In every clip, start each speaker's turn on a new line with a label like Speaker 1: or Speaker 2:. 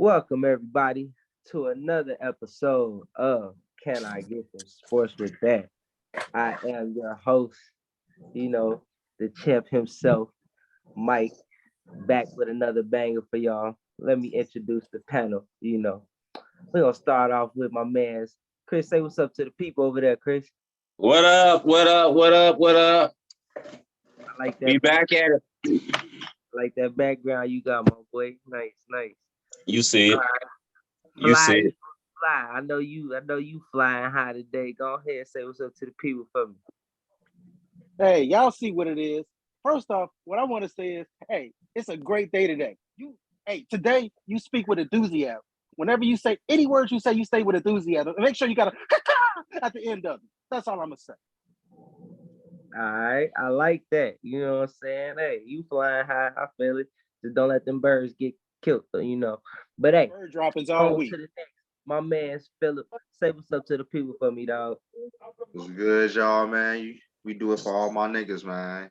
Speaker 1: Welcome everybody to another episode of Can I Get Some Sports with That? I am your host, the champ himself, Mike, back with another banger for y'all. Let me introduce the panel. We're gonna start off with my man's Chris. Say what's up to the people over there, Chris.
Speaker 2: What up? What up? What up? What up?
Speaker 1: I like that.
Speaker 2: Be back at it.
Speaker 1: I like that background you got, my boy. Nice.
Speaker 2: You see it.
Speaker 1: You see it. Fly. I know you flying high today. Go ahead and say what's up to the people for me.
Speaker 3: Hey, y'all see what it is. First off, what I want to say is, hey, it's a great day today. Today you speak with enthusiasm. Whenever you say any words you say with enthusiasm. Make sure you got a at the end of it. That's all I'm gonna say.
Speaker 1: All right, I like that. You know what I'm saying? Hey, you flying high, I feel it. Just don't let them birds get killed, But hey,
Speaker 3: bird droppings all week.
Speaker 1: To the next. My man's Philip. Say what's up to the people for me, dog.
Speaker 4: What's good, y'all, man? We do it for all my niggas, man.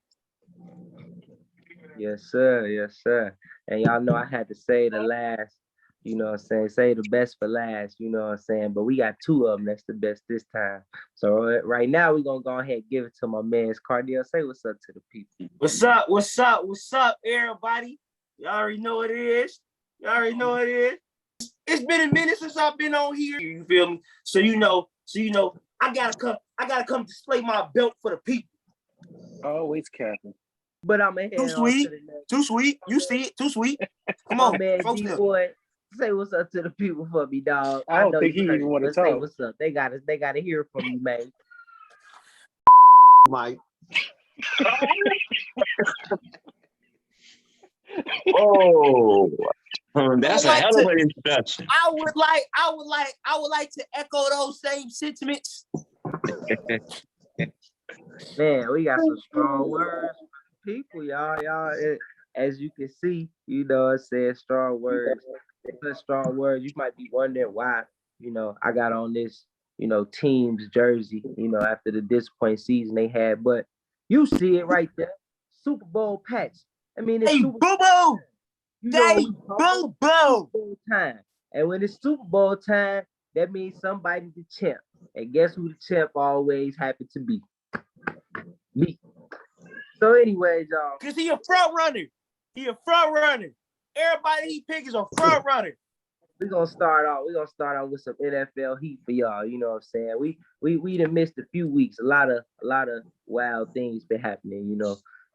Speaker 1: Yes, sir. And y'all know I had to say the last, say the best for last, But we got two of them that's the best this time. So right now we're going to go ahead and give it to my man's Cardell. Say what's up to the people.
Speaker 5: What's up, everybody? Y'all already know what it is. It's been a minute since I've been on here. You feel me? So you know, I gotta come display my belt for the people.
Speaker 3: Always capping.
Speaker 1: But I'm ahead.
Speaker 5: Too sweet. You see it? Too sweet. Come on,
Speaker 1: man, D-boy. Say what's up to the people for me, dog.
Speaker 3: I don't think he even want to talk.
Speaker 1: Say what's up. They gotta hear from you, man.
Speaker 5: Mike.
Speaker 2: Oh, that's a hell of an introduction.
Speaker 5: I would like to echo those same sentiments.
Speaker 1: Man, we got some strong words from people, y'all. As you can see, it says strong words. Such strong words. You might be wondering why, I got on this, team's jersey, after the disappointing season they had. But you see it right there. Super Bowl patch. I mean, it's Super Bowl. Super Bowl time. And when it's Super Bowl time, that means somebody's the champ. And guess who the champ always happened to be? Me. So anyways, y'all.
Speaker 5: Because he a front runner. Everybody he pick is a front runner.
Speaker 1: We're gonna start off with some NFL heat for y'all. You know what I'm saying? We done missed a few weeks. A lot of wild things been happening,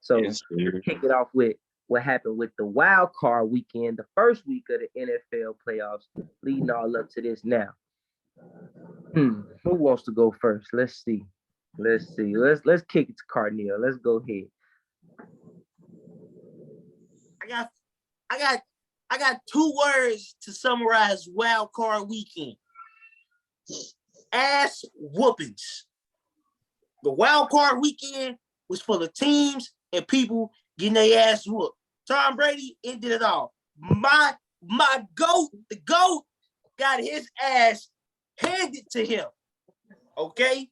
Speaker 1: So kick it off with what happened with the wild card weekend, the first week of the NFL playoffs, leading all up to this now. Who wants to go first? Let's see. Let's kick it to Cardinal. Let's go ahead.
Speaker 5: I got two words to summarize wild card weekend. Ass whoopings. The wild card weekend was full of teams and people getting their ass whooped. Tom Brady ended it all. My GOAT, the GOAT, got his ass handed to him. Okay?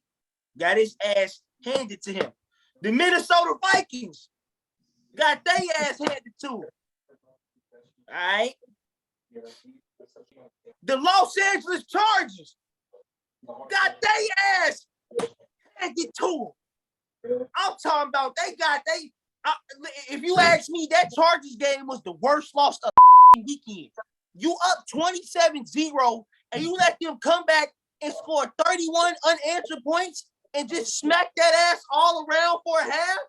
Speaker 5: Got his ass handed to him. The Minnesota Vikings got their ass handed to him. All right? The Los Angeles Chargers got their ass handed to them. I'm talking about if you ask me, that Chargers game was the worst loss of the weekend. You up 27-0 and you let them come back and score 31 unanswered points and just smack that ass all around for a half.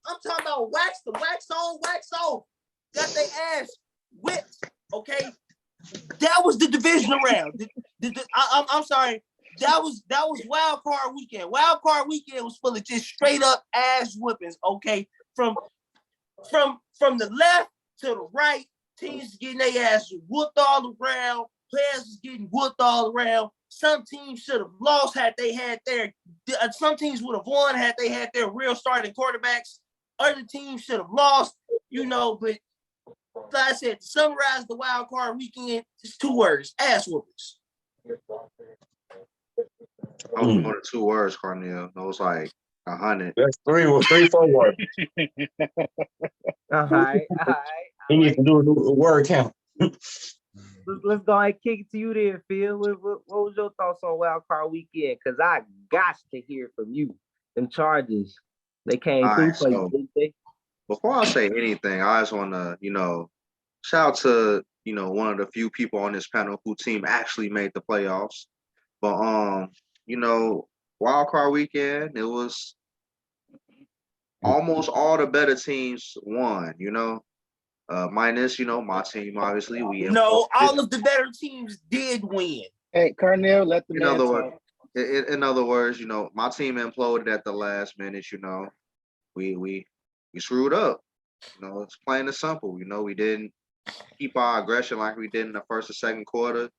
Speaker 5: I'm talking about wax on, wax off. Got their ass whipped, okay? That was the divisional round. I'm sorry. That was wild card weekend. Wild card weekend was full of just straight up ass whippings, okay? From the left to the right, teams getting their ass whooped all around. Players was getting whooped all around. Some teams should have lost had they had some teams would have won had they had their real starting quarterbacks. Other teams should have lost, but like I said, to summarize the wild card weekend, it's two words: ass whoopers.
Speaker 4: I was more than 2 words, Cornell. That was like 100.
Speaker 2: That's 4 words.
Speaker 1: All right.
Speaker 2: He needs to do a word count.
Speaker 1: let's go ahead and kick it to you there, Phil. What was your thoughts on Wild Card Weekend? Because I got to hear from you. Them Chargers, they came
Speaker 4: All
Speaker 1: through
Speaker 4: right,
Speaker 1: for you,
Speaker 4: so
Speaker 1: didn't they?
Speaker 4: before I say anything, I just want to, shout out to, one of the few people on this panel who team actually made the playoffs. But you know, wild card weekend, it was almost all the better teams won. Minus, my team, obviously, we
Speaker 5: No,
Speaker 4: imploded.
Speaker 5: all of the better teams did win.
Speaker 3: Hey, Cornell, let the
Speaker 4: In
Speaker 3: man
Speaker 4: other words,
Speaker 3: talk.
Speaker 4: in other words, my team imploded at the last minute. We screwed up. It's plain and simple. We didn't keep our aggression like we did in the first or second quarter.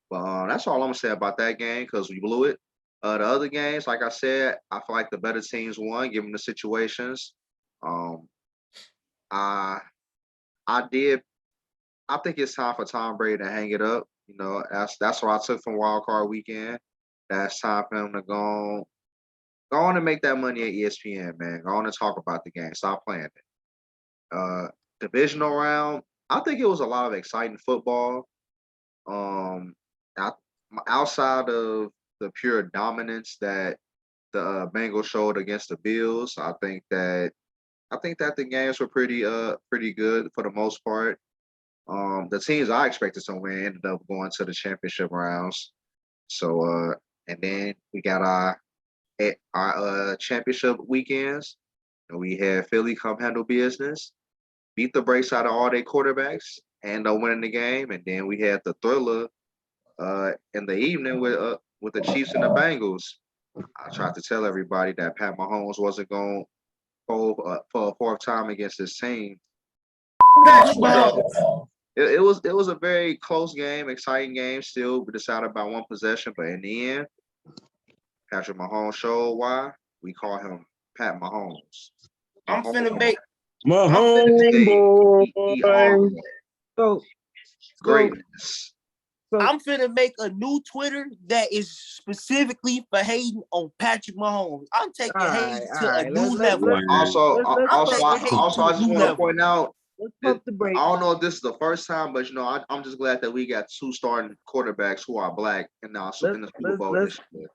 Speaker 4: But that's all I'm gonna say about that game because we blew it. The other games, like I said, I feel like the better teams won given the situations. Um, I I did. I think it's time for Tom Brady to hang it up. That's what I took from Wild Card Weekend. That's time for him to go on and make that money at ESPN, man. Go on and talk about the game. Stop playing it. Divisional round, I think it was a lot of exciting football. Um, out- Outside of the pure dominance that the Bengals showed against the Bills, I think that the games were pretty good for the most part. The teams I expected to win ended up going to the championship rounds. So and then we got our championship weekends. And we had Philly come handle business, beat the brakes out of all their quarterbacks, and winning the game. And then we had the thriller in the evening with the Chiefs and the Bengals. I tried to tell everybody that Pat Mahomes wasn't going to go for a fourth time against this team.
Speaker 5: Patrick
Speaker 4: But
Speaker 5: Mahomes.
Speaker 4: it was a very close game, exciting game. Still, we decided by one possession, but in the end, Patrick Mahomes showed why we call him Pat Mahomes.
Speaker 5: I'm finna
Speaker 4: Mahomes.
Speaker 5: make.
Speaker 2: My
Speaker 5: I'm finna make.
Speaker 4: He hard.
Speaker 1: So
Speaker 4: Greatness.
Speaker 5: I'm finna make a new Twitter that is specifically for hating on Patrick Mahomes. I'm taking hate
Speaker 1: all
Speaker 5: to a
Speaker 1: right.
Speaker 5: new level.
Speaker 4: Also,
Speaker 1: Let's
Speaker 5: I'm
Speaker 1: pump,
Speaker 5: taking hate to
Speaker 4: I
Speaker 5: a
Speaker 4: just
Speaker 5: new
Speaker 4: want to
Speaker 5: level.
Speaker 4: point out.
Speaker 1: let's pump the
Speaker 4: I
Speaker 1: brakes.
Speaker 4: don't know if this is the first time, but I'm just glad that we got two starting quarterbacks who are black in the Super Bowl this year.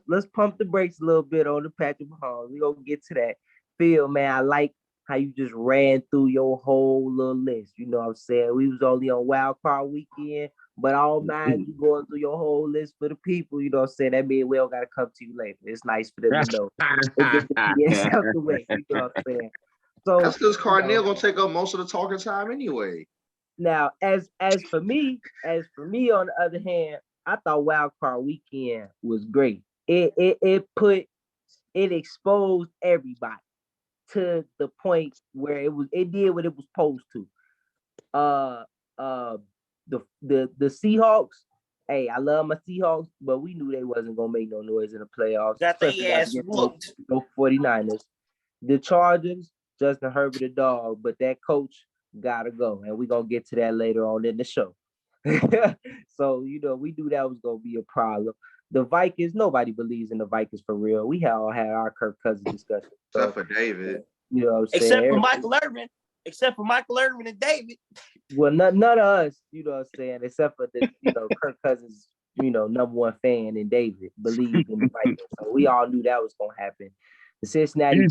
Speaker 1: Let's pump the brakes a little bit on the Patrick Mahomes. We gonna get to that. Phil, man, I like how you just ran through your whole little list. You know what I'm saying? We was only on Wild Card Weekend, but I don't mind you going through your whole list for the people. You know what I'm saying? That means we don't gotta come to you later. It's nice for them to know. They get the PS out the way. You know what I'm saying? So
Speaker 4: That's because Cardinal gonna take up most of the talking time anyway.
Speaker 1: now, as for me, on the other hand, I thought Wild Card Weekend was great. It exposed everybody to the point where it did what it was supposed to. Uh uh the Seahawks, hey, I love my Seahawks, but we knew they wasn't gonna make no noise in the playoffs,
Speaker 5: Got
Speaker 1: especially
Speaker 5: their
Speaker 1: not
Speaker 5: ass
Speaker 1: against
Speaker 5: whooped.
Speaker 1: no 49ers. The Chargers, Justin Herbert the dog, but that coach gotta go. And we're gonna get to that later on in the show. So, we knew that was gonna be a problem. The Vikings, nobody believes in the Vikings for real. We all had our Kirk Cousins discussion. So,
Speaker 4: Except for David.
Speaker 1: you know what I'm saying?
Speaker 5: Except for Michael Irvin. Except for Michael Irvin and David.
Speaker 1: Well, none of us, you know what I'm saying, except for the, Kirk Cousins, number one fan and David believed in the Vikings. So we all knew that was gonna happen. The Cincinnati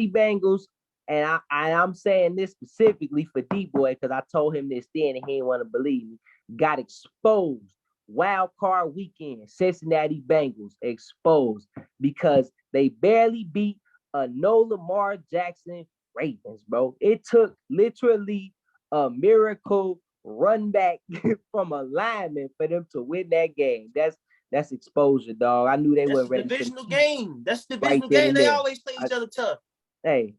Speaker 1: Bengals, and I'm saying this specifically for D-Boy because I told him this then and he didn't want to believe me, got exposed. Wild Card Weekend, Cincinnati Bengals exposed because they barely beat a no Lamar Jackson Ravens, bro. It took literally a miracle run back from a lineman for them to win that game. That's exposure, dog. I knew they
Speaker 5: That's
Speaker 1: weren't
Speaker 5: the
Speaker 1: ready for
Speaker 5: divisional game. That's the
Speaker 1: right
Speaker 5: divisional
Speaker 1: then
Speaker 5: game.
Speaker 1: and
Speaker 5: They
Speaker 1: there.
Speaker 5: always play each other tough.
Speaker 1: Hey,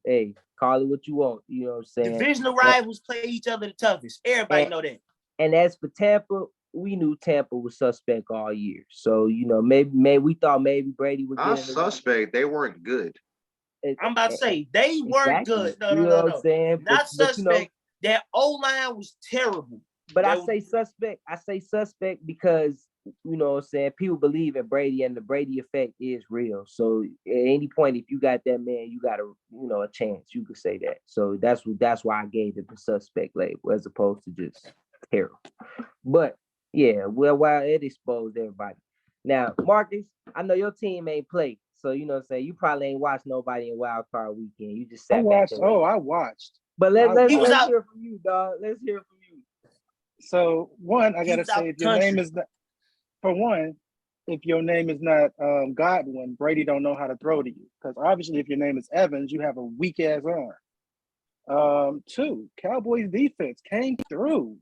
Speaker 1: call it what you want. You know what I'm saying?
Speaker 5: Divisional rivals play each other the toughest. Everybody know that.
Speaker 1: And as for Tampa, we knew Tampa was suspect all year. So, maybe we thought maybe Brady would
Speaker 4: Not
Speaker 1: get in
Speaker 4: suspect. They weren't good.
Speaker 5: I'm about to say they weren't good.
Speaker 1: You know what I'm saying?
Speaker 5: Not suspect. That O-line was terrible.
Speaker 1: But I say suspect because, you know what I'm saying, people believe in Brady and the Brady effect is real. So at any point, if you got that man, you got a chance. You could say that. So that's why I gave it the suspect label as opposed to just terrible. But yeah, well, while it exposed everybody. Now, Marcus, I know your team ain't played, so you know what I'm saying, you probably ain't watched nobody in wild card weekend. You just sat back there.
Speaker 3: I watched.
Speaker 1: But let's
Speaker 5: He was out.
Speaker 1: hear from you, dog. Let's hear from you.
Speaker 3: So one, I
Speaker 5: He
Speaker 3: gotta
Speaker 5: was out
Speaker 3: say, if
Speaker 5: the
Speaker 3: your name
Speaker 5: country.
Speaker 3: is not, for one, if your name is not Godwin, Brady don't know how to throw to you. Because obviously, if your name is Evans, you have a weak ass arm. Two, Cowboys defense came through.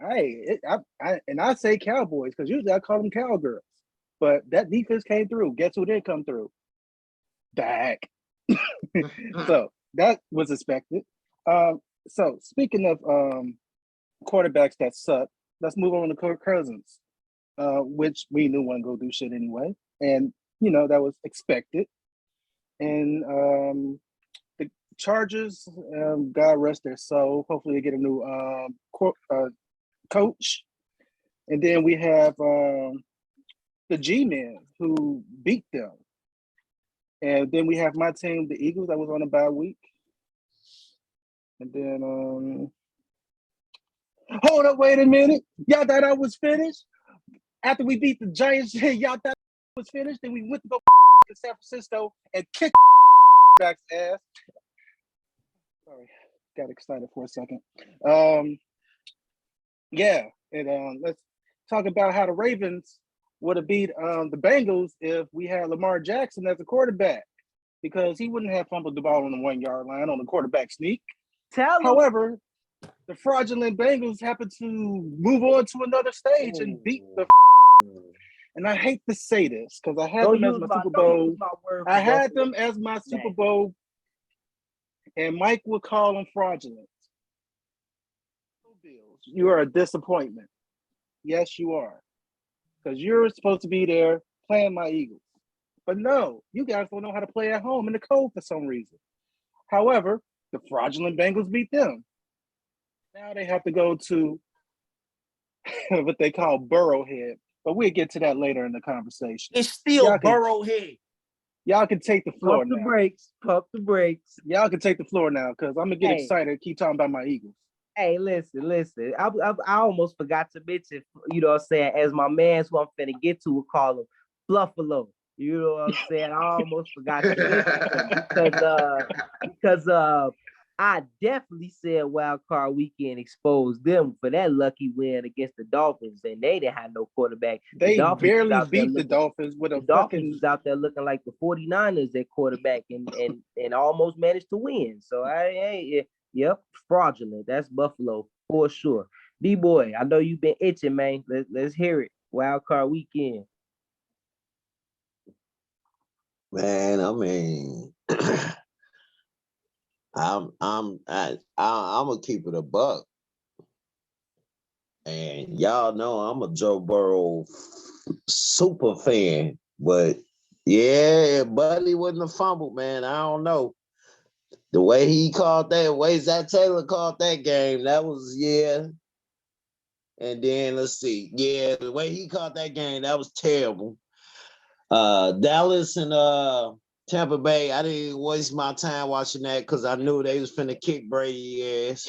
Speaker 3: I say Cowboys because usually I call them Cowgirls, but that defense came through. Guess who didn't come through? Dak. So that was expected. So speaking of quarterbacks that suck, let's move on to Kirk Cousins, which we knew wasn't gonna do shit anyway, and you know that was expected. And the Chargers, God rest their soul. Hopefully they get a new coach. And then we have the G-Men who beat them. And then we have my team, the Eagles, that was on a bye week. And then, hold up, wait a minute. Y'all thought I was finished? After we beat the Giants, y'all thought I was finished? Then we went to go to San Francisco and kick back's ass. Sorry, got excited for a second. Yeah, and let's talk about how the Ravens would have beat the Bengals if we had Lamar Jackson as a quarterback, because he wouldn't have fumbled the ball on the 1 yard line on the quarterback sneak. However, the fraudulent Bengals happened to move on to another stage and beat the. And I hate to say this because I had them as my Super Bowl. I had them as my Super Bowl, and Mike would call them fraudulent. You are a disappointment. Yes, you are. Because you're supposed to be there playing my Eagles. But no, you guys don't know how to play at home in the cold for some reason. However, the fraudulent Bengals beat them. Now they have to go to what they call Burrowhead. But we'll get to that later in the conversation.
Speaker 5: It's still Burrowhead.
Speaker 3: Y'all can take the floor now.
Speaker 1: Pump the brakes.
Speaker 3: Y'all can take the floor now because I'm going to get excited and keep talking about my Eagles.
Speaker 1: Hey, listen. I almost forgot to mention, you know what I'm saying, as my man who I'm finna get to, we'll call him Fluffalo. You know what I'm saying? I almost forgot to mention because I definitely said wild card weekend exposed them for that lucky win against the Dolphins, and they didn't have no quarterback.
Speaker 3: They barely beat the Dolphins with a
Speaker 1: Dolphins was out there looking like the 49ers at quarterback and almost managed to win. So yep, fraudulent. That's Buffalo for sure. D-boy, I know you've been itching, man. Let's hear it. Wild card weekend.
Speaker 2: Man, I mean, I'm gonna keep it a buck, and y'all know I'm a Joe Burrow super fan. But yeah, Buddy wouldn't have fumbled, man. I don't know. The way he called that, the way Zach Taylor called that game, that was, yeah. And then let's see. Yeah, the way he called that game, that was terrible. Dallas and Tampa Bay, I didn't waste my time watching that because I knew they was finna kick Brady ass.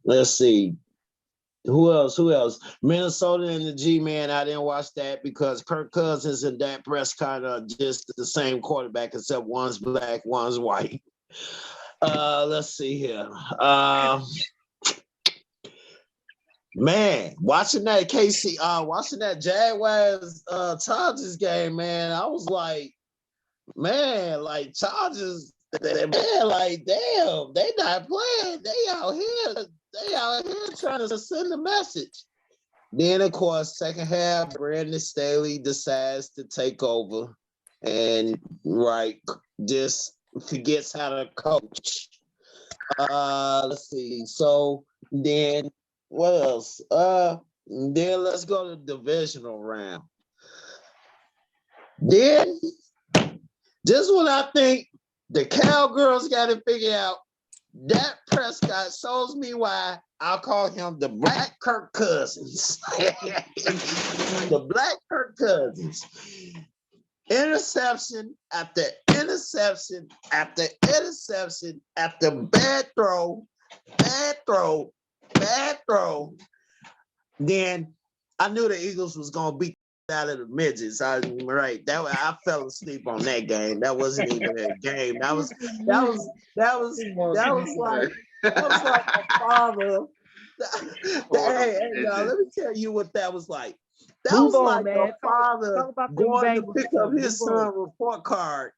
Speaker 2: Let's see. Who else? Minnesota and the G-Man, I didn't watch that because Kirk Cousins and Dak Prescott are just the same quarterback except one's black, one's white. Let's see here. Man, watching that Jaguars Chargers game, man, I was like, man, like Chargers, man, like damn, they not playing. They out here trying to send a message. Then, of course, second half, Brandon Staley decides to take over and just forgets how to coach. Let's see. So then what else? Then let's go to the divisional round. Then just when I think the Cowgirls got to figure out, Dak Prescott shows me why I'll call him the Black Kirk Cousins. The Black Kirk Cousins. Interception after interception after interception after bad throw bad throw. Then I knew the Eagles was gonna beat out of the midgets. I fell asleep on that game. That wasn't even a game. That was like a father. Hey, y'all, let me tell you what that was like. That
Speaker 1: Move
Speaker 2: was
Speaker 1: on,
Speaker 2: like
Speaker 1: man.
Speaker 2: a father
Speaker 1: Talk about them
Speaker 2: going to
Speaker 1: Bengals
Speaker 2: pick
Speaker 1: stuff.
Speaker 2: up his
Speaker 1: Move on.
Speaker 2: son report card.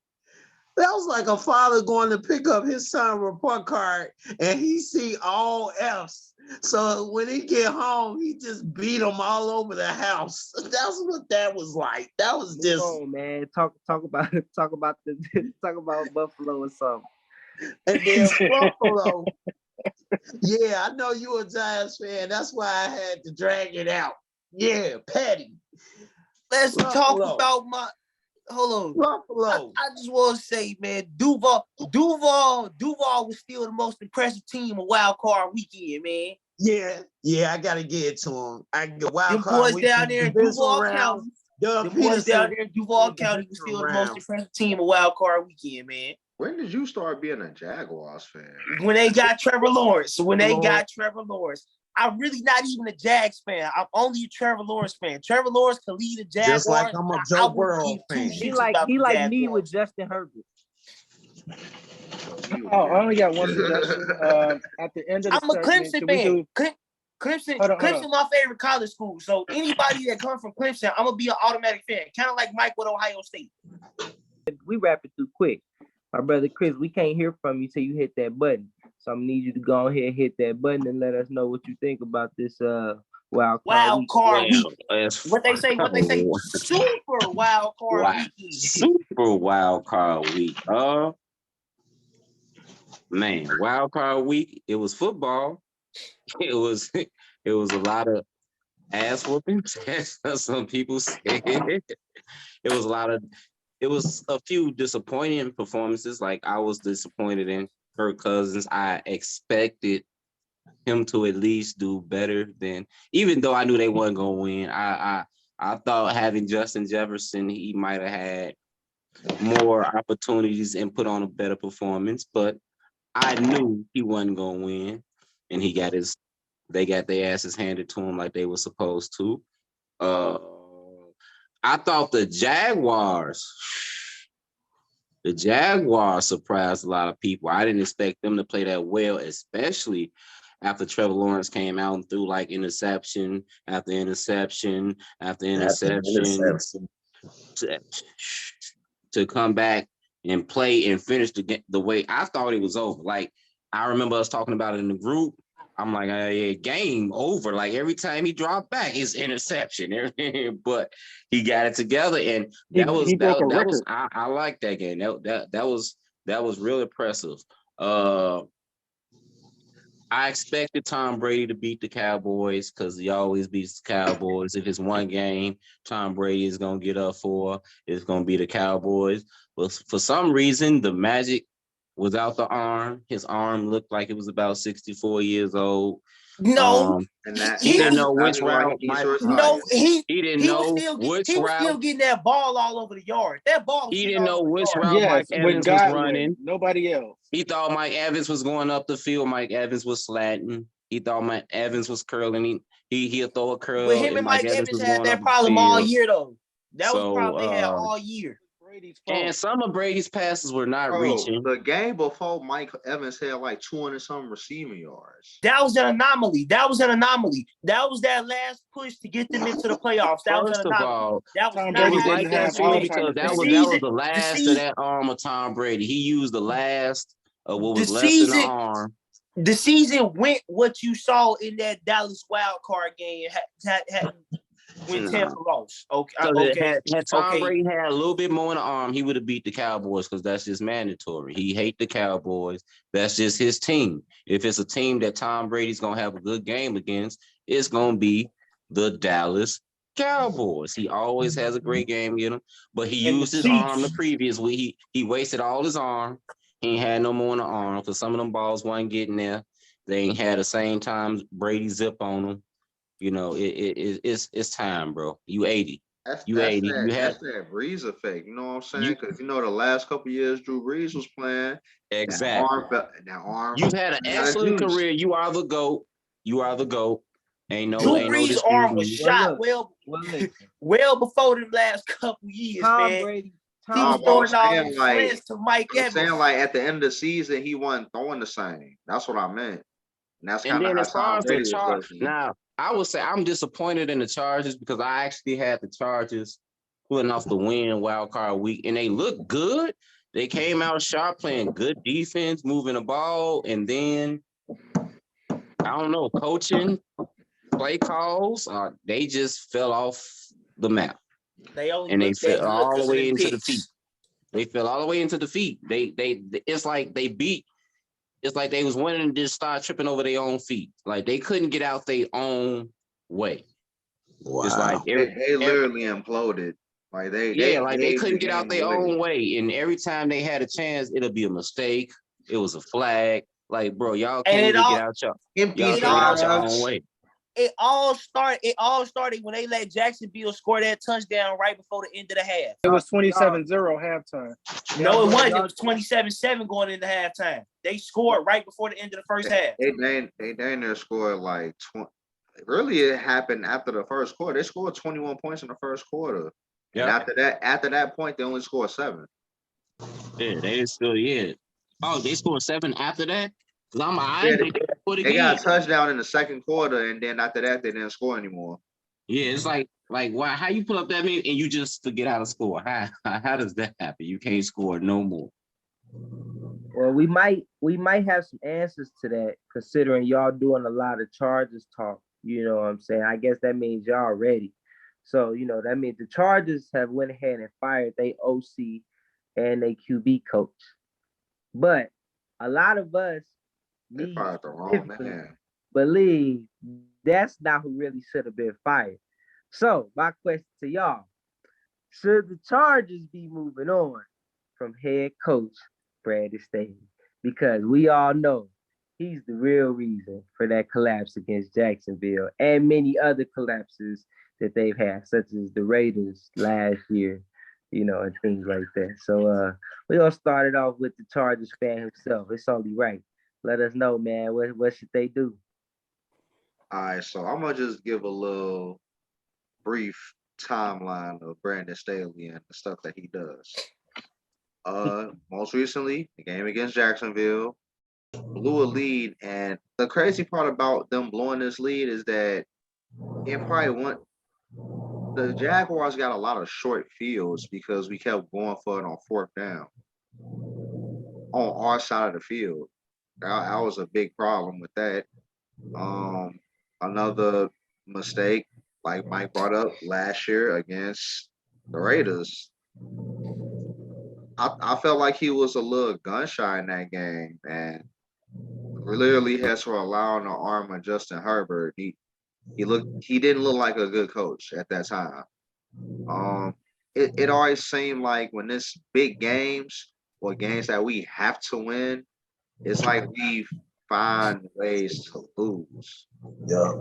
Speaker 2: That was like a father going to pick up his son report card and he see all F's. So when he get home, he just beat them all over the house. That's what that was like. That was just
Speaker 1: Move on, man. Talk about talk about Buffalo or something.
Speaker 2: and then Buffalo. Yeah, I know you a Giants fan. That's why I had to drag it out. Yeah, Patty.
Speaker 5: Let's talk
Speaker 2: Buffalo.
Speaker 5: about my. Hold on.
Speaker 2: Buffalo.
Speaker 5: I just want to say, man, Duval was still the most impressive team of wild card weekend, man.
Speaker 2: Yeah, I gotta get it to him. I can get wild
Speaker 5: Them
Speaker 2: card.
Speaker 5: boys down there in Duval County.
Speaker 2: Doug
Speaker 5: Them boys down
Speaker 2: Peterson.
Speaker 5: there in Duval County was still the most impressive team of wild card weekend, man.
Speaker 4: When did you start being a Jaguars fan?
Speaker 5: When they got Trevor Lawrence. I'm really not even a Jags fan. I'm only a Trevor Lawrence fan. Trevor Lawrence can lead the Jaguars.
Speaker 2: Just like I'm a Joe Burrow fan.
Speaker 1: He like me with Justin Herbert.
Speaker 3: Oh, I only got one suggestion. At the end of the
Speaker 5: I'm a Clemson fan. Clemson, my favorite college school. So anybody that comes from Clemson, I'm gonna be an automatic fan. Kind of like Mike with Ohio State.
Speaker 1: We wrap it through quick. My brother Chris, we can't hear from you till you hit that button. So I'm gonna need you to go ahead and hit that button and let us know what you think about this wild card week. What they say? Super wild card week.
Speaker 6: Super wild card week. Man, wild card week. It was football. It was a lot of ass whoopings, as some people say. It was a few disappointing performances. Like I was disappointed in Kirk Cousins. I expected him to at least do better than, even though I knew they wasn't gonna win. I thought having Justin Jefferson, he might have had more opportunities and put on a better performance, but I knew he wasn't gonna win, and they got their asses handed to him like they were supposed to. I thought the Jaguars surprised a lot of people. I didn't expect them to play that well, especially after Trevor Lawrence came out and threw like interception after interception after interception to come back and play and finish the way I thought it was over. Like I remember us talking about it in the group. I'm like, yeah, game over. Like every time he dropped back, it's interception. But he got it together, and that was I like that game. That was real impressive. I expected Tom Brady to beat the Cowboys because he always beats the Cowboys. If it's one game Tom Brady is gonna get up for, it's gonna be the Cowboys. But for some reason, the Magic, without the arm, his arm looked like it was about 64 years old.
Speaker 5: No,
Speaker 6: he didn't know which route.
Speaker 5: He didn't know which route. He was still getting that ball all over the yard. That ball.
Speaker 6: He didn't know which route Mike Evans was running.
Speaker 3: Nobody else.
Speaker 6: He thought Mike Evans was going up the field. Mike Evans was slatting. He thought Mike Evans was curling. He'll throw a curl.
Speaker 5: But him and Mike Evans had that problem all year, though. That was the problem they had all year.
Speaker 6: And some of Brady's passes were not reaching.
Speaker 4: The game before, Mike Evans had like 200-something receiving yards.
Speaker 5: That was an anomaly. That was that last push to get them into the playoffs. That was an anomaly. That was
Speaker 6: the last of that arm of Tom Brady. He used the last of what was left in the arm.
Speaker 5: The season went what you saw in that Dallas wild card game. When Tampa lost.
Speaker 6: Had Tom Brady had a little bit more in the arm, he would have beat the Cowboys because that's just mandatory. He hates the Cowboys. That's just his team. If it's a team that Tom Brady's going to have a good game against, it's going to be the Dallas Cowboys. He always has a great game in him, but he used his arm the previous week. He wasted all his arm. He ain't had no more in the arm because some of them balls wasn't getting there. They ain't had the same time Brady zip on them. You know, it's time, bro. You 80.
Speaker 4: That's
Speaker 6: 80.
Speaker 4: That's that Breeze effect. You know what I'm saying? Because the last couple of years Drew Brees was playing.
Speaker 6: Exactly.
Speaker 4: That arm.
Speaker 6: You've had an excellent career. You are the GOAT. You are the GOAT. Ain't
Speaker 5: Drew
Speaker 6: no
Speaker 5: Brees'
Speaker 6: disputing
Speaker 5: arm was
Speaker 6: you.
Speaker 5: shot
Speaker 1: listen,
Speaker 5: well before the last couple years,
Speaker 1: Tom
Speaker 5: man.
Speaker 1: Brady.
Speaker 5: He was
Speaker 1: Tom
Speaker 5: throwing all
Speaker 4: saying,
Speaker 5: them
Speaker 4: like,
Speaker 5: slants to Mike
Speaker 4: I'm saying,
Speaker 5: Evans.
Speaker 4: like, at the end of the season, he wasn't throwing the same. That's what I meant. And that's
Speaker 6: And
Speaker 4: kind of
Speaker 6: then
Speaker 4: how
Speaker 6: as far
Speaker 4: Tom
Speaker 6: as the
Speaker 4: Brady was
Speaker 6: Chargers,
Speaker 4: looking.
Speaker 6: now I would say I'm disappointed in the Chargers because I actually had the Chargers pulling off the win wild card week, and they looked good. They came out sharp, playing good defense, moving the ball, and then I don't know, coaching, play calls, they just fell off the map.
Speaker 5: They only
Speaker 6: And they
Speaker 5: looked that
Speaker 6: fell
Speaker 5: good
Speaker 6: all the
Speaker 5: because of
Speaker 6: way
Speaker 5: them
Speaker 6: into
Speaker 5: picks.
Speaker 6: defeat. They fell all the way into defeat. It's like they beat. It's like they was winning and just start tripping over their own feet. Like they couldn't get out their own way.
Speaker 2: Wow.
Speaker 6: It's like
Speaker 4: They literally imploded. Like they
Speaker 6: they
Speaker 4: gave
Speaker 6: couldn't
Speaker 4: the
Speaker 6: get out
Speaker 4: game
Speaker 6: their
Speaker 4: away.
Speaker 6: own way. And every time they had a chance, it'll be a mistake. It was a flag. Like, bro, y'all can't even get out y'all
Speaker 4: Empty
Speaker 6: own way.
Speaker 5: It all started when they let Jacksonville score that touchdown right before the end of the half.
Speaker 3: It was 27-0 halftime.
Speaker 5: No, it wasn't. It was 27-7 going into halftime. They scored right before the end of the first half.
Speaker 4: They dang near scored like 20. Really, it happened after the first quarter. They scored 21 points in the first quarter.
Speaker 6: Yep.
Speaker 4: And after that point, they only scored 7.
Speaker 6: Yeah, they still Oh, they scored 7 after that? Because I'm
Speaker 4: They got a touchdown in the second quarter, and then after that, they didn't score anymore.
Speaker 6: Yeah, it's like why? How you pull up that many and you just forget how to score? How does that happen? You can't score no more.
Speaker 1: Well, we might have some answers to that, considering y'all doing a lot of Chargers talk. You know what I'm saying? I guess that means y'all ready. So, that means the Chargers have went ahead and fired their OC and their QB coach. But a lot of us
Speaker 4: They fired the wrong man.
Speaker 1: believe that's not who really should have been fired. So my question to y'all, should the Chargers be moving on from head coach Brandon Staley? Because we all know he's the real reason for that collapse against Jacksonville and many other collapses that they've had, such as the Raiders last year, and things like that. So we're gonna start it off with the Chargers fan himself. It's only right. Let us know, man. What should they do?
Speaker 4: All right, so I'm gonna just give a little brief timeline of Brandon Staley and the stuff that he does. Most recently, the game against Jacksonville, blew a lead, and the crazy part about them blowing this lead is that the Jaguars got a lot of short fields because we kept going for it on 4th down on our side of the field. That was a big problem with that. Another mistake, like Mike brought up last year against the Raiders. I felt like he was a little gun shy in that game, and literally has to rely on the arm of Justin Herbert. He didn't look like a good coach at that time. It always seemed like when this big games or games that we have to win, it's like we find ways to lose.
Speaker 2: Yeah.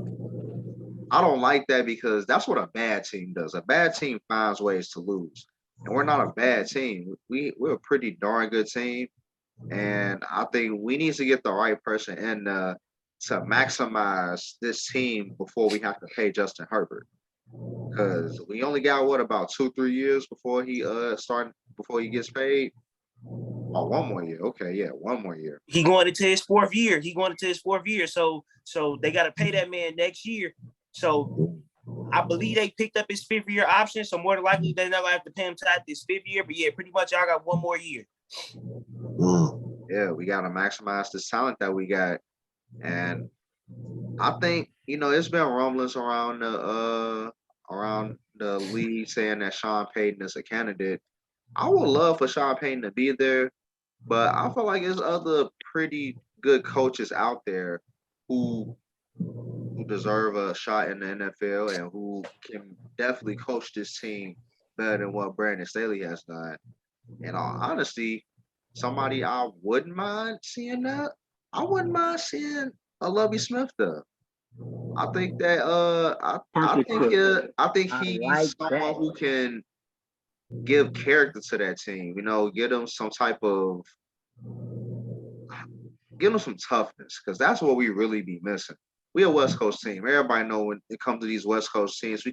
Speaker 4: I don't like that because that's what a bad team does. A bad team finds ways to lose. And we're not a bad team. We're a pretty darn good team. And I think we need to get the right person in to maximize this team before we have to pay Justin Herbert. Because we only got about 2-3 years before he gets paid. Oh, 1 more year. Okay, yeah, 1 more year.
Speaker 5: He going into his 4th year. So they got to pay that man next year. So I believe they picked up his 5th year option. So more than likely they're not gonna have to pay him to this 5th year. But yeah, pretty much y'all got 1 more year.
Speaker 4: Yeah, we gotta maximize this talent that we got. And I think, it's been rumblings around the league saying that Sean Payton is a candidate. I would love for Sean Payton to be there, but I feel like there's other pretty good coaches out there who deserve a shot in the NFL and who can definitely coach this team better than what Brandon Staley has done. In all honesty, somebody I wouldn't mind seeing that. I wouldn't mind seeing a Lovie Smith though. I think that I think he's someone who can give character to that team. Give them some toughness, because that's what we really be missing. we a West Coast team. Everybody know when it comes to these West Coast teams, we're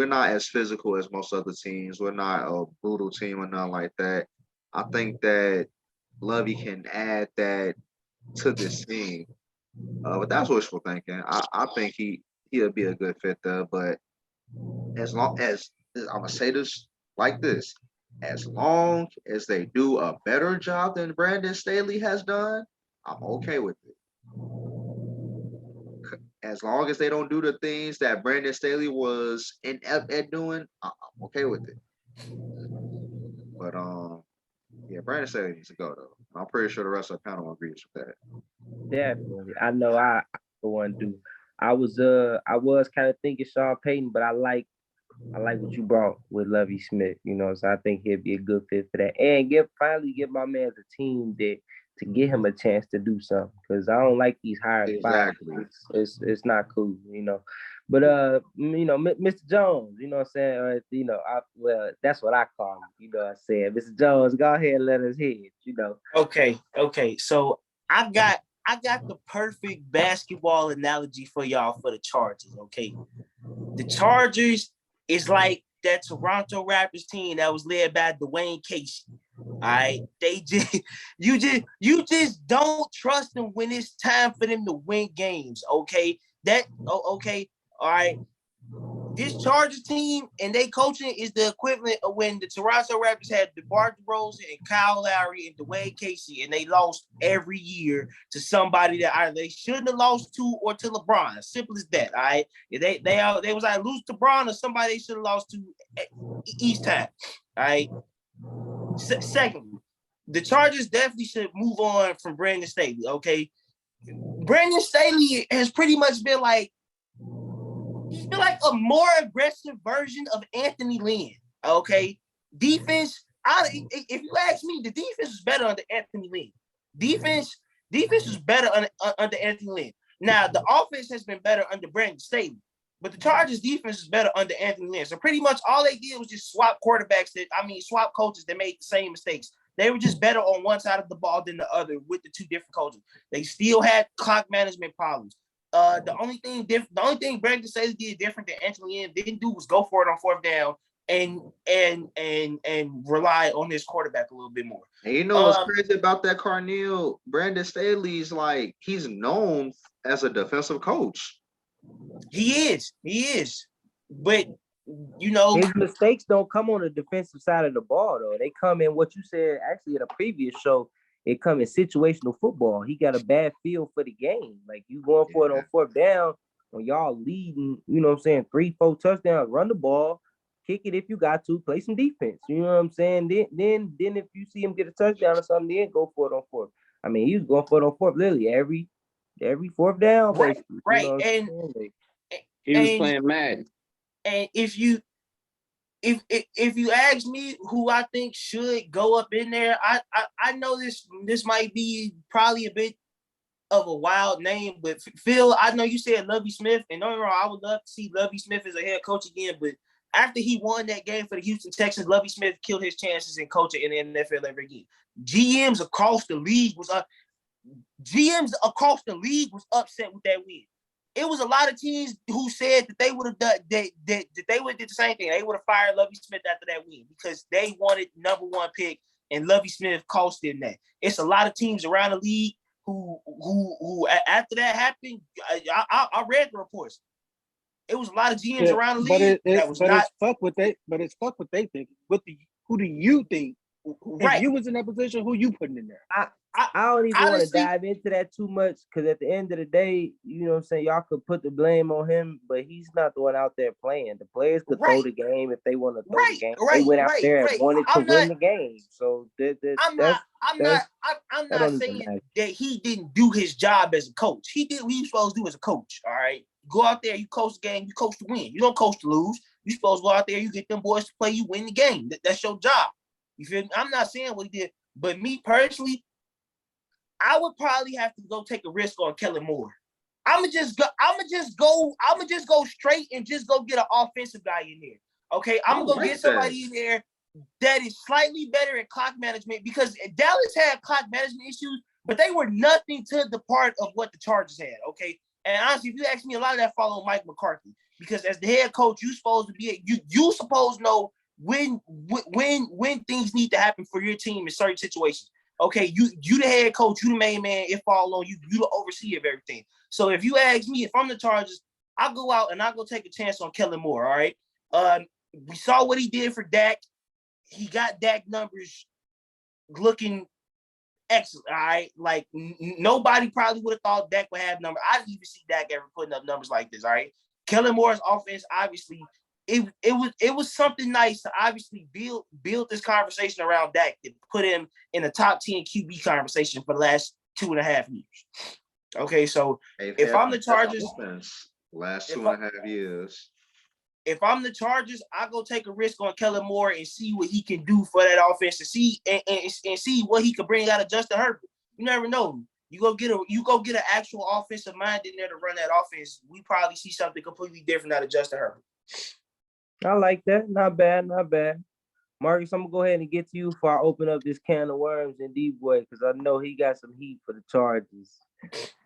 Speaker 4: not as physical as most other teams. We're not a brutal team or nothing like that. I think that Lovey can add that to this team. But that's wishful thinking. I think he'll be a good fit there. But as long as I'm gonna say this like this, as long as they do a better job than Brandon Staley has done, I'm okay with it. As long as they don't do the things that Brandon Staley was inept at doing, I'm okay with it. But yeah, Brandon Staley needs to go though. I'm pretty sure the rest of the panel agrees with that.
Speaker 1: Definitely. I know I for one do. I was kind of thinking Sean Payton, but I like what you brought with Lovie Smith, so I think he'd be a good fit for that. And finally give my man the team that to give him a chance to do something. Because I don't like these hired
Speaker 4: Exactly.
Speaker 1: It's not cool, But Mr. Jones, you know what I'm saying? Well, that's what I call him, what I'm saying. Mr. Jones, go ahead and let us hear it,
Speaker 5: Okay. So I got the perfect basketball analogy for y'all for the Chargers. Okay. The Chargers is like that Toronto Raptors team that was led by Dwayne Casey. All right. You just don't trust them when it's time for them to win games. Okay. Okay. All right. This Chargers team and they coaching is the equivalent of when the Toronto Raptors had DeMar DeRozan and Kyle Lowry and Dwayne Casey, and they lost every year to somebody that either they shouldn't have lost to or to LeBron. Simple as that. All right, they was either lose to LeBron or somebody they should have lost to each time. All right. Secondly, the Chargers definitely should move on from Brandon Staley. Okay, Brandon Staley has pretty much been like. He's been like a more aggressive version of Anthony Lynn. Okay, defense. If you ask me, the defense is better under Anthony Lynn. Defense is better under Anthony Lynn. Now the offense has been better under Brandon Staley, but the Chargers' defense is better under Anthony Lynn. So pretty much all they did was just swap swap coaches that made the same mistakes. They were just better on one side of the ball than the other with the two different coaches. They still had clock management problems. The only thing Brandon Staley did different than Anthony Lynn didn't do was go for it on fourth down and rely on his quarterback a little bit more.
Speaker 4: And you know what's crazy about that, Carneal? Brandon Staley's like he's known as a defensive coach.
Speaker 5: He is, but
Speaker 1: his mistakes don't come on the defensive side of the ball though. They come in what you said actually in a previous show. It come in situational football. He got a bad feel for the game. Like you going for it on fourth down when y'all leading, 3-4 touchdowns, run the ball, kick it if you got to, play some defense. You know what I'm saying? Then if you see him get a touchdown or something, then go for it on fourth. I mean, he was going for it on fourth literally every fourth down, basically.
Speaker 5: Right.
Speaker 6: He was playing Madden.
Speaker 5: And if you ask me who I think should go up in there, I know this might be probably a bit of a wild name, but Phil, I know you said Lovie Smith, and don't get me wrong, I would love to see Lovie Smith as a head coach again, but after he won that game for the Houston Texans, Lovie Smith killed his chances in coaching in the NFL ever again. GMs across the league was upset with that win. It was a lot of teams who said that they would have done that they would have did the same thing. They would have fired Lovie Smith after that win because they wanted number one pick, and Lovie Smith cost them that. It's a lot of teams around the league who after that happened. I read the reports. It was a lot of GMs around the league
Speaker 3: it's fuck what they think. Who do you think?
Speaker 5: Right.
Speaker 3: If you was in that position, who you putting in there?
Speaker 1: I don't even want to dive into that too much because at the end of the day, you know what I'm saying, y'all could put the blame on him, but he's not the one out there playing. The players could throw the game if they want to throw the game. They went out there and wanted to win the game. So
Speaker 5: I'm not saying that he didn't do his job as a coach. He did what he was supposed to do as a coach. All right. Go out there, you coach the game, you coach to win. You don't coach to lose. You're supposed to go out there, you get them boys to play, you win the game. That's your job. You feel me? I'm not saying what he did, but me personally, I would probably have to go take a risk on Kellen Moore. I'ma just go straight and just go get an offensive guy in there. Okay, I'm gonna get somebody in there that is slightly better at clock management because Dallas had clock management issues, but they were nothing to the part of what the Chargers had. Okay, and honestly, if you ask me, a lot of that follow Mike McCarthy, because as the head coach, you supposed to be you supposed to know when things need to happen for your team in certain situations. Okay, you the head coach, you the main man. It fall on you. You the overseer of everything. So if you ask me, if I'm the Chargers, I'll go out and I'll go take a chance on Kellen Moore. All right. We saw what he did for Dak. He got Dak numbers looking excellent. All right. Like nobody probably would have thought Dak would have numbers. I didn't even see Dak ever putting up numbers like this. All right. Kellen Moore's offense, obviously, it was something nice to obviously build this conversation around Dak to put him in the top 10 QB conversation for the last 2.5 years. Okay, so if I'm the Chargers,
Speaker 4: last 2.5 years.
Speaker 5: If I'm the Chargers, I go take a risk on Kellen Moore and see what he can do for that offense, and see what he can bring out of Justin Herbert. You never know. You go get an actual offensive mind in there to run that offense. We probably see something completely different out of Justin Herbert.
Speaker 1: I like that. Not bad. Marcus, I'm gonna go ahead and get to you before I open up this can of worms in D-Boy, because I know he got some heat for the Chargers.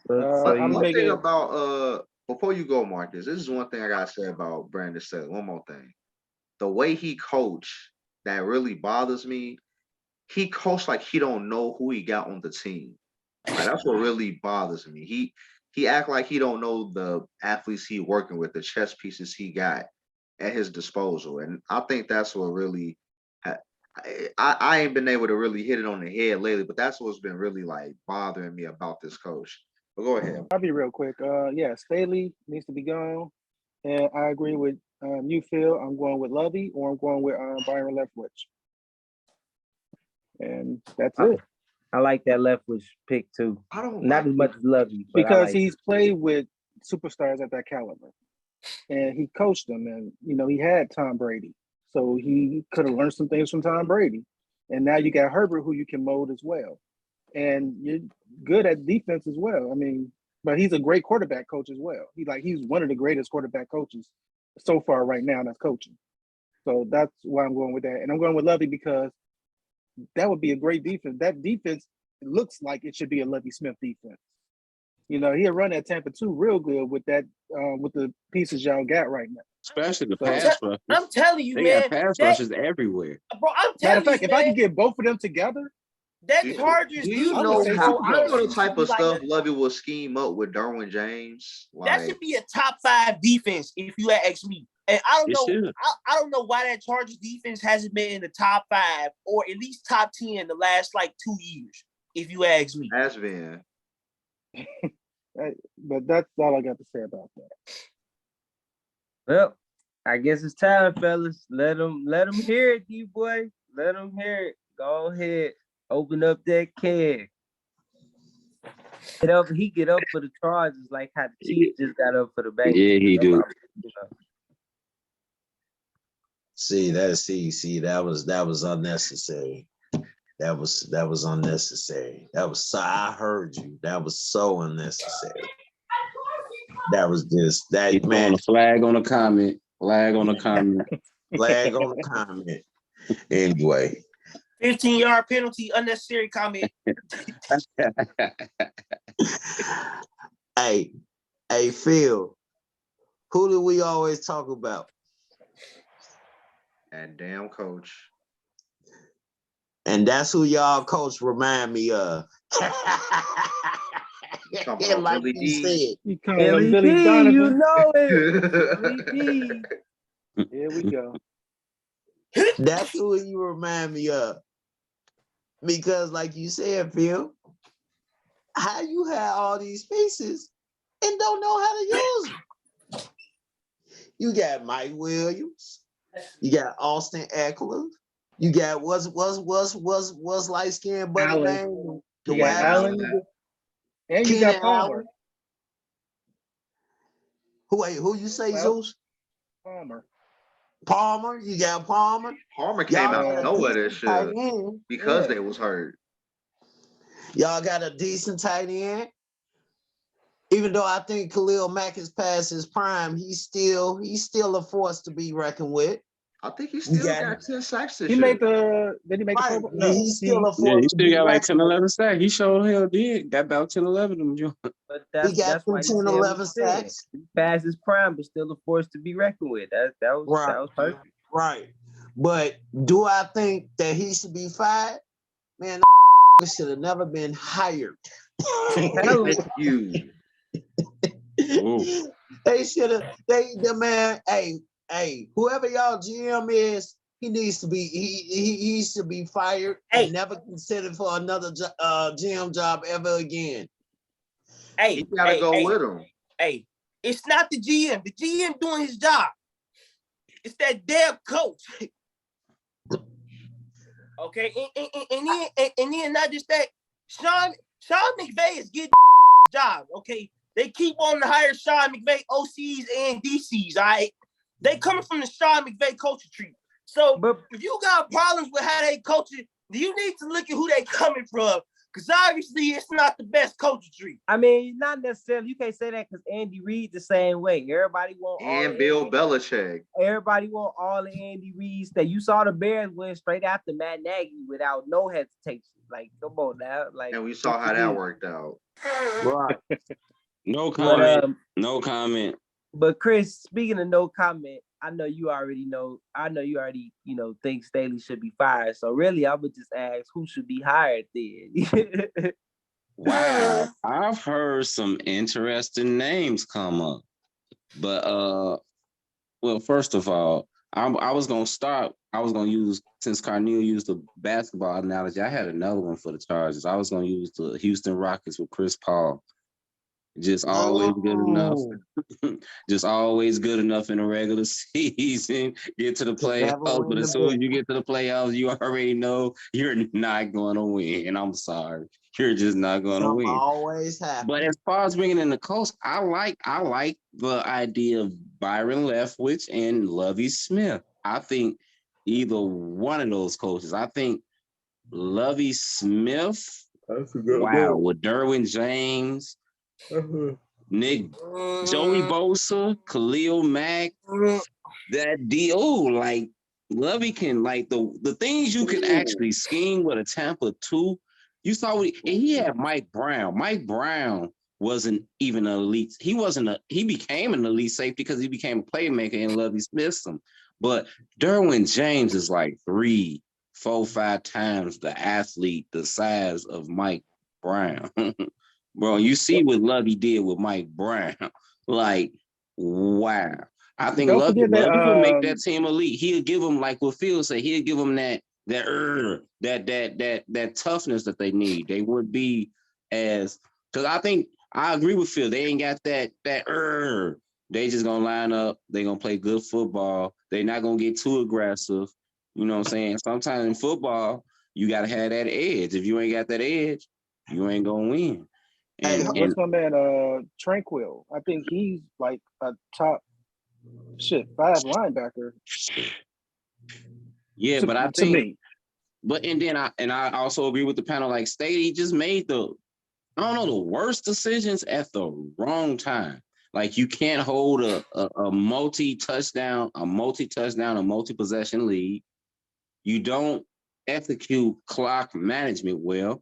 Speaker 4: One thing about before you go, Marcus, this is one thing I gotta say about Brandon Staley. One more thing. The way he coached, that really bothers me. He coached like he don't know who he got on the team. Like, that's what really bothers me. He act like he don't know the athletes he working with, the chess pieces he got at his disposal. And I think that's what really I ain't been able to really hit it on the head lately, but that's what's been really like bothering me about this coach. But go ahead.
Speaker 3: I'll be real quick. Yeah, Staley needs to be gone. And I agree with you, Phil. I'm going with Lovey, or I'm going with Byron Leftwich. And that's it.
Speaker 1: I like that Leftwich pick too.
Speaker 4: I don't
Speaker 1: not as much as Lovey,
Speaker 3: because he's played with superstars at that caliber, and he coached them, and he had Tom Brady, so he could have learned some things from Tom Brady. And now you got Herbert, who you can mold as well, and you're good at defense as well. I mean, but he's a great quarterback coach as well. He's one of the greatest quarterback coaches so far right now that's coaching. So that's why I'm going with that, and I'm going with Lovey because that would be a great defense. That defense looks like it should be a Lovie Smith defense. He'll run at Tampa 2 real good with that, with the pieces y'all got right now.
Speaker 6: Especially the pass rushers.
Speaker 5: I'm telling you,
Speaker 6: they
Speaker 5: man.
Speaker 6: Got pass rushers everywhere.
Speaker 5: Bro, I'm telling
Speaker 3: Matter of fact,
Speaker 5: you,
Speaker 3: if I could get both of them together,
Speaker 5: that Chargers.
Speaker 4: Do you know the type of stuff Lovey will scheme up with Derwin James?
Speaker 5: That should be a top 5 defense if you ask me. And I don't know. I don't know why that Chargers defense hasn't been in the top 5 or at least top 10 the last 2 years. If you ask me,
Speaker 4: has been.
Speaker 3: But that's all I got to say about that.
Speaker 1: Well, I guess it's time, fellas. Let them hear it, D-Boy. Let them hear it. Go ahead, open up that can. He get up for the Chargers like how the Chiefs just got up for the Bengals.
Speaker 6: Yeah, he do.
Speaker 2: See, that was unnecessary. That was unnecessary. I heard you. That was so unnecessary. That was just that, man.
Speaker 6: Flag on the comment. Flag on the comment.
Speaker 2: Flag on the comment. Anyway.
Speaker 5: 15-yard penalty, unnecessary comment.
Speaker 2: Hey, Phil, who do we always talk about?
Speaker 4: That damn coach.
Speaker 2: And that's who y'all coach remind me of.
Speaker 4: Like you
Speaker 3: said. Billy Donovan.
Speaker 1: You know it.
Speaker 3: Here we go.
Speaker 2: That's who you remind me of. Because like you said, Phil, how you have all these pieces and don't know how to use them. You got Mike Williams. You got Austin Eckler. You got what's light skinned buddy name?
Speaker 3: You got Allen. And you got Palmer.
Speaker 2: Who you say, Zeus?
Speaker 3: Palmer.
Speaker 2: You got Palmer.
Speaker 4: Palmer came out of nowhere this year because they was hurt.
Speaker 2: Y'all got a decent tight end. Even though I think Khalil Mack is past his prime, he's still a force to be reckoned with.
Speaker 4: I think he still
Speaker 2: got-
Speaker 4: got 10 sacks this
Speaker 3: He
Speaker 4: year.
Speaker 3: made the. Did he make the
Speaker 2: Right,
Speaker 3: Pro Bowl?
Speaker 2: but
Speaker 3: No.
Speaker 2: he's still a
Speaker 6: Yeah, he
Speaker 2: force to
Speaker 6: still
Speaker 2: be
Speaker 6: got like 10,
Speaker 2: reckoned with.
Speaker 6: 11 sacks. He sure hell did. Got about 10, 11 of them.
Speaker 1: But
Speaker 2: He got
Speaker 1: that's
Speaker 2: them
Speaker 1: why he
Speaker 2: 10,
Speaker 1: said what
Speaker 2: 11
Speaker 1: he said.
Speaker 2: sacks.
Speaker 1: He passed his prime, but still a force to be reckoned with. That was perfect.
Speaker 2: Right. But do I think that he should be fired? Man, should have never been hired.
Speaker 1: Talent.
Speaker 4: You.
Speaker 2: They should have. The man. Hey, whoever y'all GM is, he needs to be. He should be fired and never considered for another GM job ever again.
Speaker 5: Hey,
Speaker 4: He gotta go with him.
Speaker 5: Hey, it's not the GM. The GM doing his job. It's that damn coach. Okay, and then not just that. Sean McVay is getting job. Okay, they keep on to hire Sean McVay OCs and DCs. All right, they coming from the Sean McVay culture tree. So if you got problems with how they coaching, you need to look at who they coming from. Because obviously it's not the best culture tree.
Speaker 1: I mean, not necessarily. You can't say that because Andy Reid the same way. Everybody want
Speaker 4: and Bill Belichick.
Speaker 1: Everybody want all the Andy Reid's that you saw the Bears win straight after Matt Nagy without no hesitation. Like, come on now. Like,
Speaker 4: and we saw how that worked out.
Speaker 2: Right.
Speaker 6: No comment.
Speaker 1: But,
Speaker 6: no comment.
Speaker 1: But Chris, speaking of no comment, I know you already think Staley should be fired. So really, I would just ask who should be hired then.
Speaker 6: Wow, I've heard some interesting names come up, but well, first of all, I was gonna use, since Carneal used the basketball analogy, I had another one for the Chargers. I was gonna use the Houston Rockets with Chris Paul. Just always good enough. Just always good enough in the regular season. Get to the playoffs, but as soon as you get to the playoffs, you already know you're not going to win. And I'm sorry, you're just not going to win.
Speaker 2: Always happen.
Speaker 6: But as far as bringing in the coach, I like the idea of Byron Leftwich and Lovie Smith. I think either one of those coaches. I think Lovie Smith. Wow, with Derwin James. Nick, Joey Bosa, Khalil Mack, that deal, like Lovey can, like the things you can actually scheme with a Tampa 2. You saw and he had Mike Brown. Mike Brown wasn't even an elite. He became an elite safety because he became a playmaker in Lovey Smith's system. But Derwin James is like 3, 4, 5 times the athlete, the size of Mike Brown. Bro, you see what Lovey did with Mike Brown. Like, wow. I think Lovey will make that team elite. He'll give them, like what Phil said, he'll give them that toughness that they need. They would be because I think I agree with Phil. They ain't got that. They just gonna line up. They gonna play good football. They're not gonna get too aggressive. You know what I'm saying? Sometimes in football, you gotta have that edge. If you ain't got that edge, you ain't gonna win.
Speaker 3: What's my man? Tranquil. I think he's like a top 5 linebacker.
Speaker 6: Yeah, but I think. But I also agree with the panel. Like Staley just made the worst decisions at the wrong time. Like you can't hold a multi-touchdown, a multi-possession lead. You don't execute clock management well.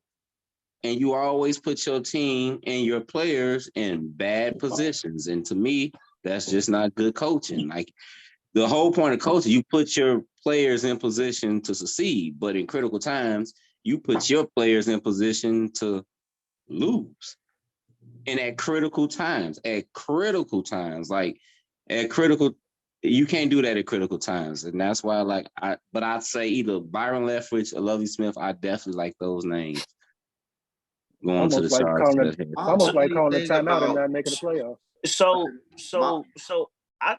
Speaker 6: And you always put your team and your players in bad positions. And to me, that's just not good coaching. Like the whole point of coaching, you put your players in position to succeed. But in critical times, you put your players in position to lose. And at critical times, you can't do that at critical times. And that's why, but I'd say either Byron Leftwich or Lovie Smith, I definitely like those names. Going to the Chargers.
Speaker 3: Almost like calling a timeout and not making the playoffs.
Speaker 5: So I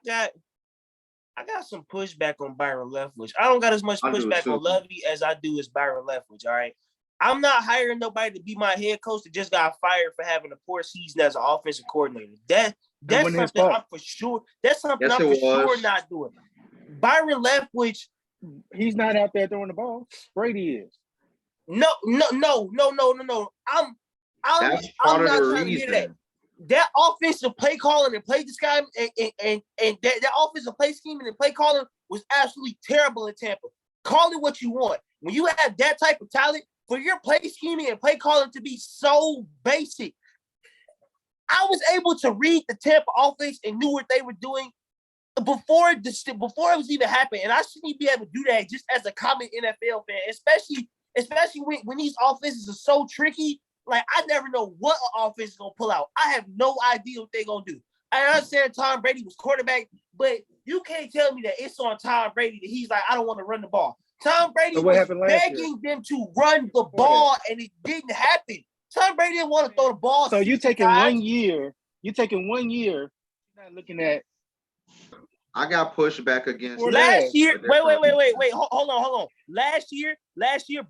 Speaker 5: got some pushback on Byron Leftwich. I don't got as much pushback on Lovey as I do as Byron Leftwich. All right. I'm not hiring nobody to be my head coach that just got fired for having a poor season as an offensive coordinator. That's something I'm for sure. That's something I'm for sure not doing. Byron Leftwich,
Speaker 3: he's not out there throwing the ball. Brady is.
Speaker 5: No. I'm not trying to hear that. that offensive play calling and play scheme and that offensive play scheming and play calling was absolutely terrible in Tampa. Call it what you want. When you have that type of talent, for your play scheming and play calling to be so basic, I was able to read the Tampa offense and knew what they were doing before it was even happening. And I shouldn't be able to do that just as a common NFL fan, especially when these offenses are so tricky. Like, I never know what an offense is going to pull out. I have no idea what they're going to do. I understand Tom Brady was quarterback, but you can't tell me that it's on Tom Brady that he's like, I don't want to run the ball. Tom Brady was begging them to run the ball, and it didn't happen. Tom Brady didn't want to throw the ball.
Speaker 3: So you taking 1 year. You're not looking at.
Speaker 4: I got pushed back against
Speaker 5: last year. Wait. Hold on. Last year,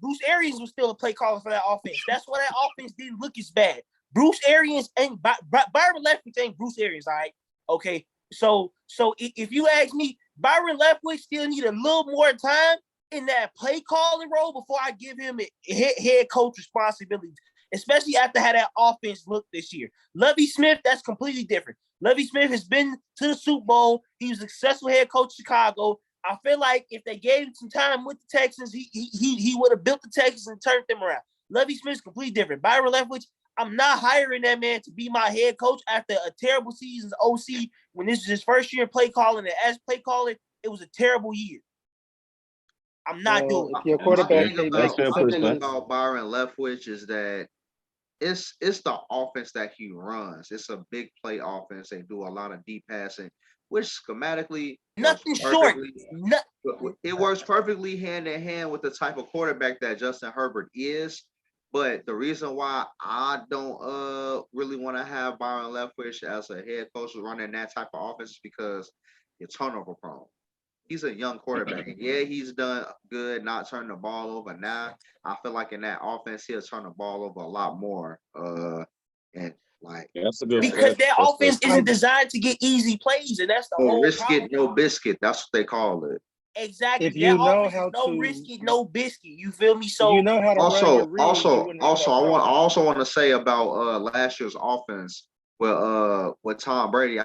Speaker 5: Bruce Arians was still a play caller for that offense. That's why that offense didn't look as bad. Bruce Arians ain't Byron Leftwich ain't Bruce Arians, all right? Okay. So if you ask me, Byron Leftwich still need a little more time in that play calling role before I give him head coach responsibilities, especially after how that offense looked this year. Lovie Smith, that's completely different. Lovie Smith has been to the Super Bowl. He was a successful head coach in Chicago. I feel like if they gave him some time with the Texans, he would have built the Texans and turned them around. Lovie Smith's completely different. Byron Leftwich, I'm not hiring that man to be my head coach after a terrible season as OC when this is his first year play calling. And as play calling, it was a terrible year. I'm not doing it.
Speaker 3: If your quarterback
Speaker 4: about Byron Leftwich is that it's the offense that he runs. It's a big play offense. They do a lot of deep passing, which schematically
Speaker 5: nothing short.
Speaker 4: It works perfectly hand in hand with the type of quarterback that Justin Herbert is. But the reason why I don't really want to have Byron Leftwich as a head coach running that type of offense is because you're turnover prone. He's a young quarterback. And yeah, he's done good not turning the ball over. Now, I feel like in that offense, he'll turn the ball over a lot more. And like
Speaker 6: that's a good
Speaker 5: because that offense isn't designed to get easy plays, and that's the whole
Speaker 4: risk
Speaker 5: problem.
Speaker 4: it, no biscuit. That's what they call it.
Speaker 5: Exactly.
Speaker 3: If you know how
Speaker 5: no risk it, no biscuit. You feel me? So
Speaker 3: you know how to run your read,
Speaker 4: I also want to say about last year's offense with Tom Brady.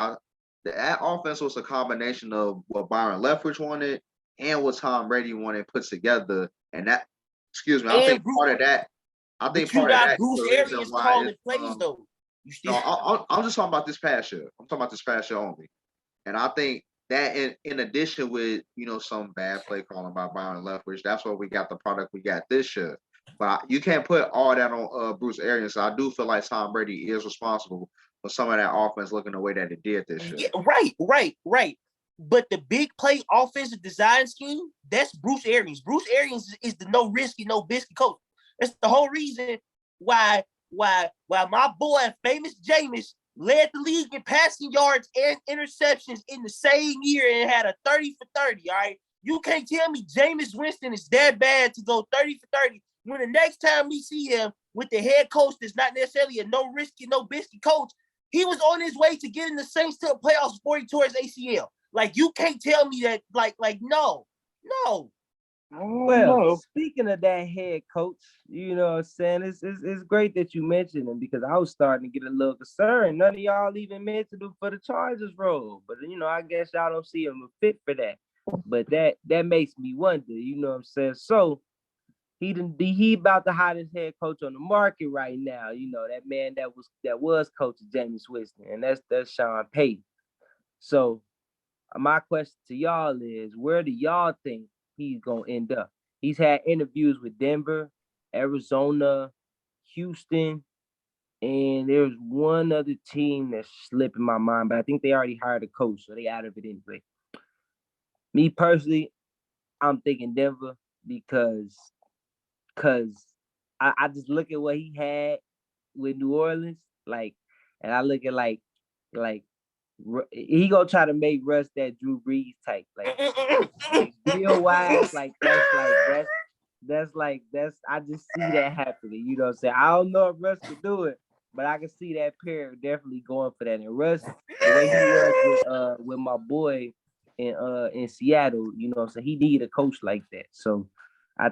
Speaker 4: That offense was a combination of what Byron Leftwich wanted and what Tom Brady wanted put together. And that, I think part of that. I think part of that.
Speaker 5: Bruce Arians calling plays though.
Speaker 4: I'm just talking about this past year. I'm talking about this past year only. And I think that in addition with some bad play calling by Byron Leftwich, that's why we got the product we got this year. But you can't put all that on Bruce Arians. So I do feel like Tom Brady is responsible for some of that offense looking the way that it did this year.
Speaker 5: Yeah, right. But the big play offensive design scheme, that's Bruce Arians. Bruce Arians is the no risky, no biscuit coach. That's the whole reason why my boy famous Jameis led the league in passing yards and interceptions in the same year and had a 30 for 30. All right. You can't tell me Jameis Winston is that bad to go 30 for 30 when the next time we see him with the head coach that's not necessarily a no risky, no biscuit coach, he was on his way to getting the Saints to the playoffs before he tore his ACL. Like, you can't tell me that, no.
Speaker 1: Well, speaking of that head coach, you know what I'm saying? It's great that you mentioned him because I was starting to get a little concerned. None of y'all even mentioned him for the Chargers role. But, I guess y'all don't see him a fit for that. But that makes me wonder, you know what I'm saying? So, he about the hottest head coach on the market right now. That man that was coaching Jameis Winston, and that's Sean Payton. So my question to y'all is, where do y'all think he's gonna end up? He's had interviews with Denver, Arizona, Houston, and there's one other team that's slipping my mind, but I think they already hired a coach, so they out of it anyway. Me personally, I'm thinking Denver because I just look at what he had with New Orleans, and I look at like he gonna try to make Russ that Drew Brees type, real wise, that's I just see that happening. You know what I'm saying? I don't know if Russ could do it, but I can see that pair definitely going for that. And Russ, the way he was with my boy in Seattle, you know what I'm saying? He need a coach like that. So I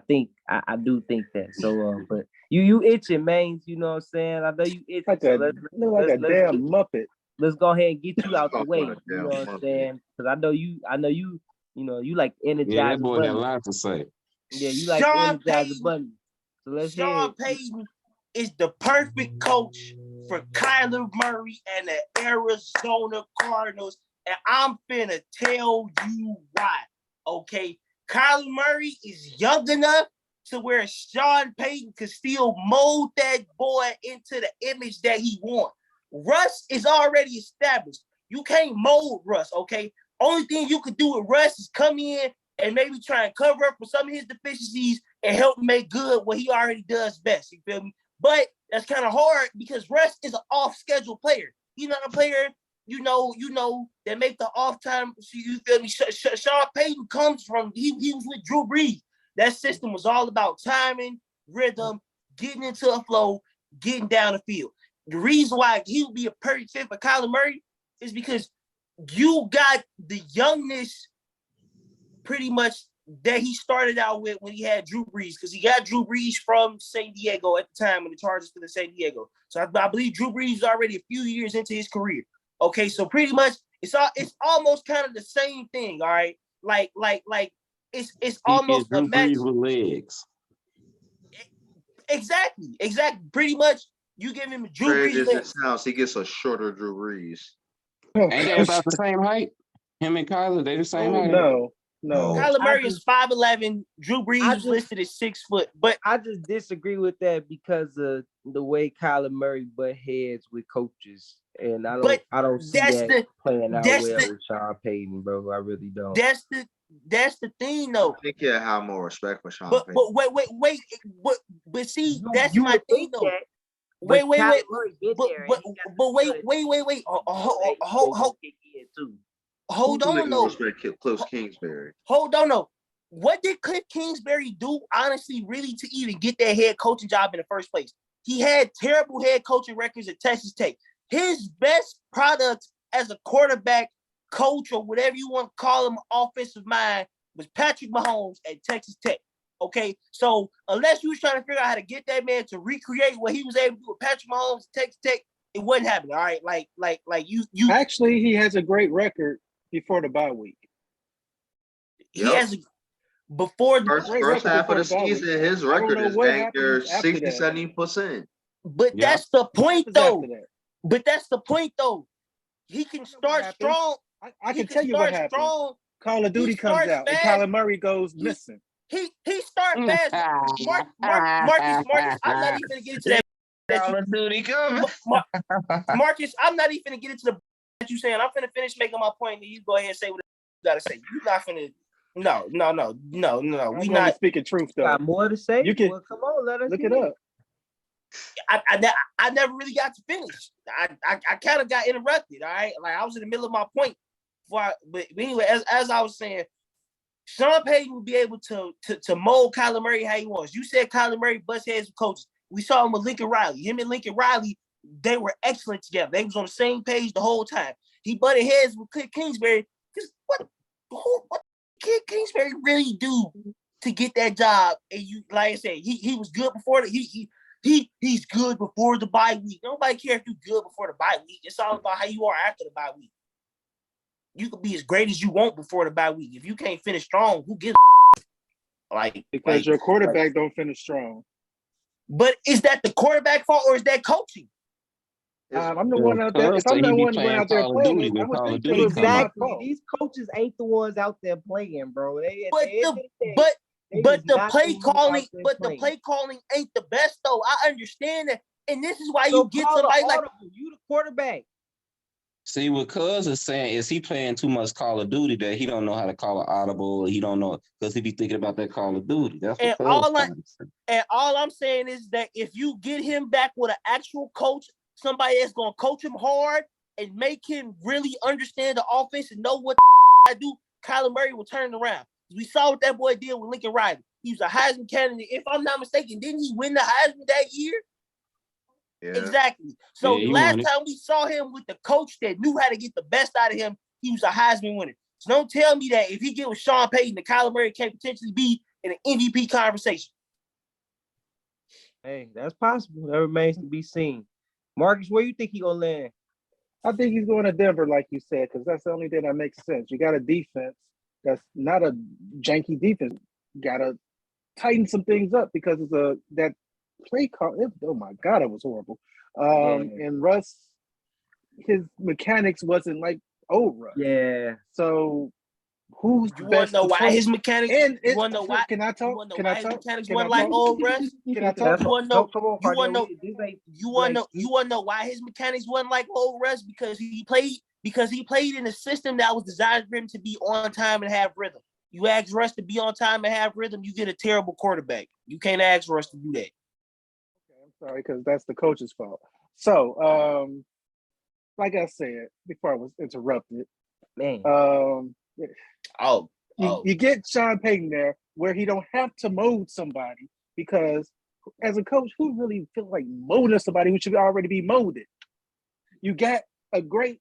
Speaker 1: do think that. So but you itching, man. You know what I'm saying? I know you itching.
Speaker 3: Like
Speaker 1: So
Speaker 3: look like a damn Muppet.
Speaker 1: let's go ahead and get you out the way.
Speaker 4: Like a
Speaker 1: You
Speaker 4: damn
Speaker 1: know what I'm
Speaker 4: monkey.
Speaker 1: saying? Because I know you like
Speaker 6: Yeah,
Speaker 1: Energizer
Speaker 6: that boy got a
Speaker 1: Bunny.
Speaker 6: lot to say.
Speaker 1: Yeah, you like
Speaker 5: Sean
Speaker 1: Energizer
Speaker 5: Payton,
Speaker 1: Bunny. So let's hear
Speaker 5: Sean
Speaker 1: it.
Speaker 5: Payton is the perfect coach for Kyler Murray and the Arizona Cardinals. And I'm finna tell you why. Okay. Kyler Murray is young enough to where Sean Payton could still mold that boy into the image that he wants. Russ is already established. You can't mold Russ, okay? Only thing you could do with Russ is come in and maybe try and cover up for some of his deficiencies and help make good what he already does best. You feel me? But that's kind of hard because Russ is an off-schedule player. He's not a player, that make the off-time. You feel me? Sean Payton comes from he was with Drew Brees. That system was all about timing, rhythm, getting into a flow, getting down the field. The reason why he would be a perfect fit for Kyler Murray is because you got the youngness pretty much that he started out with when he had Drew Brees, because he got Drew Brees from San Diego at the time when the Chargers for the San Diego. So I believe Drew Brees is already a few years into his career. Okay, so pretty much it's almost kind of the same thing. All right, like it's
Speaker 6: He
Speaker 5: almost
Speaker 6: Drew
Speaker 5: a match.
Speaker 6: Brees with legs.
Speaker 5: Exactly. Pretty much you give him Drew
Speaker 4: Crazy
Speaker 5: Brees
Speaker 4: as it
Speaker 5: legs.
Speaker 4: sounds, he gets a shorter Drew Brees.
Speaker 6: Ain't they about the same height? Him and Kyler, they the same height?
Speaker 3: No.
Speaker 5: Kyler Murray is 5'11". Drew Brees is listed as 6 foot. But
Speaker 1: I just disagree with that because of the way Kyler Murray butt heads with coaches, and I don't see that playing out well with Sean Payton, bro. I really don't.
Speaker 5: That's the thing, though.
Speaker 4: I think he'll have more respect for Sean
Speaker 5: But
Speaker 4: Payton.
Speaker 5: wait. But see, that's my thing, though. Wait. But wait. Hold on, though.
Speaker 4: Respect Cliff Kingsbury.
Speaker 5: Hold on, though. What did Cliff Kingsbury do, honestly, really, to even get that head coaching job in the first place? He had terrible head coaching records at Texas Tech. His best product as a quarterback, coach, or whatever you want to call him, offensive mind, was Patrick Mahomes at Texas Tech. Okay, so unless you was trying to figure out how to get that man to recreate what he was able to do with Patrick Mahomes at Texas Tech, it wasn't happening. All right, like you.
Speaker 3: Actually, he has a great record before the bye week.
Speaker 5: He has before the
Speaker 4: first half of the season, his record is dang near 60-70%.
Speaker 5: But that's the point, though. He can start strong.
Speaker 3: I can tell you what happened. Strong. Call of Duty comes out and Kyler Murray goes missing.
Speaker 5: He started fast. Marcus, I'm not even gonna get into that.
Speaker 6: Call of Duty coming.
Speaker 5: Marcus, I'm not even gonna get into the that you saying. I'm finna finish making my point, and you go ahead and say what you gotta say. You're not finna. No. We not
Speaker 3: speaking truth though.
Speaker 1: Got more to say?
Speaker 3: You can
Speaker 1: come on, let us
Speaker 3: look it up.
Speaker 5: I never really got to finish. I kind of got interrupted. All right, like I was in the middle of my point. But anyway, as I was saying, Sean Payton will be able to mold Kyler Murray how he wants. You said Kyler Murray bust heads with coaches. We saw him with Lincoln Riley. Him and Lincoln Riley, they were excellent together. They was on the same page the whole time. He butted heads with Cliff Kingsbury. Because what Cliff Kingsbury really do to get that job? And you, like I said, he was good before he's good before the bye week. Nobody cares if you're good before the bye week. It's all about how you are after the bye week. You can be as great as you want before the bye week. If you can't finish strong, who gives a
Speaker 3: because your quarterback don't finish strong.
Speaker 5: But is that the quarterback fault or is that coaching?
Speaker 3: I'm the one out there. If I'm the one going out there playing, I would think
Speaker 1: exactly. These coaches ain't the ones out there playing, bro.
Speaker 5: But the play calling ain't the best though. I understand that, and this is why you get somebody like
Speaker 1: you, the quarterback.
Speaker 6: See what Cuz is saying is he playing too much Call of Duty that he don't know how to call an audible. He don't know because he be thinking about that Call of Duty. That's what
Speaker 5: all I'm saying is that if you get him back with an actual coach, somebody that's gonna coach him hard and make him really understand the offense and know what I do, Kyler Murray will turn around. We saw what that boy did with Lincoln Riley. He was a Heisman candidate. If I'm not mistaken, didn't he win the Heisman that year? Yeah. Exactly. So last time we saw him with the coach that knew how to get the best out of him, he was a Heisman winner. So don't tell me that if he get with Sean Payton, the Kyler Murray can potentially be in an MVP conversation.
Speaker 1: Hey, that's possible. That remains to be seen. Marcus, where you think he gonna land?
Speaker 3: I think he's going to Denver, like you said, because that's the only thing that makes sense. You got a defense that's not a janky defense. Got to tighten some things up because it's that play call. Oh my God, it was horrible. And Russ, his mechanics wasn't like old Russ.
Speaker 1: Yeah.
Speaker 3: So who's
Speaker 5: You
Speaker 3: the
Speaker 5: want
Speaker 3: best?
Speaker 5: to know why his mechanics?
Speaker 3: And
Speaker 5: you want to know why?
Speaker 3: Can I talk? Can I talk?
Speaker 5: His mechanics
Speaker 3: Can I
Speaker 5: wasn't like
Speaker 3: talk?
Speaker 5: old Russ?
Speaker 3: Can I talk?
Speaker 5: You want to know?
Speaker 1: Come on,
Speaker 5: You want to know?
Speaker 1: You
Speaker 5: You want to know why his mechanics wasn't like old Russ? Because he played in a system that was designed for him to be on time and have rhythm. You ask Russ to be on time and have rhythm, you get a terrible quarterback. You can't ask Russ to do that.
Speaker 3: Okay, I'm sorry, because that's the coach's fault. So, like I said before I was interrupted,
Speaker 1: man.
Speaker 3: You get Sean Payton there where he don't have to mold somebody, because as a coach, who really feels like molding somebody who should already be molded? You got a great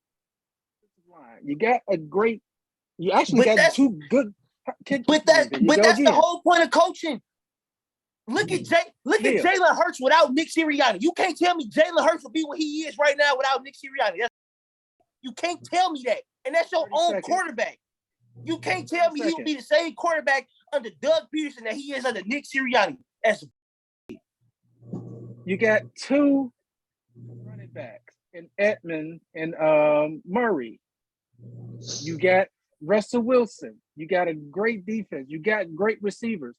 Speaker 3: line. You actually got two good kickers.
Speaker 5: But that's the whole point of coaching. Look at Jalen Hurts without Nick Sirianni. You can't tell me Jalen Hurts will be what he is right now without Nick Sirianni. You can't tell me that. And that's your own quarterback. You can't tell me he will be the same quarterback under Doug Peterson that he is under Nick Sirianni.
Speaker 3: You got two running backs in Edmund and Murray. You got Russell Wilson. You got a great defense. You got great receivers.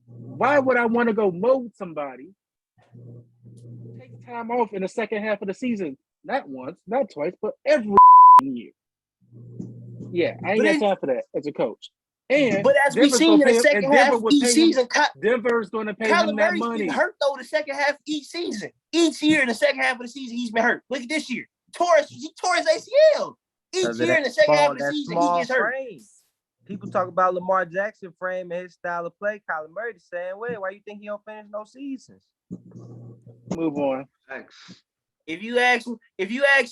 Speaker 3: Why would I want to go mold somebody? Take time off in the second half of the season. Not once, not twice, but every year. Yeah, I ain't got time for that as a coach.
Speaker 5: But as we've seen in the second half of each season,
Speaker 3: Denver's going to pay him that money.
Speaker 5: Murray's been hurt though the second half of each season. Each year in the second half of the season, he's been hurt. Look at this year. He tore his ACL. Each year in the second half of the season, he gets hurt.
Speaker 1: People talk about Lamar Jackson frame and his style of play. Kyler Murray the same way. Why you think he don't finish no seasons?
Speaker 3: Move on.
Speaker 4: Thanks.
Speaker 5: If you ask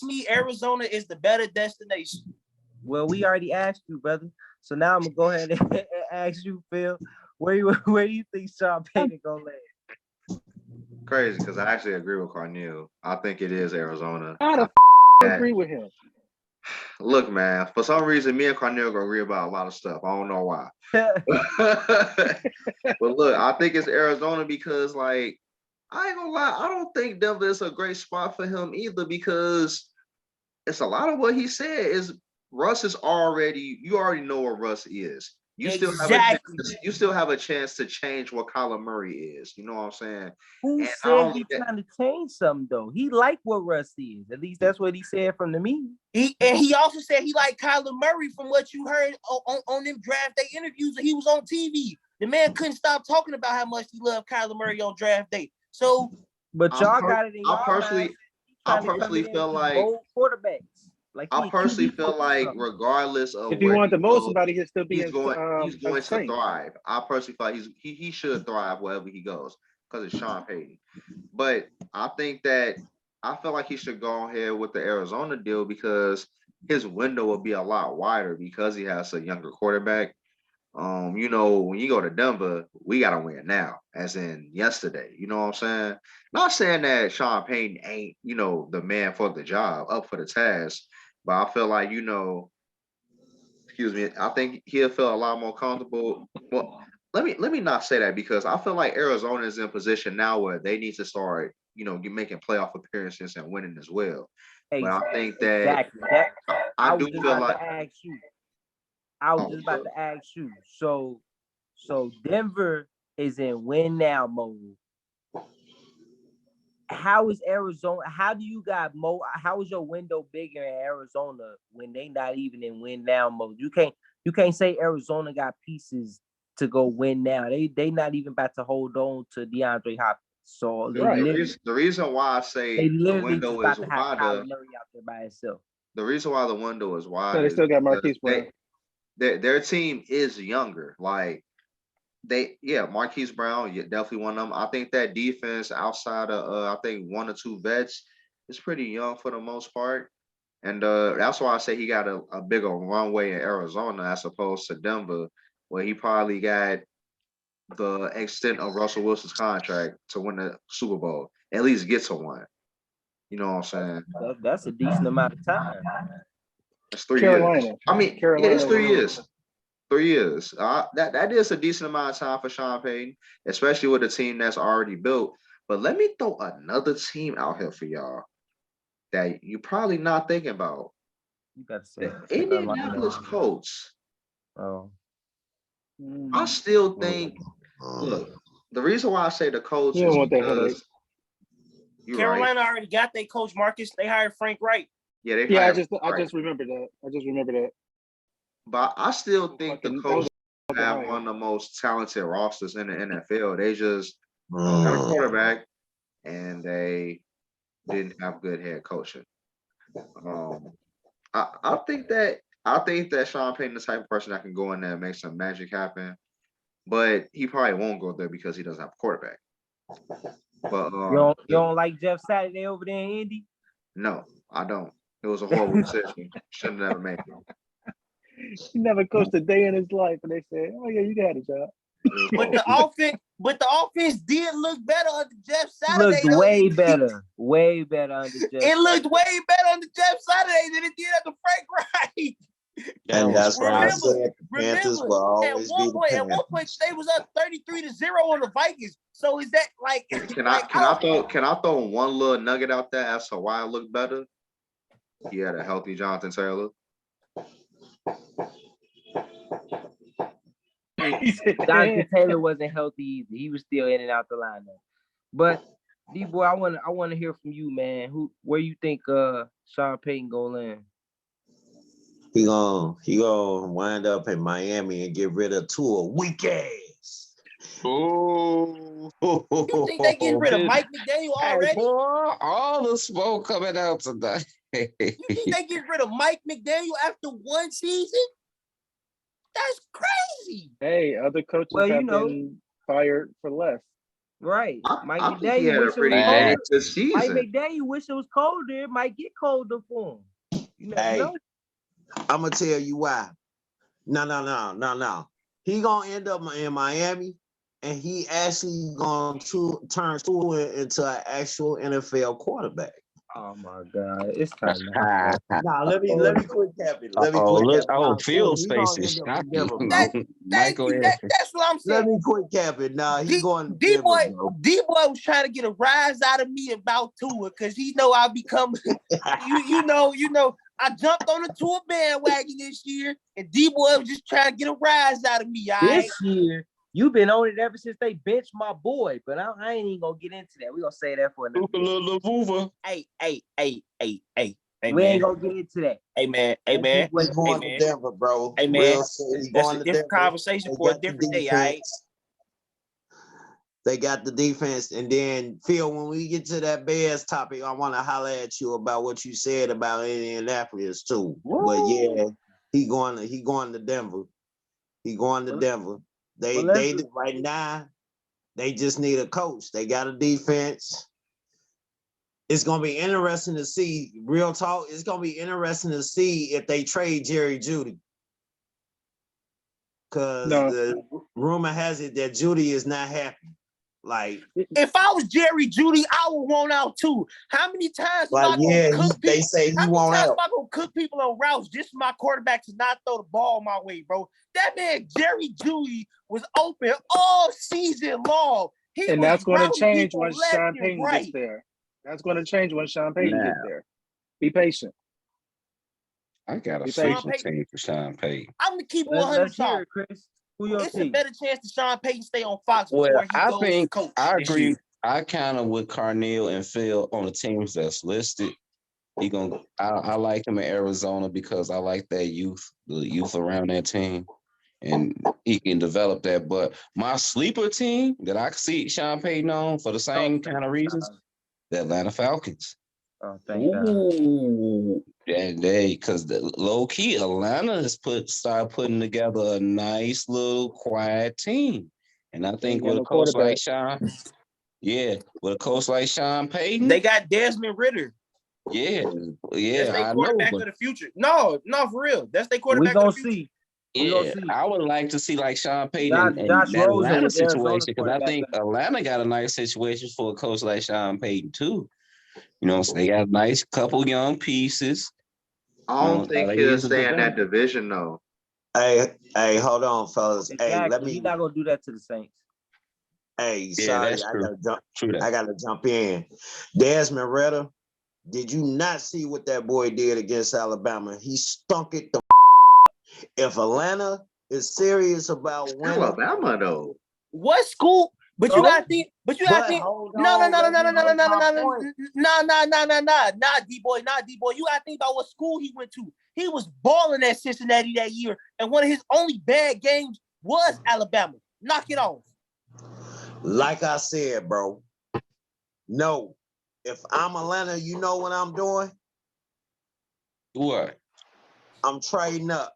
Speaker 5: me, Arizona is the better destination.
Speaker 1: Well, we already asked you, brother. So now I'm gonna go ahead and ask you, Phil, where do you think Sean Payton gonna land?
Speaker 4: Crazy, because I actually agree with Cornel. I think it is Arizona.
Speaker 3: I agree with him.
Speaker 4: Look, man, for some reason, me and Cornel gonna agree about a lot of stuff. I don't know why. But look, I think it's Arizona because, like, I ain't gonna lie, I don't think Denver is a great spot for him either, because it's a lot of what he said is Russ is you already know what Russ is. You still have a chance to change what Kyler Murray is. You know what I'm saying?
Speaker 1: Who said he's trying to change something though? He liked what Russ is. At least that's what he said from the meeting.
Speaker 5: He also said he liked Kyler Murray from what you heard on them draft day interviews that he was on TV. The man couldn't stop talking about how much he loved Kyler Murray on draft day. So,
Speaker 1: but y'all got it in
Speaker 4: I personally feel like
Speaker 1: quarterbacks.
Speaker 4: I personally feel like regardless of
Speaker 3: if he wanted to mold somebody, he'll still be
Speaker 4: he's going to thrive. I personally feel like he should thrive wherever he goes because it's Sean Payton. But I think that I feel like he should go ahead with the Arizona deal because his window will be a lot wider because he has a younger quarterback. When you go to Denver, we gotta win now, as in yesterday. You know what I'm saying? Not saying that Sean Payton ain't, the man for the job, up for the task. But I feel like, I think he'll feel a lot more comfortable. Well, let me not say that because I feel like Arizona is in position now where they need to start, making playoff appearances and winning as well. But I think that I do feel like
Speaker 1: I was just about to ask you. So Denver is in win now mode. How is Arizona? How do you got how is your window bigger in Arizona when they not even in win now mode? You can't say Arizona got pieces to go win now. They not even about to hold on to DeAndre Hopkins. So
Speaker 4: the reason why I say the window is wider.
Speaker 1: Out there by itself.
Speaker 4: The reason why the window is wide.
Speaker 3: So they still got Marquise Brown.
Speaker 4: Their team is younger. Like Marquise Brown, definitely one of them. I think that defense outside of I think one or two vets is pretty young for the most part. And that's why I say he got a bigger runway in Arizona as opposed to Denver, where he probably got the extent of Russell Wilson's contract to win the Super Bowl. At least get to one. You know what I'm saying?
Speaker 1: That's a decent amount of time.
Speaker 4: It's 3
Speaker 3: Carolina.
Speaker 4: years. I mean,
Speaker 3: Carolina.
Speaker 4: yeah, it's 3 years. 3 years. That is a decent amount of time for Sean Payton, especially with a team that's already built. But let me throw another team out here for y'all that you're probably not thinking about.
Speaker 1: You got to say
Speaker 4: The Indianapolis Colts.
Speaker 1: Oh,
Speaker 4: I still think. Look, the reason why I say the Colts
Speaker 3: You
Speaker 4: is
Speaker 3: don't want that
Speaker 4: because
Speaker 3: headache.
Speaker 4: you're
Speaker 5: Carolina
Speaker 4: right.
Speaker 5: already got their coach Marcus. They hired Frank Wright.
Speaker 4: Yeah, they
Speaker 3: Yeah, I
Speaker 4: hired
Speaker 3: just
Speaker 4: Wright.
Speaker 3: remember that. I just remember that.
Speaker 4: But I still think the
Speaker 3: Fucking- that
Speaker 4: Colts
Speaker 3: was
Speaker 4: have
Speaker 3: hire.
Speaker 4: one of the most talented rosters in the NFL. They just don't got a quarterback, and they didn't have good head coaching. I think that Sean Payton is the type of person that can go in there and make some magic happen, but he probably won't go there because he doesn't have a quarterback. But
Speaker 1: you don't like Jeff Saturday over there in Indy?
Speaker 4: no, I don't. It was a horrible decision. Shouldn't have never made it.
Speaker 3: He never coached a day in his life, and they said, "Oh yeah, you got a job."
Speaker 5: But the offense did look better under Jeff Saturday.
Speaker 1: Looked way better under Jeff.
Speaker 5: It looked way better under Jeff Saturday than it did under Frank Wright.
Speaker 6: And that's why I said the Panthers will always be the
Speaker 5: at one point, they was up 33-0 on the Vikings. So is that like?
Speaker 4: Can I throw one little nugget out there as to why it looked better? He had a healthy Jonathan Taylor.
Speaker 1: Jonathan Taylor wasn't healthy either. He was still in and out the lineup. But D-boy, I want to hear from you, man. Where you think Sean Payton gonna land?
Speaker 2: He gonna wind up in Miami and get rid of Tua weak ass.
Speaker 6: Oh,
Speaker 5: You think they getting rid of Mike McDaniel already?
Speaker 6: Hey, boy, all the smoke coming out tonight.
Speaker 5: You think they get rid of Mike McDaniel after one season? That's crazy.
Speaker 3: Hey, other coaches have been fired for less.
Speaker 1: Right. Mike
Speaker 4: I think he
Speaker 1: McDaniel
Speaker 4: had a
Speaker 1: wish it
Speaker 4: pretty
Speaker 1: was
Speaker 4: bad
Speaker 1: cold.
Speaker 4: this season.
Speaker 1: Mike McDaniel wish it was colder. It might get colder for him. You never know.
Speaker 2: I'm gonna tell you why. No. He gonna end up in Miami, and he actually gonna turn Tua into an actual NFL quarterback.
Speaker 1: Oh my God, it's time.
Speaker 2: Now let me quick cap it.
Speaker 6: Field space is shocking. Michael,
Speaker 5: that's what I'm saying.
Speaker 2: Let me quick cap it. Nah, he's going to
Speaker 5: D-boy was trying to get a rise out of me about Tua because he know I become you know I jumped on the Tua bandwagon this year, and D-boy was just trying to get a rise out of me.
Speaker 1: This year, you've been on it ever since they benched my boy, but I ain't even gonna get into that. We're gonna say that for another day.
Speaker 5: Hey,
Speaker 1: we ain't gonna get into that.
Speaker 5: Hey man.
Speaker 2: He's going to Denver, bro.
Speaker 5: Hey man,
Speaker 2: that's
Speaker 5: a different conversation for a different day, all right?
Speaker 2: They got the defense, and then Phil, when we get to that Bears topic, I want to holler at you about what you said about Indianapolis too. Woo. But yeah, he going to Denver. They right now, they just need a coach. They got a defense. It's gonna be interesting to see. Real talk. It's gonna be interesting to see if they trade Jerry Jeudy. Because the rumor has it that Jeudy is not happy. Like,
Speaker 5: if I was Jerry Jeudy, I would want out too. How many times
Speaker 2: they say he won't out.
Speaker 5: Am I gonna cook people on routes just for my quarterback to not throw the ball my way, bro? That man Jerry Jeudy was open all season long.
Speaker 3: And that's going to change when Sean Payton gets there. That's going to change when Sean Payton gets there. Be patient.
Speaker 6: I got a sleeper team for Sean Payton.
Speaker 5: I'm gonna keep 100.
Speaker 1: Chris.
Speaker 5: It's a better chance that Sean Payton stay on Fox.
Speaker 6: Well, I think I agree. I kind of with Carneal and Phil on the teams that's listed. I like him in Arizona because I like that the youth around that team, and he can develop that. But my sleeper team that I see Sean Payton on for the same kind of reasons, the Atlanta Falcons.
Speaker 1: Oh, thank God.
Speaker 6: And because the low key Atlanta has started putting together a nice little quiet team, and I think with a coach like Sean, with a coach like Sean Payton,
Speaker 5: they got Desmond Ridder.
Speaker 6: Yeah,
Speaker 5: that's their quarterback of the future. No, for real, that's their quarterback.
Speaker 1: We gonna see. We gonna
Speaker 6: Yeah,
Speaker 1: see.
Speaker 6: I would like to see like Sean Payton and
Speaker 1: Josh
Speaker 6: that
Speaker 1: Rosen
Speaker 6: Atlanta
Speaker 1: with Arizona's
Speaker 6: situation because I
Speaker 1: quarterback.
Speaker 6: think Atlanta got a nice situation for a coach like Sean Payton too. You know, so they got a nice couple young pieces.
Speaker 4: I don't think he'll stay in that division though.
Speaker 2: Hey, hold on, fellas.
Speaker 1: Exactly.
Speaker 2: Hey, let me.
Speaker 1: He's not gonna do that to the Saints.
Speaker 2: Hey,
Speaker 6: Yeah,
Speaker 2: sorry,
Speaker 6: that's true.
Speaker 2: I gotta jump in. Desmond Ritter, did you not see what that boy did against Alabama? He stunk it. If Atlanta is serious about winning,
Speaker 4: Alabama though.
Speaker 5: What school? But you gotta think. But you gotta think.
Speaker 2: hold
Speaker 5: No,
Speaker 2: on,
Speaker 5: D boy, You gotta think about what school he went to. He was balling at Cincinnati that year, and one of his only bad games was Alabama. Knock it off.
Speaker 2: Like I said, bro. No, if I'm Atlanta, you know what I'm doing?
Speaker 6: What?
Speaker 2: I'm trading up.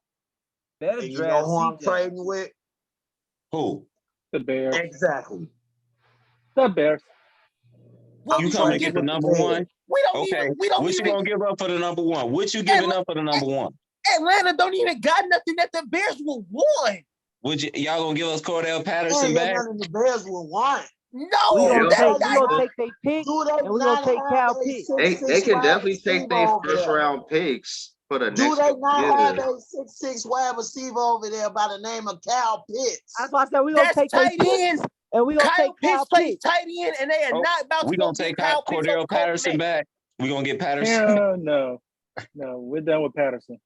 Speaker 1: Better
Speaker 2: And you
Speaker 1: draft
Speaker 2: know who I'm
Speaker 1: CJ.
Speaker 2: trading with?
Speaker 6: Who?
Speaker 3: The Bears.
Speaker 2: Exactly.
Speaker 3: The Bears.
Speaker 5: Well,
Speaker 6: You coming to get the number one?
Speaker 5: We don't
Speaker 6: Okay.
Speaker 5: even. We don't
Speaker 6: what
Speaker 5: even.
Speaker 6: You gonna give up for the number one? What you giving up for the number one?
Speaker 5: Atlanta don't even got nothing that the Bears will want.
Speaker 6: Y'all gonna give us Cordell Patterson back?
Speaker 2: None of the Bears will want.
Speaker 5: No,
Speaker 1: We gonna take they pick,
Speaker 2: Do they
Speaker 1: and we gonna take Cal pick.
Speaker 4: They can definitely take their first round picks for the next.
Speaker 2: Do they not have a 6'6" wide receiver over there by the name of Cal Pitts?
Speaker 1: That's why I said we gonna take their picks, and we gonna take Cal
Speaker 5: plays
Speaker 1: Pitts.
Speaker 5: tight end, and they are not about
Speaker 6: We
Speaker 5: to go
Speaker 6: gonna take
Speaker 5: get Kyle Pitts
Speaker 6: Cordell Patterson back. We gonna get Patterson.
Speaker 3: Yeah, no, we're done with Patterson.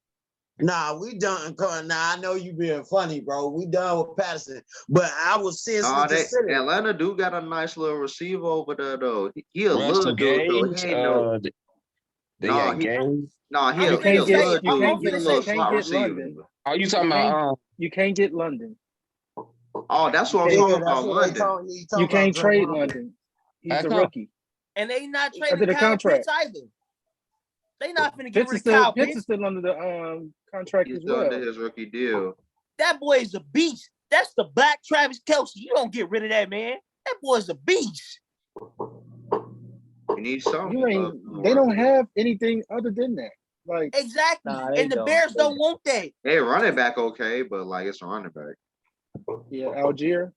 Speaker 2: Nah, we done. Nah, I know you being funny, bro. We done with Patterson, but I was seriously considering.
Speaker 4: Atlanta do got a nice little receiver over there though. He a
Speaker 6: Russell
Speaker 4: little dude though.
Speaker 6: Gage,
Speaker 4: He ain't no.
Speaker 6: They got Gage.
Speaker 4: Nah, he a
Speaker 3: You can't
Speaker 4: little
Speaker 3: get
Speaker 4: dude. He a little
Speaker 3: London.
Speaker 4: slot receiver.
Speaker 6: Are you talking about?
Speaker 3: You can't get London.
Speaker 4: Oh, that's what I'm talking about. London.
Speaker 3: You can't trade London. He's a rookie.
Speaker 5: And they not trading Kyle Pitts either. They not finna get rid of Kyle Pitts.
Speaker 3: Pitts is still under the contract as well.
Speaker 4: Under his rookie deal.
Speaker 5: That boy is a beast. That's the black Travis Kelce. You don't get rid of that man. That boy's a beast.
Speaker 4: You need something.
Speaker 3: They don't have anything other than that. Like
Speaker 5: exactly. And the Bears don't want that.
Speaker 4: They running back okay, but like it's a running back.
Speaker 3: Yeah, Algier.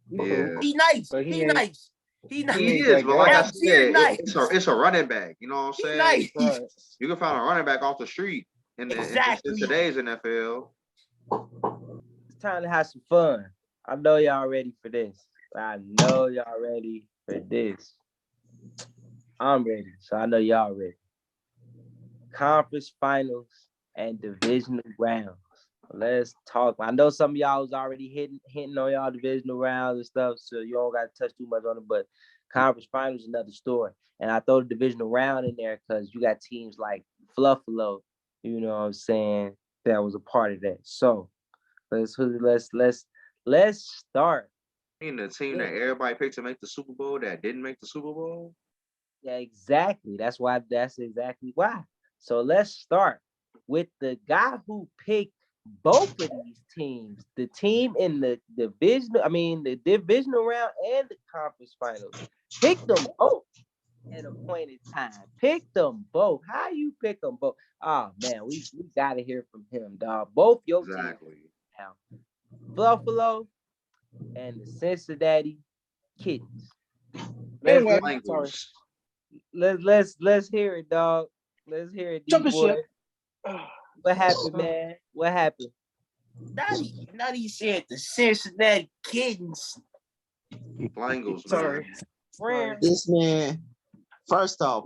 Speaker 4: Yeah.
Speaker 5: He nice. He nice.
Speaker 4: He is, but like I said, it's a running back. You know what I'm saying?
Speaker 5: Nice.
Speaker 3: Right.
Speaker 4: You can find a running back off the street in today's NFL.
Speaker 1: It's time to have some fun. I know y'all ready for this. I'm ready, so I know y'all ready. Conference finals and divisional rounds. Let's talk. I know some of y'all was already hitting on y'all divisional rounds and stuff, so you don't got to touch too much on it. But conference finals is another story. And I throw the divisional round in there because you got teams like Fluffalo, you know what I'm saying, that was a part of that. So let's start.
Speaker 4: You mean the team that everybody picked to make the Super Bowl that didn't make the Super Bowl?
Speaker 1: Yeah, exactly. That's exactly why. So let's start with the guy who picked both of these teams, the team in the divisional round and the conference finals. Pick them both at a point in time. Pick them both. How you pick them both? Oh man, we gotta hear from him, dog. Both your teams now. Buffalo and the Cincinnati Kittens. Let's hear it, dog. Let's hear it, D-boy. What happened, man? What happened?
Speaker 5: Now he said the Cincinnati Kittens.
Speaker 4: Bengals,
Speaker 3: sorry.
Speaker 2: This man, first off,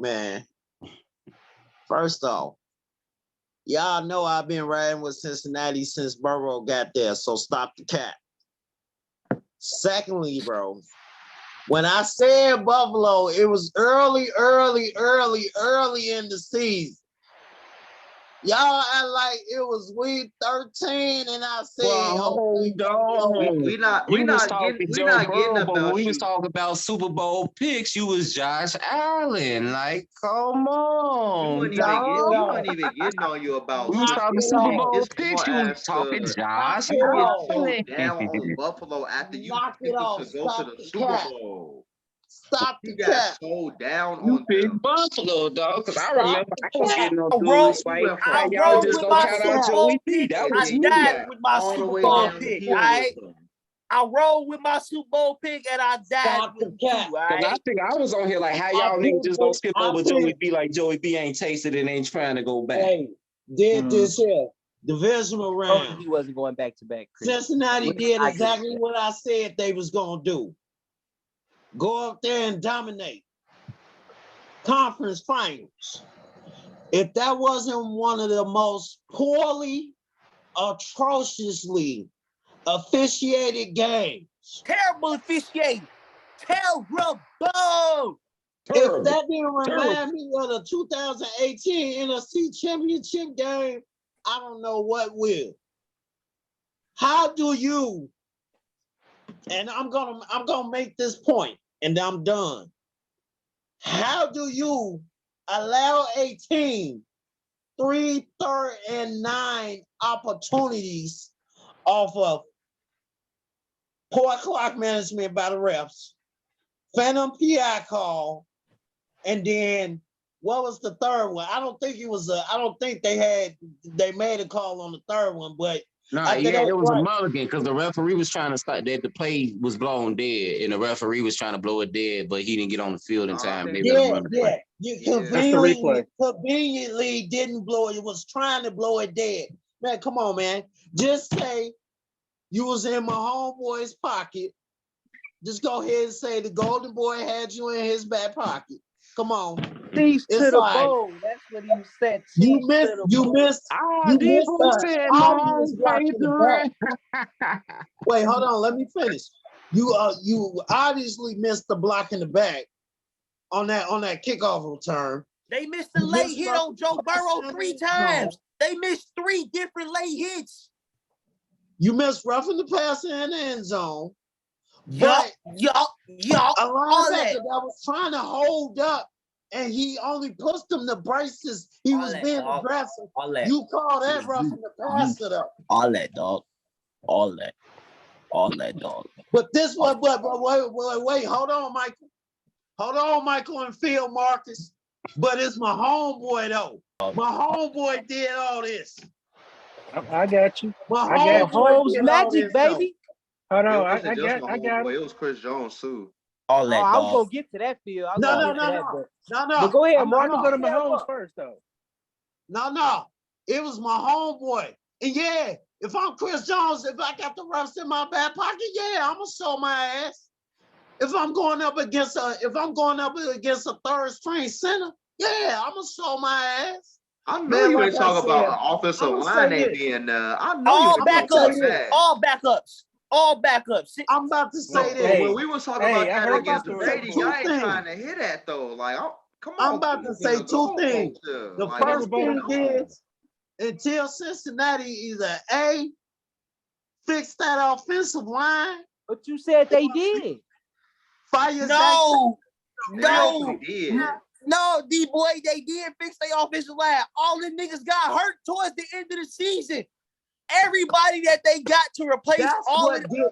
Speaker 2: y'all know I've been riding with Cincinnati since Burrow got there, so stop the cap. Secondly, bro, when I said Buffalo, it was early in the season. Y'all act like it was week 13, and I said,
Speaker 6: we not getting up. But when we was talking about Super Bowl picks, you was Josh Allen. Like, come on,
Speaker 4: you weren't even getting on you about.
Speaker 6: We was talking Super Bowl picks. You was talking Josh
Speaker 4: Allen.
Speaker 6: Allen.
Speaker 4: Down on Buffalo after you picked to go to the Super Bowl.
Speaker 2: Stop
Speaker 4: He
Speaker 2: the
Speaker 4: got
Speaker 2: cap.
Speaker 4: so down
Speaker 6: You
Speaker 4: on
Speaker 6: pick
Speaker 4: them.
Speaker 6: Buffalo, dog, because I
Speaker 2: Stop
Speaker 6: remember
Speaker 2: the
Speaker 6: I was
Speaker 2: cap.
Speaker 6: getting on
Speaker 5: I
Speaker 6: Julie
Speaker 5: roll,
Speaker 6: fight.
Speaker 4: went
Speaker 6: How
Speaker 5: I
Speaker 4: from
Speaker 6: y'all
Speaker 5: roll
Speaker 6: just
Speaker 5: with
Speaker 6: gonna
Speaker 5: my
Speaker 6: count
Speaker 5: Super
Speaker 6: out
Speaker 5: Bowl
Speaker 6: Joey P?
Speaker 5: pick.
Speaker 6: That
Speaker 5: I
Speaker 6: was
Speaker 4: he
Speaker 6: me.
Speaker 5: died
Speaker 4: got
Speaker 5: with my
Speaker 4: all the
Speaker 5: Super
Speaker 4: way
Speaker 5: Bowl
Speaker 4: down the
Speaker 5: pick.
Speaker 4: hill
Speaker 5: All
Speaker 4: with
Speaker 5: right,
Speaker 4: them.
Speaker 5: I rolled with my Super Bowl pick, and I died
Speaker 2: Stop
Speaker 5: with
Speaker 2: the
Speaker 5: it
Speaker 2: cap.
Speaker 5: too. All
Speaker 6: Because I
Speaker 5: right.
Speaker 6: think I was on here like, how
Speaker 2: I
Speaker 6: y'all niggas
Speaker 2: picked
Speaker 6: just gonna
Speaker 2: it.
Speaker 6: skip
Speaker 2: I
Speaker 6: over Joey
Speaker 2: picked.
Speaker 6: B like Joey B ain't tasted and ain't trying to go back.
Speaker 2: Hey, did
Speaker 3: Mhm.
Speaker 2: this here divisional
Speaker 1: Told you
Speaker 2: round.
Speaker 1: he wasn't going back to back, Chris.
Speaker 2: Cincinnati did
Speaker 1: I
Speaker 2: exactly what I said they was gonna do. Go up there and dominate. Conference finals. If that wasn't one of the most poorly, atrociously officiated games,
Speaker 5: Terrible officiating. Terrible.
Speaker 2: if that didn't
Speaker 6: Terrible.
Speaker 2: remind me of the 2018 NFC Championship game, I don't know what will. How do you, and I'm gonna make this point and I'm done. How do you allow a team 3, 3rd, and 9 opportunities off of poor clock management by the refs, phantom PI call, and then what was the third one? I don't think they made a call on the third one, but
Speaker 6: Nah,
Speaker 2: after
Speaker 6: yeah,
Speaker 2: that,
Speaker 6: it was a
Speaker 2: right.
Speaker 6: mulligan because the referee was trying to start that the play was blown dead, and the referee was trying to blow it dead, but he didn't get on the field in time. They let him run the play.
Speaker 2: You
Speaker 3: That's the replay.
Speaker 2: conveniently didn't blow it. It was trying to blow it dead. Man, come on, man. Just say you was in my homeboy's pocket. Just go ahead and say the golden boy had you in his back pocket. Come on.
Speaker 1: Chiefs to
Speaker 2: It's
Speaker 1: the
Speaker 2: all right.
Speaker 1: bowl. That's what he said.
Speaker 2: You
Speaker 1: Chiefs
Speaker 2: missed,
Speaker 1: to the
Speaker 2: you
Speaker 1: bowl.
Speaker 2: missed,
Speaker 6: Ah,
Speaker 2: you missed
Speaker 6: Debo
Speaker 2: the
Speaker 6: said
Speaker 2: obvious
Speaker 6: Mahomes
Speaker 2: block
Speaker 6: plays
Speaker 2: in the
Speaker 6: the
Speaker 2: back. Wait, hold on, let me finish. You obviously missed the block in the back on that kickoff return.
Speaker 5: They missed the
Speaker 2: You
Speaker 5: late
Speaker 2: missed
Speaker 5: hit
Speaker 2: roughing
Speaker 5: on Joe
Speaker 2: the pass
Speaker 5: Burrow
Speaker 2: in the
Speaker 5: 3
Speaker 2: end zone.
Speaker 5: times. They missed 3 different late hits.
Speaker 2: You missed roughing the pass in the end zone.
Speaker 5: Yup,
Speaker 2: But
Speaker 5: yup,
Speaker 2: a
Speaker 5: all
Speaker 2: linebacker
Speaker 5: that.
Speaker 2: that was trying to hold up and he only pushed him to braces. He
Speaker 5: All
Speaker 2: was
Speaker 5: that,
Speaker 2: being
Speaker 5: dog.
Speaker 2: aggressive.
Speaker 5: All that.
Speaker 2: You call that roughing the passer up.
Speaker 5: All that, dog. All that. All that, dog.
Speaker 2: But this one, but wait, hold on, Michael. Hold on, Michael and Phil Marcus. But it's my homeboy though. My homeboy did all this.
Speaker 3: I got you.
Speaker 2: My
Speaker 3: I got you.
Speaker 2: homeboy
Speaker 1: Mahomes
Speaker 2: did all
Speaker 1: magic,
Speaker 2: this, though.
Speaker 1: baby.
Speaker 3: Hold
Speaker 4: It
Speaker 3: on.
Speaker 4: wasn't
Speaker 3: I
Speaker 4: just
Speaker 3: got
Speaker 4: my
Speaker 3: him.
Speaker 4: homeboy. It was Chris Jones too.
Speaker 5: All
Speaker 1: Oh,
Speaker 5: that,
Speaker 1: I was
Speaker 5: dog.
Speaker 1: gonna get to that, Phil. I was
Speaker 2: No,
Speaker 1: gonna
Speaker 2: no,
Speaker 1: get to
Speaker 2: no,
Speaker 1: that,
Speaker 2: no.
Speaker 1: but
Speaker 2: No.
Speaker 1: but go ahead,
Speaker 3: I'm
Speaker 1: Mark.
Speaker 3: gonna go to
Speaker 1: Pick that
Speaker 3: Mahomes
Speaker 1: up.
Speaker 3: first though.
Speaker 2: No. It was my homeboy. And yeah, if I'm Chris Jones, if I got the refs in my back pocket, yeah, I'm gonna show my ass. If I'm going up against a third string center, yeah, I'm gonna show my ass.
Speaker 4: I know
Speaker 2: Man,
Speaker 4: you
Speaker 2: like
Speaker 4: ain't
Speaker 2: I
Speaker 4: talking about
Speaker 2: said,
Speaker 4: an offensive
Speaker 2: I'ma
Speaker 4: line
Speaker 2: say
Speaker 4: ain't
Speaker 2: this.
Speaker 4: being I know you
Speaker 5: All
Speaker 4: ain't
Speaker 2: I'ma
Speaker 4: talking
Speaker 2: say
Speaker 4: about
Speaker 5: backups.
Speaker 2: this.
Speaker 4: that.
Speaker 5: All backups. All backups.
Speaker 2: I'm about to say
Speaker 4: No,
Speaker 2: this.
Speaker 4: when
Speaker 3: Hey,
Speaker 4: we was talking
Speaker 3: hey,
Speaker 4: about
Speaker 3: I
Speaker 4: that
Speaker 3: heard
Speaker 2: I'm
Speaker 3: the
Speaker 2: about
Speaker 4: against
Speaker 2: to say
Speaker 3: story
Speaker 4: Brady,
Speaker 2: two
Speaker 4: y'all
Speaker 3: before.
Speaker 4: ain't trying
Speaker 2: things.
Speaker 4: to hit that though. Like, come
Speaker 2: I'm
Speaker 4: on,
Speaker 2: about
Speaker 4: keep
Speaker 2: to
Speaker 4: moving
Speaker 2: say
Speaker 4: the
Speaker 2: two things.
Speaker 4: goalposts here.
Speaker 2: The
Speaker 4: Like,
Speaker 2: first
Speaker 4: what's going
Speaker 2: thing
Speaker 4: on?
Speaker 2: is, until Cincinnati either A, fix that offensive line,
Speaker 1: But you said they did.
Speaker 2: fire Zach.
Speaker 5: No.
Speaker 4: They actually
Speaker 5: No.
Speaker 4: did.
Speaker 5: No, D-boy, they did fix their offensive line. All the niggas got hurt towards the end of the season. Everybody that they got to replace
Speaker 2: That's
Speaker 5: all
Speaker 2: what
Speaker 5: of
Speaker 2: did.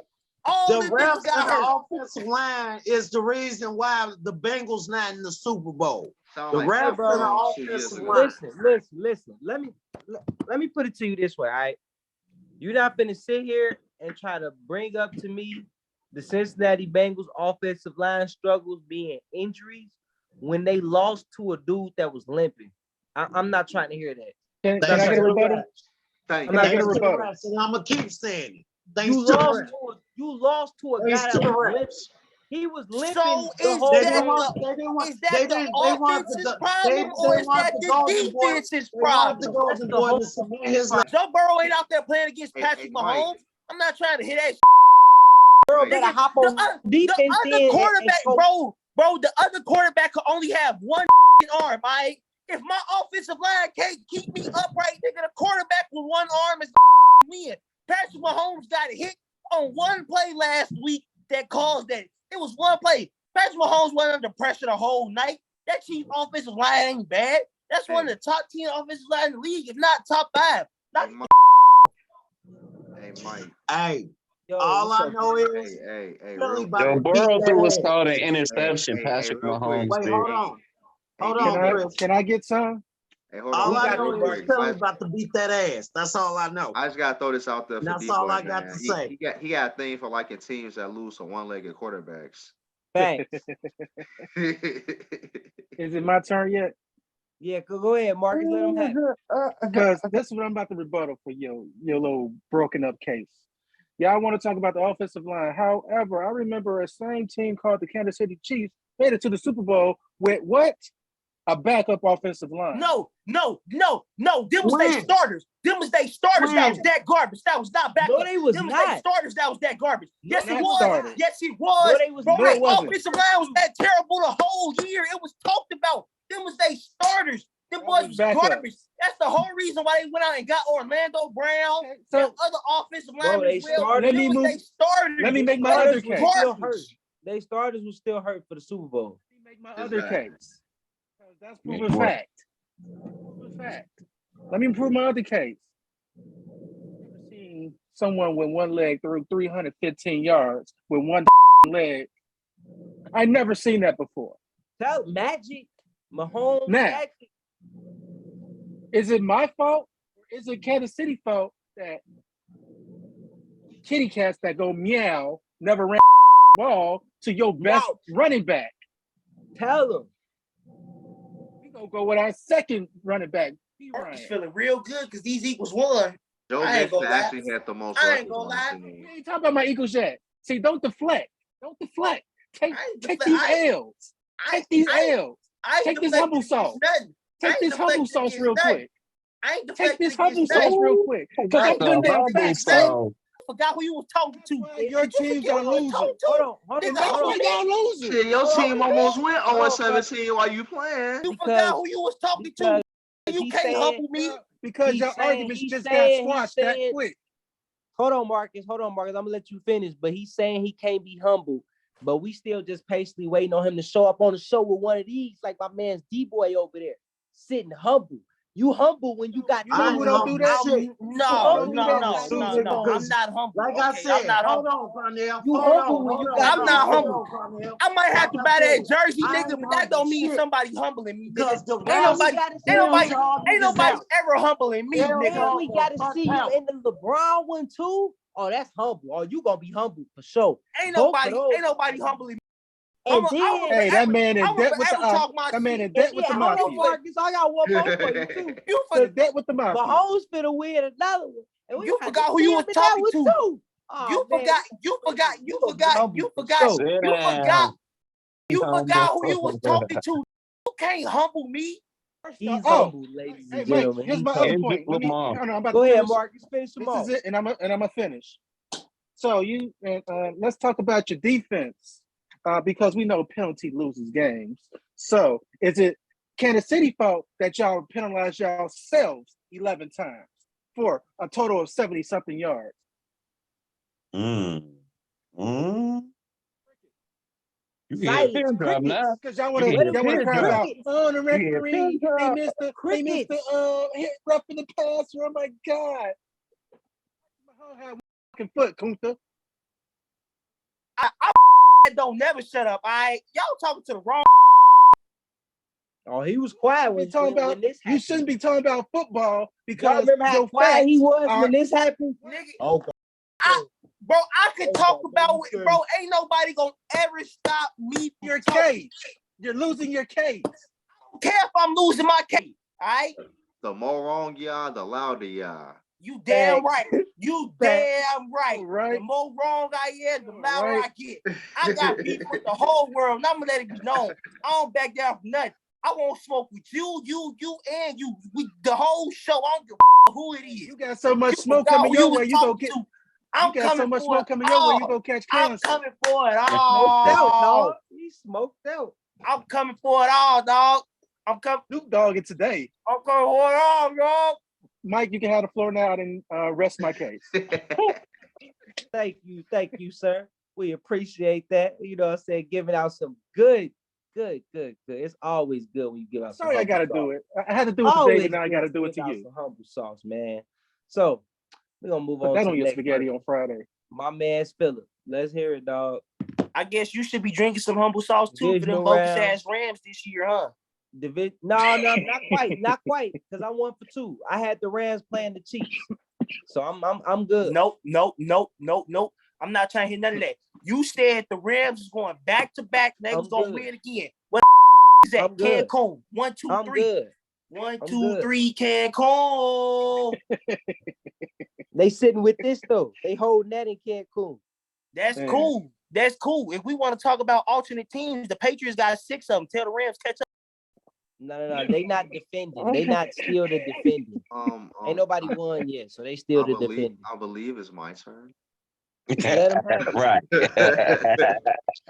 Speaker 5: all
Speaker 2: The
Speaker 5: the niggas
Speaker 2: refs
Speaker 5: got
Speaker 2: and the
Speaker 5: hurt.
Speaker 2: offensive line is the reason why the Bengals not in the Super Bowl.
Speaker 4: Sound
Speaker 2: The
Speaker 4: like
Speaker 2: refs
Speaker 1: Hey,
Speaker 2: and
Speaker 1: bro.
Speaker 2: the
Speaker 4: 2 years
Speaker 2: offensive
Speaker 4: ago.
Speaker 2: line.
Speaker 1: Listen. Let me put it to you this way, all right? You're not finna sit here and try to bring up to me the Cincinnati Bengals offensive line struggles being injuries when they lost to a dude that was limping. I'm not trying to hear that.
Speaker 3: Can
Speaker 2: Thanks
Speaker 3: I get
Speaker 2: to
Speaker 3: a
Speaker 2: the
Speaker 3: rebuttal?
Speaker 2: refs.
Speaker 4: Thank
Speaker 3: Can I
Speaker 4: you.
Speaker 3: get a
Speaker 2: Thanks to the
Speaker 3: rebuttal?
Speaker 2: refs, and I'm gonna keep saying it. Thanks
Speaker 1: You
Speaker 2: to the
Speaker 1: lost
Speaker 2: refs.
Speaker 1: to a
Speaker 2: Thanks
Speaker 1: guy
Speaker 2: to
Speaker 1: that
Speaker 2: the
Speaker 1: was limping.
Speaker 2: refs.
Speaker 1: He was limping
Speaker 5: So
Speaker 1: the
Speaker 5: is
Speaker 1: whole
Speaker 2: They
Speaker 5: that
Speaker 2: didn't
Speaker 1: game.
Speaker 2: want.
Speaker 5: the
Speaker 2: They didn't want.
Speaker 5: is that the
Speaker 2: They want
Speaker 5: offense's
Speaker 2: the.
Speaker 5: problem or is
Speaker 2: want
Speaker 5: that
Speaker 2: the
Speaker 5: the
Speaker 2: golden boy.
Speaker 5: defense's
Speaker 2: They want the
Speaker 5: problem?
Speaker 1: That's
Speaker 2: golden
Speaker 1: the
Speaker 2: boy
Speaker 1: whole
Speaker 2: to submit his.
Speaker 5: Joe Burrow ain't out there playing against
Speaker 4: Hey,
Speaker 5: Patrick
Speaker 4: Mike.
Speaker 5: Mahomes. I'm not trying to hit that.
Speaker 1: girl
Speaker 4: Mike.
Speaker 1: better
Speaker 5: Nigga,
Speaker 1: hop on
Speaker 5: the
Speaker 1: defense
Speaker 5: other
Speaker 1: then and
Speaker 5: quarterback,
Speaker 1: go.
Speaker 5: bro, the other quarterback could only have one arm, Mike. If my offensive line can't keep me upright, nigga, the quarterback with one arm is win. Patrick Mahomes got hit on one play last week that caused that. It was one play. Patrick Mahomes went under pressure the whole night. That Chiefs offensive line ain't bad. That's one of the top 10 offensive line in the league, if not top 5. Not
Speaker 4: Hey, Mike.
Speaker 2: Hey,
Speaker 1: Yo,
Speaker 2: All
Speaker 1: what's
Speaker 2: I
Speaker 1: up?
Speaker 2: know
Speaker 4: Hey,
Speaker 2: is
Speaker 4: hey, hey,
Speaker 2: Philly
Speaker 4: real
Speaker 2: about
Speaker 6: Joe
Speaker 2: to
Speaker 4: quick.
Speaker 2: beat
Speaker 6: Burrow threw what's
Speaker 2: that ass.
Speaker 6: called an
Speaker 4: Hey,
Speaker 6: interception.
Speaker 4: hey, hey,
Speaker 6: Patrick
Speaker 4: real quick.
Speaker 6: Mahomes
Speaker 2: Wait,
Speaker 6: did.
Speaker 2: hold
Speaker 4: Hey,
Speaker 2: on.
Speaker 4: hey,
Speaker 2: Hold
Speaker 3: Can
Speaker 2: on,
Speaker 3: I
Speaker 4: DB.
Speaker 2: Chris.
Speaker 3: can I get some?
Speaker 4: Hey, hold
Speaker 2: All
Speaker 1: We
Speaker 4: on,
Speaker 2: I
Speaker 4: DB,
Speaker 1: got
Speaker 2: know
Speaker 4: real
Speaker 1: you,
Speaker 2: is
Speaker 4: quick.
Speaker 1: Marcus.
Speaker 2: Philly about to beat that ass. That's all I know.
Speaker 4: I just gotta throw this out there
Speaker 2: And
Speaker 4: for
Speaker 2: that's
Speaker 4: D
Speaker 2: all
Speaker 4: boy,
Speaker 2: I got
Speaker 4: man.
Speaker 2: to
Speaker 4: He
Speaker 2: say.
Speaker 4: he got he got a thing for liking teams that lose to one-legged quarterbacks.
Speaker 1: Facts.
Speaker 3: Is it my turn yet?
Speaker 1: Yeah, go ahead, Marcus. Let him have it.
Speaker 3: Because this is what I'm about to rebuttal for your little broken up case. Y'all want to talk about the offensive line. However, I remember a same team called the Kansas City Chiefs made it to the Super Bowl with what? A backup offensive line.
Speaker 5: No. Them was they
Speaker 2: When?
Speaker 5: starters. Them was they starters. That was
Speaker 2: When?
Speaker 5: that garbage. That was not backup.
Speaker 1: No, they was
Speaker 5: Them was
Speaker 1: not.
Speaker 5: they starters. That was that garbage. Yes, it
Speaker 3: Not
Speaker 5: was.
Speaker 3: starters.
Speaker 5: Yes, it
Speaker 1: No,
Speaker 5: was.
Speaker 1: they was
Speaker 5: Bro,
Speaker 3: No,
Speaker 5: that
Speaker 3: it wasn't.
Speaker 5: offensive line was that terrible the whole year. It was talked about. Them was they starters. Them
Speaker 3: That
Speaker 5: boys
Speaker 3: was
Speaker 5: was
Speaker 3: backup.
Speaker 5: garbage. That's the whole reason why they went out and got Orlando Brown
Speaker 3: Okay,
Speaker 5: and
Speaker 3: so
Speaker 5: other offensive
Speaker 1: Bro,
Speaker 5: linemen
Speaker 1: they
Speaker 5: as well.
Speaker 1: started.
Speaker 3: let me
Speaker 5: Them was
Speaker 3: move.
Speaker 5: they starters.
Speaker 3: Let me make my
Speaker 5: Them
Speaker 3: other
Speaker 1: Starters was
Speaker 3: case.
Speaker 1: still
Speaker 5: garbage.
Speaker 1: hurt. They starters was still hurt for the Super Bowl.
Speaker 3: Let me make my other
Speaker 4: Exactly.
Speaker 3: case. That's proven fact. Proven fact. Let me prove my other case. Never seen someone with one leg through 315 yards with one leg. I never seen that before.
Speaker 1: Tell Magic, Mahomes,
Speaker 3: Now,
Speaker 1: Magic.
Speaker 3: is it my fault? Or is it Kansas City fault that kitty cats that go meow never ran ball to your best running back?
Speaker 1: Tell them.
Speaker 3: We gonna go with our second running back, B.
Speaker 5: He's
Speaker 3: Ryan.
Speaker 5: feeling real good because these Eagles won.
Speaker 4: Joe
Speaker 5: I ain't
Speaker 4: Mixon
Speaker 5: gonna lie.
Speaker 4: actually had the most
Speaker 5: I ain't
Speaker 4: records
Speaker 5: gonna
Speaker 4: on
Speaker 5: lie.
Speaker 4: the
Speaker 3: We
Speaker 4: team.
Speaker 3: ain't talking about my Eagles yet. See, don't deflect. Don't deflect. Take
Speaker 5: deflect-
Speaker 3: these
Speaker 5: I-
Speaker 3: L's.
Speaker 5: I
Speaker 3: Take these
Speaker 5: I-
Speaker 3: L's.
Speaker 5: I ain't
Speaker 3: Take this
Speaker 5: deflecting
Speaker 3: humble
Speaker 5: against
Speaker 3: sauce.
Speaker 5: nothing. I
Speaker 3: Take
Speaker 5: ain't
Speaker 3: this humble
Speaker 5: deflecting
Speaker 3: sauce
Speaker 5: against
Speaker 3: real
Speaker 5: nothing.
Speaker 3: quick.
Speaker 5: I ain't
Speaker 3: Take
Speaker 5: deflecting
Speaker 3: this humble
Speaker 5: against
Speaker 3: sauce
Speaker 5: nothing.
Speaker 3: real quick. Because
Speaker 5: I
Speaker 3: I'm
Speaker 5: ain't
Speaker 3: putting down
Speaker 5: deflecting
Speaker 3: facts,
Speaker 5: against
Speaker 3: bro.
Speaker 5: nothing. I forgot who you was talking to.
Speaker 3: That's why your
Speaker 5: Did you
Speaker 3: teams
Speaker 5: forget
Speaker 3: are
Speaker 5: who you was
Speaker 3: losing.
Speaker 5: talking to?
Speaker 1: Hold on.
Speaker 3: And that's why y'all losing.
Speaker 4: Shit, your
Speaker 1: Hold on.
Speaker 4: team almost went
Speaker 1: Hold on,
Speaker 4: 0-17 while you playing.
Speaker 5: You
Speaker 1: Because-
Speaker 5: forgot who you was talking to. You
Speaker 1: he
Speaker 5: can't
Speaker 1: saying-
Speaker 5: humble me.
Speaker 3: Because
Speaker 1: He's
Speaker 3: your
Speaker 1: saying-
Speaker 3: arguments
Speaker 1: he's
Speaker 3: just
Speaker 1: saying-
Speaker 3: got
Speaker 1: he's
Speaker 3: squashed that
Speaker 1: saying-
Speaker 3: quick.
Speaker 1: Hold on, Marcus. I'm gonna let you finish. But he's saying he can't be humble. But we still just patiently waiting on him to show up on the show with one of these, like my man's D-boy over there, sitting humble. You humble when you got
Speaker 3: You know who don't do that?
Speaker 5: No. I'm
Speaker 2: Because,
Speaker 5: not humble.
Speaker 2: like I
Speaker 5: Okay,
Speaker 2: said,
Speaker 5: I'm not
Speaker 2: hold
Speaker 5: humble.
Speaker 2: on, Cornell.
Speaker 1: You
Speaker 2: Hold
Speaker 1: humble
Speaker 2: on,
Speaker 1: when
Speaker 2: hold
Speaker 1: you
Speaker 2: on,
Speaker 1: got
Speaker 5: I'm not
Speaker 2: hold
Speaker 5: humble.
Speaker 2: on, Cornell.
Speaker 5: I might have to
Speaker 2: Like
Speaker 5: buy
Speaker 2: I
Speaker 5: that
Speaker 2: said,
Speaker 5: jersey,
Speaker 2: I
Speaker 5: nigga,
Speaker 2: ain't
Speaker 5: but that
Speaker 2: humble
Speaker 5: don't mean
Speaker 2: shit.
Speaker 5: somebody humbling me,
Speaker 2: Because
Speaker 5: nigga.
Speaker 2: the
Speaker 5: Ain't
Speaker 2: Rams
Speaker 5: nobody
Speaker 2: bailed y'all niggas out.
Speaker 5: ever humbling me,
Speaker 2: Bailed
Speaker 5: nigga.
Speaker 2: y'all
Speaker 1: we
Speaker 2: for
Speaker 1: gotta
Speaker 2: a
Speaker 1: see you
Speaker 2: pound.
Speaker 1: in the LeBron one too. Oh, that's humble. Oh, you gonna be humble for sure.
Speaker 5: Ain't
Speaker 1: Both of
Speaker 5: nobody
Speaker 1: those.
Speaker 5: humbling me.
Speaker 1: And
Speaker 5: I
Speaker 1: then,
Speaker 5: will
Speaker 3: Hey, that man in
Speaker 5: I will
Speaker 3: debt with the
Speaker 5: forever talk my
Speaker 3: that man
Speaker 5: shit.
Speaker 3: in debt with the
Speaker 1: hold on,
Speaker 3: mafia.
Speaker 1: Marcus. I got one more for you too.
Speaker 5: You
Speaker 3: In
Speaker 5: forgot,
Speaker 3: debt with the mafia.
Speaker 1: Mahomes finna win another one. And we
Speaker 5: You
Speaker 1: got
Speaker 5: forgot
Speaker 1: to
Speaker 5: who
Speaker 1: see
Speaker 5: you
Speaker 1: him
Speaker 5: was
Speaker 1: in that
Speaker 5: talking
Speaker 1: one
Speaker 5: to.
Speaker 1: too.
Speaker 5: you
Speaker 1: Oh, man.
Speaker 5: forgot, you forgot, you forgot,
Speaker 1: Humble
Speaker 5: you
Speaker 1: for
Speaker 5: forgot,
Speaker 1: sure.
Speaker 5: you forgot, you forgot who you was talking to. You can't humble me.
Speaker 1: He's
Speaker 3: Oh,
Speaker 1: humble, ladies
Speaker 3: hey,
Speaker 1: and
Speaker 3: Mike,
Speaker 1: gentlemen.
Speaker 3: here's
Speaker 1: He's
Speaker 3: my other
Speaker 1: humble.
Speaker 3: point. Let me,
Speaker 6: Lamar.
Speaker 3: hold on, I'm about
Speaker 1: Go
Speaker 3: to
Speaker 1: ahead,
Speaker 3: finish.
Speaker 1: Marcus. Finish them
Speaker 3: This
Speaker 1: off.
Speaker 3: is it, and I'm gonna finish. So let's talk about your defense, because we know penalty loses games. So is it Kansas City fault that y'all penalized yourselves 11 times for a total of 70-something yards?
Speaker 6: You get a pin drop now.
Speaker 3: Because y'all
Speaker 6: You
Speaker 3: want
Speaker 6: get a
Speaker 3: to
Speaker 6: pin
Speaker 3: cry
Speaker 6: drop.
Speaker 3: about, oh, the
Speaker 6: You get a
Speaker 3: referee,
Speaker 6: pin
Speaker 3: they
Speaker 6: drop.
Speaker 3: missed the hit rough in the passer. Oh my God. Mahomes had one fucking foot, Kunta.
Speaker 5: I don't never shut up. Y'all talking to the wrong.
Speaker 1: Oh, he was quiet when this happened.
Speaker 3: You shouldn't be talking about football
Speaker 1: Y'all
Speaker 3: because
Speaker 1: remember how
Speaker 3: your
Speaker 1: quiet he was
Speaker 3: are-
Speaker 1: when this happened?
Speaker 5: Nigga,
Speaker 1: Okay.
Speaker 5: bro, I could talk
Speaker 1: Okay,
Speaker 5: about
Speaker 1: let me
Speaker 5: it, bro. Ain't nobody gonna ever stop me from
Speaker 3: your
Speaker 5: talking.
Speaker 3: case. You're losing your case.
Speaker 5: I don't care if I'm losing my case. All right,
Speaker 4: The more wrong y'all, the louder y'all.
Speaker 5: you damn
Speaker 1: Facts.
Speaker 5: right. You
Speaker 1: Facts.
Speaker 5: damn right.
Speaker 3: All right.
Speaker 5: The more wrong I am, the
Speaker 3: All
Speaker 5: louder
Speaker 3: right.
Speaker 5: I get. I got beef with the whole world, and I'm gonna let it be known. I don't back down from nothing. I won't smoke with you, and you. The whole show. I don't give a who it is.
Speaker 3: You got so much
Speaker 5: You
Speaker 3: smoke
Speaker 5: forgot
Speaker 3: coming
Speaker 5: who
Speaker 3: your
Speaker 5: was
Speaker 3: way, you go
Speaker 5: talking
Speaker 3: get.
Speaker 5: to. I'm
Speaker 3: You got so
Speaker 5: coming
Speaker 3: much
Speaker 5: for
Speaker 3: smoke
Speaker 5: it
Speaker 3: coming your way, you
Speaker 5: all.
Speaker 3: go catch
Speaker 5: I'm
Speaker 3: cancer.
Speaker 5: coming for it
Speaker 1: Smoked out,
Speaker 5: all.
Speaker 1: dog. He smoked out.
Speaker 5: I'm coming for it all, dog. I'm coming.
Speaker 3: Snoop Dogg it today.
Speaker 5: I'm coming for it all, dog.
Speaker 3: Mike, you can have the floor now and rest my case.
Speaker 1: Thank you, sir. We appreciate that. You know what I'm saying? Giving out some good. It's always good when you give out some
Speaker 3: Sorry, I
Speaker 1: humble
Speaker 3: got to
Speaker 1: sauce.
Speaker 3: do it. I had to do it to
Speaker 1: Always
Speaker 3: David, now I
Speaker 1: good
Speaker 3: got to do it
Speaker 1: give
Speaker 3: to
Speaker 1: out
Speaker 3: you.
Speaker 1: some humble sauce, man. So we're gonna move
Speaker 3: Put
Speaker 1: on
Speaker 3: that
Speaker 1: to
Speaker 3: on
Speaker 1: the
Speaker 3: your
Speaker 1: next
Speaker 3: spaghetti
Speaker 1: person.
Speaker 3: on Friday.
Speaker 1: My man's Phillip. Let's hear it, dog.
Speaker 5: I guess you should be drinking some humble sauce too for them bogus ass Rams this year, huh?
Speaker 1: No, not quite, because I won for 2. I had the Rams playing the Chiefs, so I'm good.
Speaker 5: Nope. I'm not trying to hear none of that. You said the Rams is going back to back. They was gonna win again. What is that? Cancun. 1, 2, 3.
Speaker 1: I'm good.
Speaker 5: 1, 2, 3. Cancun.
Speaker 1: They sitting with this though. They holding that in Cancun.
Speaker 5: That's cool. That's cool. If we want to talk about alternate teams, the Patriots got 6 of them. Tell the Rams catch up.
Speaker 1: No. They not defending. They not still the defending. Ain't nobody won yet, so they still the defending.
Speaker 4: I believe it's my turn.
Speaker 1: Let him have it.
Speaker 6: Right.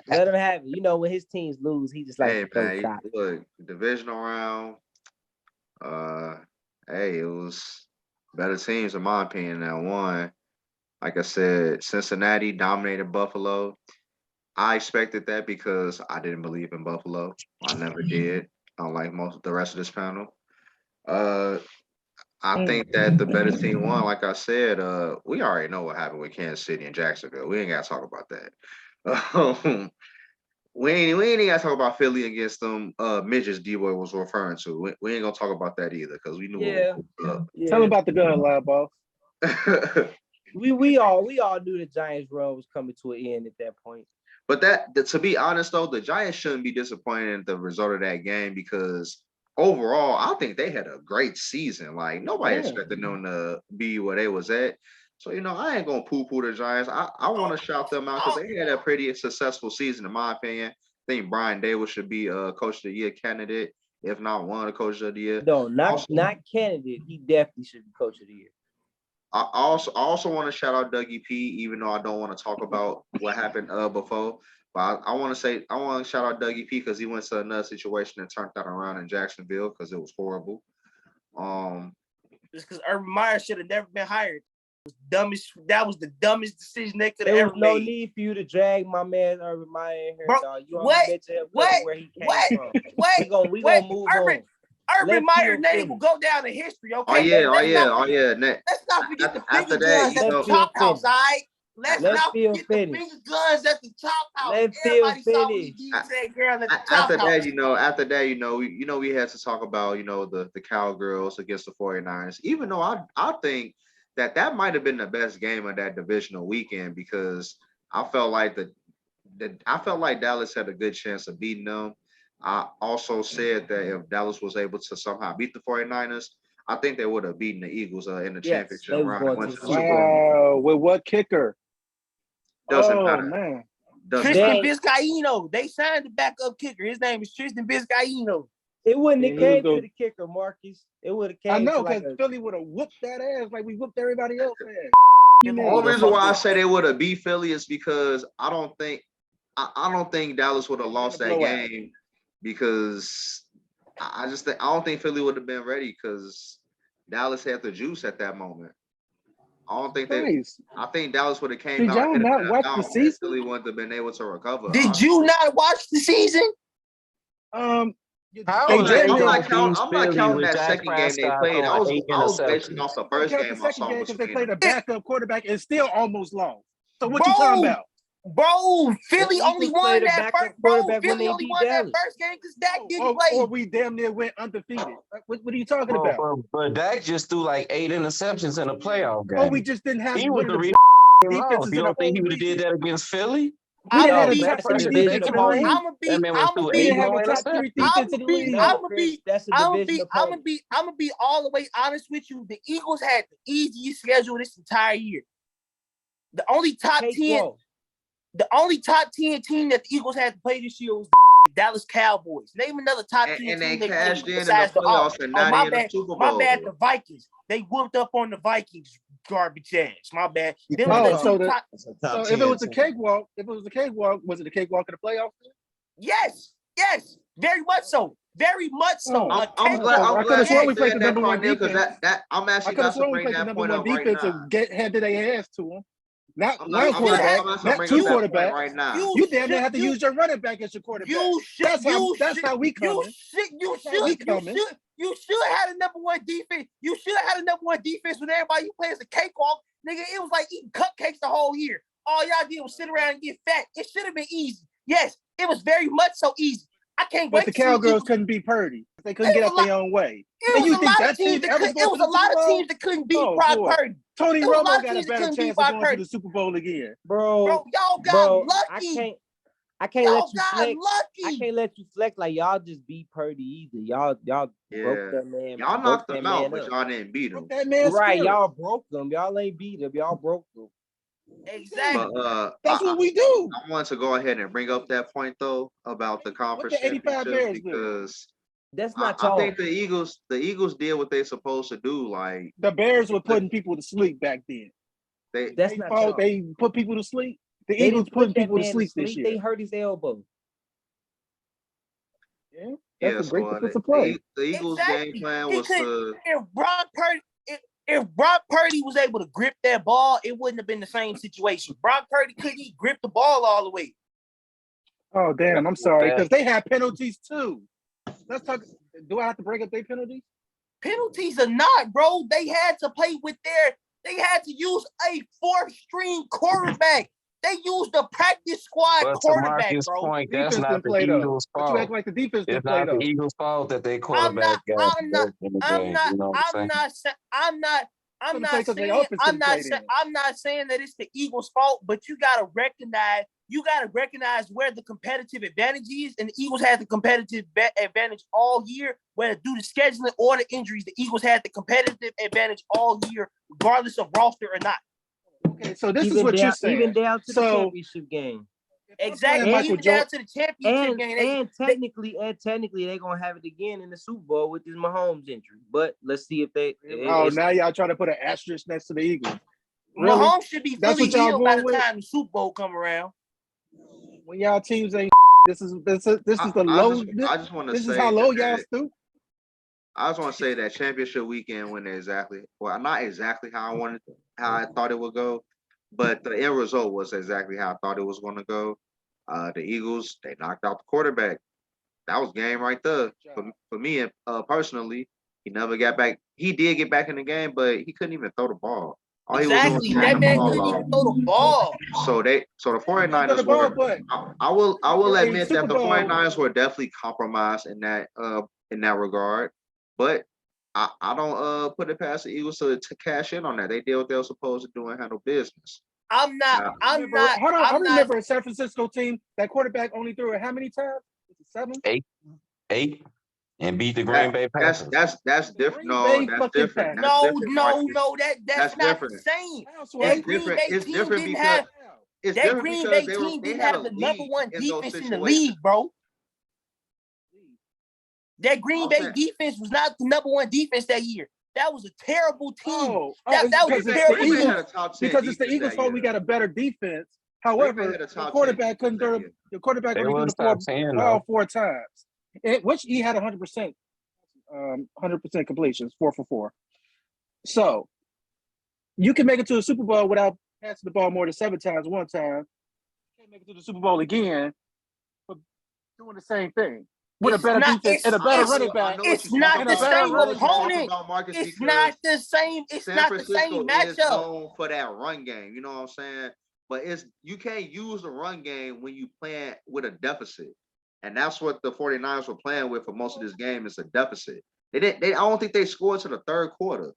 Speaker 1: Let him have it. You know, when his teams lose, he just like
Speaker 4: Hey man, look, divisional round. Hey, it was better teams in my opinion that won. Like I said, Cincinnati dominated Buffalo. I expected that because I didn't believe in Buffalo. I never did, unlike most of the rest of this panel. I think that the better team won. Like I said, we already know what happened with Kansas City and Jacksonville. We ain't got to talk about that. We ain't got to talk about Philly against them midgets D-Boy was referring to. We ain't going to talk about that either because we knew what was up.
Speaker 3: Tell me about the gun, live boss.
Speaker 1: We all knew the Giants' run was coming to an end at that point.
Speaker 4: But to be honest though, the Giants shouldn't be disappointed at the result of that game because overall, I think they had a great season. Like nobody expected them to be where they was at. So I ain't gonna poo-poo the Giants. I want to shout them out because they had a pretty successful season, in my opinion. I think Brian Davis should be a Coach of the Year candidate, if not one of the Coaches of the Year.
Speaker 1: No, not candidate. He definitely should be Coach of the Year.
Speaker 4: I also want to shout out Dougie P, even though I don't want to talk about what happened before. But I want to shout out Dougie P because he went to another situation and turned that around in Jacksonville because it was horrible.
Speaker 5: Just because Urban Meyer should have never been hired. That was the dumbest decision they could have ever made.
Speaker 1: There was no need for you to drag my man Urban Meyer in here, dog. You where he came from. We gonna move on.
Speaker 5: Urban Meyer name will go down in history, okay?
Speaker 4: Oh yeah.
Speaker 5: Let's not forget the finger guns at the top house, all right? Let's not forget the finger guns at the top house. Everybody saw what he did to that girl at the top house.
Speaker 4: After that, we had to talk about, the Cowgirls against the 49ers. Even though I think that might have been the best game of that divisional weekend because I felt like Dallas had a good chance of beating them. I also said that if Dallas was able to somehow beat the 49ers, I think they would have beaten the Eagles in the championship round.
Speaker 3: Wow, with what kicker?
Speaker 4: Doesn't matter.
Speaker 3: Man.
Speaker 5: Tristan Vizcaino. They signed the backup kicker. His name is Tristan Vizcaino.
Speaker 1: It wouldn't have came to the kicker, Marcus. It would have came.
Speaker 3: I know, because Philly would have whooped that ass like we whooped everybody else ass.
Speaker 4: The only reason why I say they would have beat Philly is because I don't think Dallas would have lost that game because I don't think Philly would have been ready because Dallas had the juice at that moment. I think Dallas would have came out.
Speaker 3: Did y'all not watch the season?
Speaker 4: Philly wouldn't have been able to recover.
Speaker 5: Did you not watch the season?
Speaker 4: I'm not counting that second game they played. I was basing off the first game I saw
Speaker 3: because they played a backup quarterback and still almost lost. So what you talking about?
Speaker 5: Bro, Philly only won that first. Philly only won that first game because Dak didn't play.
Speaker 3: Or we damn near went undefeated. What are you talking about?
Speaker 6: But Dak just threw like 8 interceptions in a playoff game.
Speaker 3: Oh, we just didn't have.
Speaker 6: He was the reason. You don't think he would have did that against Philly?
Speaker 5: I'm
Speaker 6: gonna
Speaker 5: be all the way honest with you. The Eagles had the easiest schedule this entire year. The only top 10 team that the Eagles had to play this year was the Dallas Cowboys. Name another top 10 team
Speaker 4: and they
Speaker 5: that
Speaker 4: cashed in the playoffs and not in the Super Bowl.
Speaker 5: My bad, the Vikings. They whooped up on the Vikings garbage ass. My bad.
Speaker 3: So if it was a cakewalk, was it a cakewalk in the playoffs?
Speaker 5: Yes, very much so. Very much so.
Speaker 4: I'm glad we played the number one defense. I'm actually got to bring that point up right now.
Speaker 3: Handed their ass to them. Not one quarterback, not two quarterbacks. Right now. You damn near have to use your running back as your quarterback. That's how we coming.
Speaker 5: You should have had a number one defense. You should have had a number one defense when everybody you play as a cakewalk. Nigga, it was like eating cupcakes the whole year. all y'all did was sit around and get fat. It should have been easy. Yes, it was very much so easy. I can't
Speaker 3: But
Speaker 5: wait
Speaker 3: the
Speaker 5: to see
Speaker 3: Cowgirls couldn't beat Purdy. They couldn't get out their own way.
Speaker 5: It
Speaker 3: And
Speaker 5: was
Speaker 3: you
Speaker 5: a
Speaker 3: think
Speaker 5: lot of
Speaker 3: that
Speaker 5: teams
Speaker 3: team ever
Speaker 5: it
Speaker 3: going
Speaker 5: was
Speaker 3: to
Speaker 5: a
Speaker 3: the
Speaker 5: lot
Speaker 3: Super
Speaker 5: of
Speaker 3: Bowl?
Speaker 5: teams that couldn't beat
Speaker 3: Oh,
Speaker 5: Brock
Speaker 3: boy.
Speaker 5: Purdy.
Speaker 3: Tony
Speaker 5: There was a lot
Speaker 3: Romo
Speaker 5: of
Speaker 3: got a
Speaker 5: teams that
Speaker 3: better
Speaker 5: couldn't beat
Speaker 3: chance of
Speaker 5: Brock
Speaker 3: going to
Speaker 5: Purdy.
Speaker 3: the Super Bowl again.
Speaker 5: Bro, y'all got
Speaker 1: bro,
Speaker 5: lucky.
Speaker 1: I can't
Speaker 5: Y'all
Speaker 1: let you
Speaker 5: got
Speaker 1: flex. I
Speaker 5: lucky.
Speaker 1: can't let you flex like y'all just beat Purdy either. Y'all broke that man.
Speaker 4: Y'all
Speaker 1: broke
Speaker 4: knocked
Speaker 1: that
Speaker 4: them
Speaker 1: man
Speaker 4: out, but
Speaker 1: up.
Speaker 4: y'all didn't beat them.
Speaker 3: That man's
Speaker 1: Right,
Speaker 3: spirit.
Speaker 1: y'all broke them. Y'all ain't beat them. Y'all broke them.
Speaker 5: Exactly.
Speaker 4: But
Speaker 3: That's what we do.
Speaker 4: I want to go ahead and bring up that point though about the conference
Speaker 3: What the 85
Speaker 4: championship
Speaker 3: Bears do?
Speaker 4: because
Speaker 1: That's not
Speaker 4: I
Speaker 1: y'all.
Speaker 4: think the Eagles did what they're supposed to do. Like
Speaker 3: The Bears were putting people to sleep back then.
Speaker 1: That's not y'all.
Speaker 3: They put people to sleep. The
Speaker 1: They
Speaker 3: Eagles
Speaker 1: didn't
Speaker 3: putting
Speaker 1: put that
Speaker 3: people to
Speaker 1: man
Speaker 3: sleep this
Speaker 1: They
Speaker 3: year.
Speaker 1: hurt his elbow.
Speaker 3: Yeah, that's a great
Speaker 4: so
Speaker 3: defensive play.
Speaker 4: the Eagles' game plan was to.
Speaker 5: If Brock Purdy was able to grip that ball, it wouldn't have been the same situation. Brock Purdy couldn't grip the ball all the way.
Speaker 3: Oh damn! I'm sorry because they had penalties too. Let's talk. Do I have to break up their penalties?
Speaker 5: Penalties or not, bro, they had to play with they had to use a fourth string quarterback. They used the practice squad
Speaker 6: But to
Speaker 5: quarterback,
Speaker 6: Marcus'
Speaker 5: bro.
Speaker 6: point, that's
Speaker 3: Defense
Speaker 6: not
Speaker 3: didn't
Speaker 6: the
Speaker 3: play though.
Speaker 6: Eagles'
Speaker 3: But you act
Speaker 6: fault.
Speaker 3: like the defense
Speaker 6: It's
Speaker 3: didn't play
Speaker 6: not the
Speaker 3: though.
Speaker 6: Eagles' fault that they
Speaker 5: I'm
Speaker 6: quarterback got hurt in the game. You know what I'm saying?
Speaker 5: I'm not saying that it's the Eagles' fault, but you gotta recognize where the competitive advantage is, and the Eagles had the competitive advantage all year, whether due to scheduling or the injuries. The Eagles had the competitive advantage all year, regardless of roster or not.
Speaker 3: Okay, so this is what you're saying.
Speaker 1: Even down to the championship game.
Speaker 5: Exactly, even down to the championship game.
Speaker 1: And technically, they're gonna have it again in the Super Bowl with this Mahomes injury. But let's see if they.
Speaker 3: Now y'all trying to put an asterisk next to the Eagles.
Speaker 5: Really? Mahomes should be
Speaker 3: That's
Speaker 5: fully
Speaker 3: what y'all
Speaker 5: healed by
Speaker 3: going
Speaker 5: the
Speaker 3: with?
Speaker 5: time the Super Bowl come around.
Speaker 3: When y'all teams ain't, this is the low.
Speaker 4: I just want to say
Speaker 3: this is how low
Speaker 4: that,
Speaker 3: y'all stoop.
Speaker 4: I just want to say that championship weekend went not exactly how I thought it would go, but the end result was exactly how I thought it was going to go. The Eagles, they knocked out the quarterback. That was game right there. For me, personally, he never got back. He did get back in the game, but he couldn't even throw the ball. All
Speaker 5: Exactly.
Speaker 4: he was doing was
Speaker 5: That man couldn't even throw the ball.
Speaker 4: So the 49ers were. I will admit that the 49ers were definitely compromised in that regard, but I don't put it past the Eagles to cash in on that. They did what they were supposed to do and handle business.
Speaker 3: I remember a San Francisco team that quarterback only threw it how many times? 7?
Speaker 6: 8, and beat the Green Bay Packers.
Speaker 4: That's different. No, that's different.
Speaker 5: That's not the same. That Green Bay team didn't have. That Green Bay team didn't have the number one defense in the league, bro. That Green Bay defense was not the number one defense that year. That was a terrible team. That was a terrible team.
Speaker 3: Because it's the Eagles' fault we got a better defense. However, the quarterback couldn't throw the quarterback only threw the ball 4 times. Which he had 100% completions, 4 for 4. So you can make it to a Super Bowl without passing the ball more than 7 times one time. You can't make it to the Super Bowl again for doing the same thing. With a better defense and a better running back.
Speaker 5: It's not the same opponent. It's not the same. It's not the same matchup.
Speaker 4: Is known for that run game. You know what I'm saying? But you can't use the run game when you playing with a deficit. And that's what the 49ers were playing with for most of this game is a deficit. I don't think they scored to the third quarter.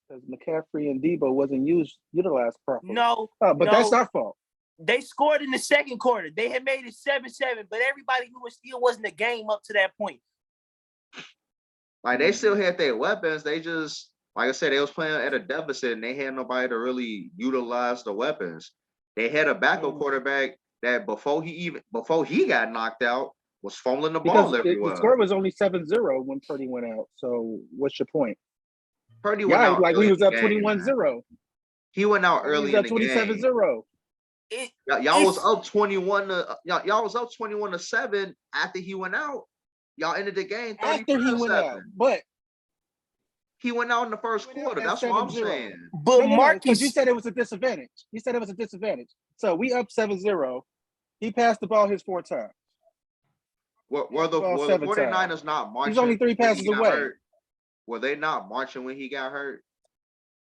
Speaker 3: Because McCaffrey and Debo wasn't utilized properly.
Speaker 5: But
Speaker 3: that's our fault.
Speaker 5: They scored in the second quarter. They had made it 7-7, but everybody knew it still wasn't a game up to that point.
Speaker 4: Like they still had their weapons. They just, like I said, they was playing at a deficit and they had nobody to really utilize the weapons. They had a backup quarterback that before he got knocked out was fumbling the ball everywhere.
Speaker 3: The score was only 7-0 when Purdy went out. So what's your point?
Speaker 4: Purdy went out
Speaker 3: like we was up 21-0.
Speaker 4: He went out early in the game.
Speaker 3: 27-0.
Speaker 4: Y'all was up 21 to 7 after he went out. Y'all ended the game 30
Speaker 3: after he went out, but
Speaker 4: he went out in the first quarter. That's what I'm saying.
Speaker 5: But Marcus,
Speaker 3: you said it was a disadvantage. So we up 7-0. He passed the ball his 4 times.
Speaker 4: Were the 49ers not marching?
Speaker 3: He's only 3 passes away.
Speaker 4: Were they not marching when he got hurt?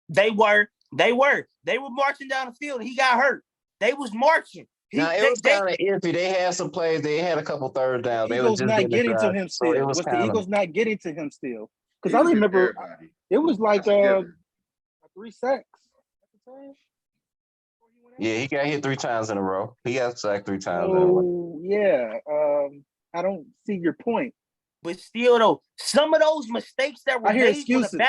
Speaker 5: They were. They were marching down the field, and he got hurt. They was marching.
Speaker 6: Now it was kind of iffy. They had some plays. They had a couple third downs. They were
Speaker 3: Eagles
Speaker 6: just
Speaker 3: not getting to
Speaker 6: drive,
Speaker 3: him
Speaker 6: so
Speaker 3: still.
Speaker 6: it was
Speaker 3: What's the
Speaker 6: kind of.
Speaker 3: Eagles not getting to him still? Because
Speaker 4: He
Speaker 3: I
Speaker 4: was getting
Speaker 3: remember
Speaker 4: everybody.
Speaker 3: it was like
Speaker 4: That's a given.
Speaker 3: 3 sacks.
Speaker 6: Yeah, he got hit 3 times in a row. He got sacked 3 times in a row.
Speaker 3: So yeah, I don't see your point.
Speaker 5: But still, though, some of those mistakes that were
Speaker 3: I hear
Speaker 5: made
Speaker 3: excuses.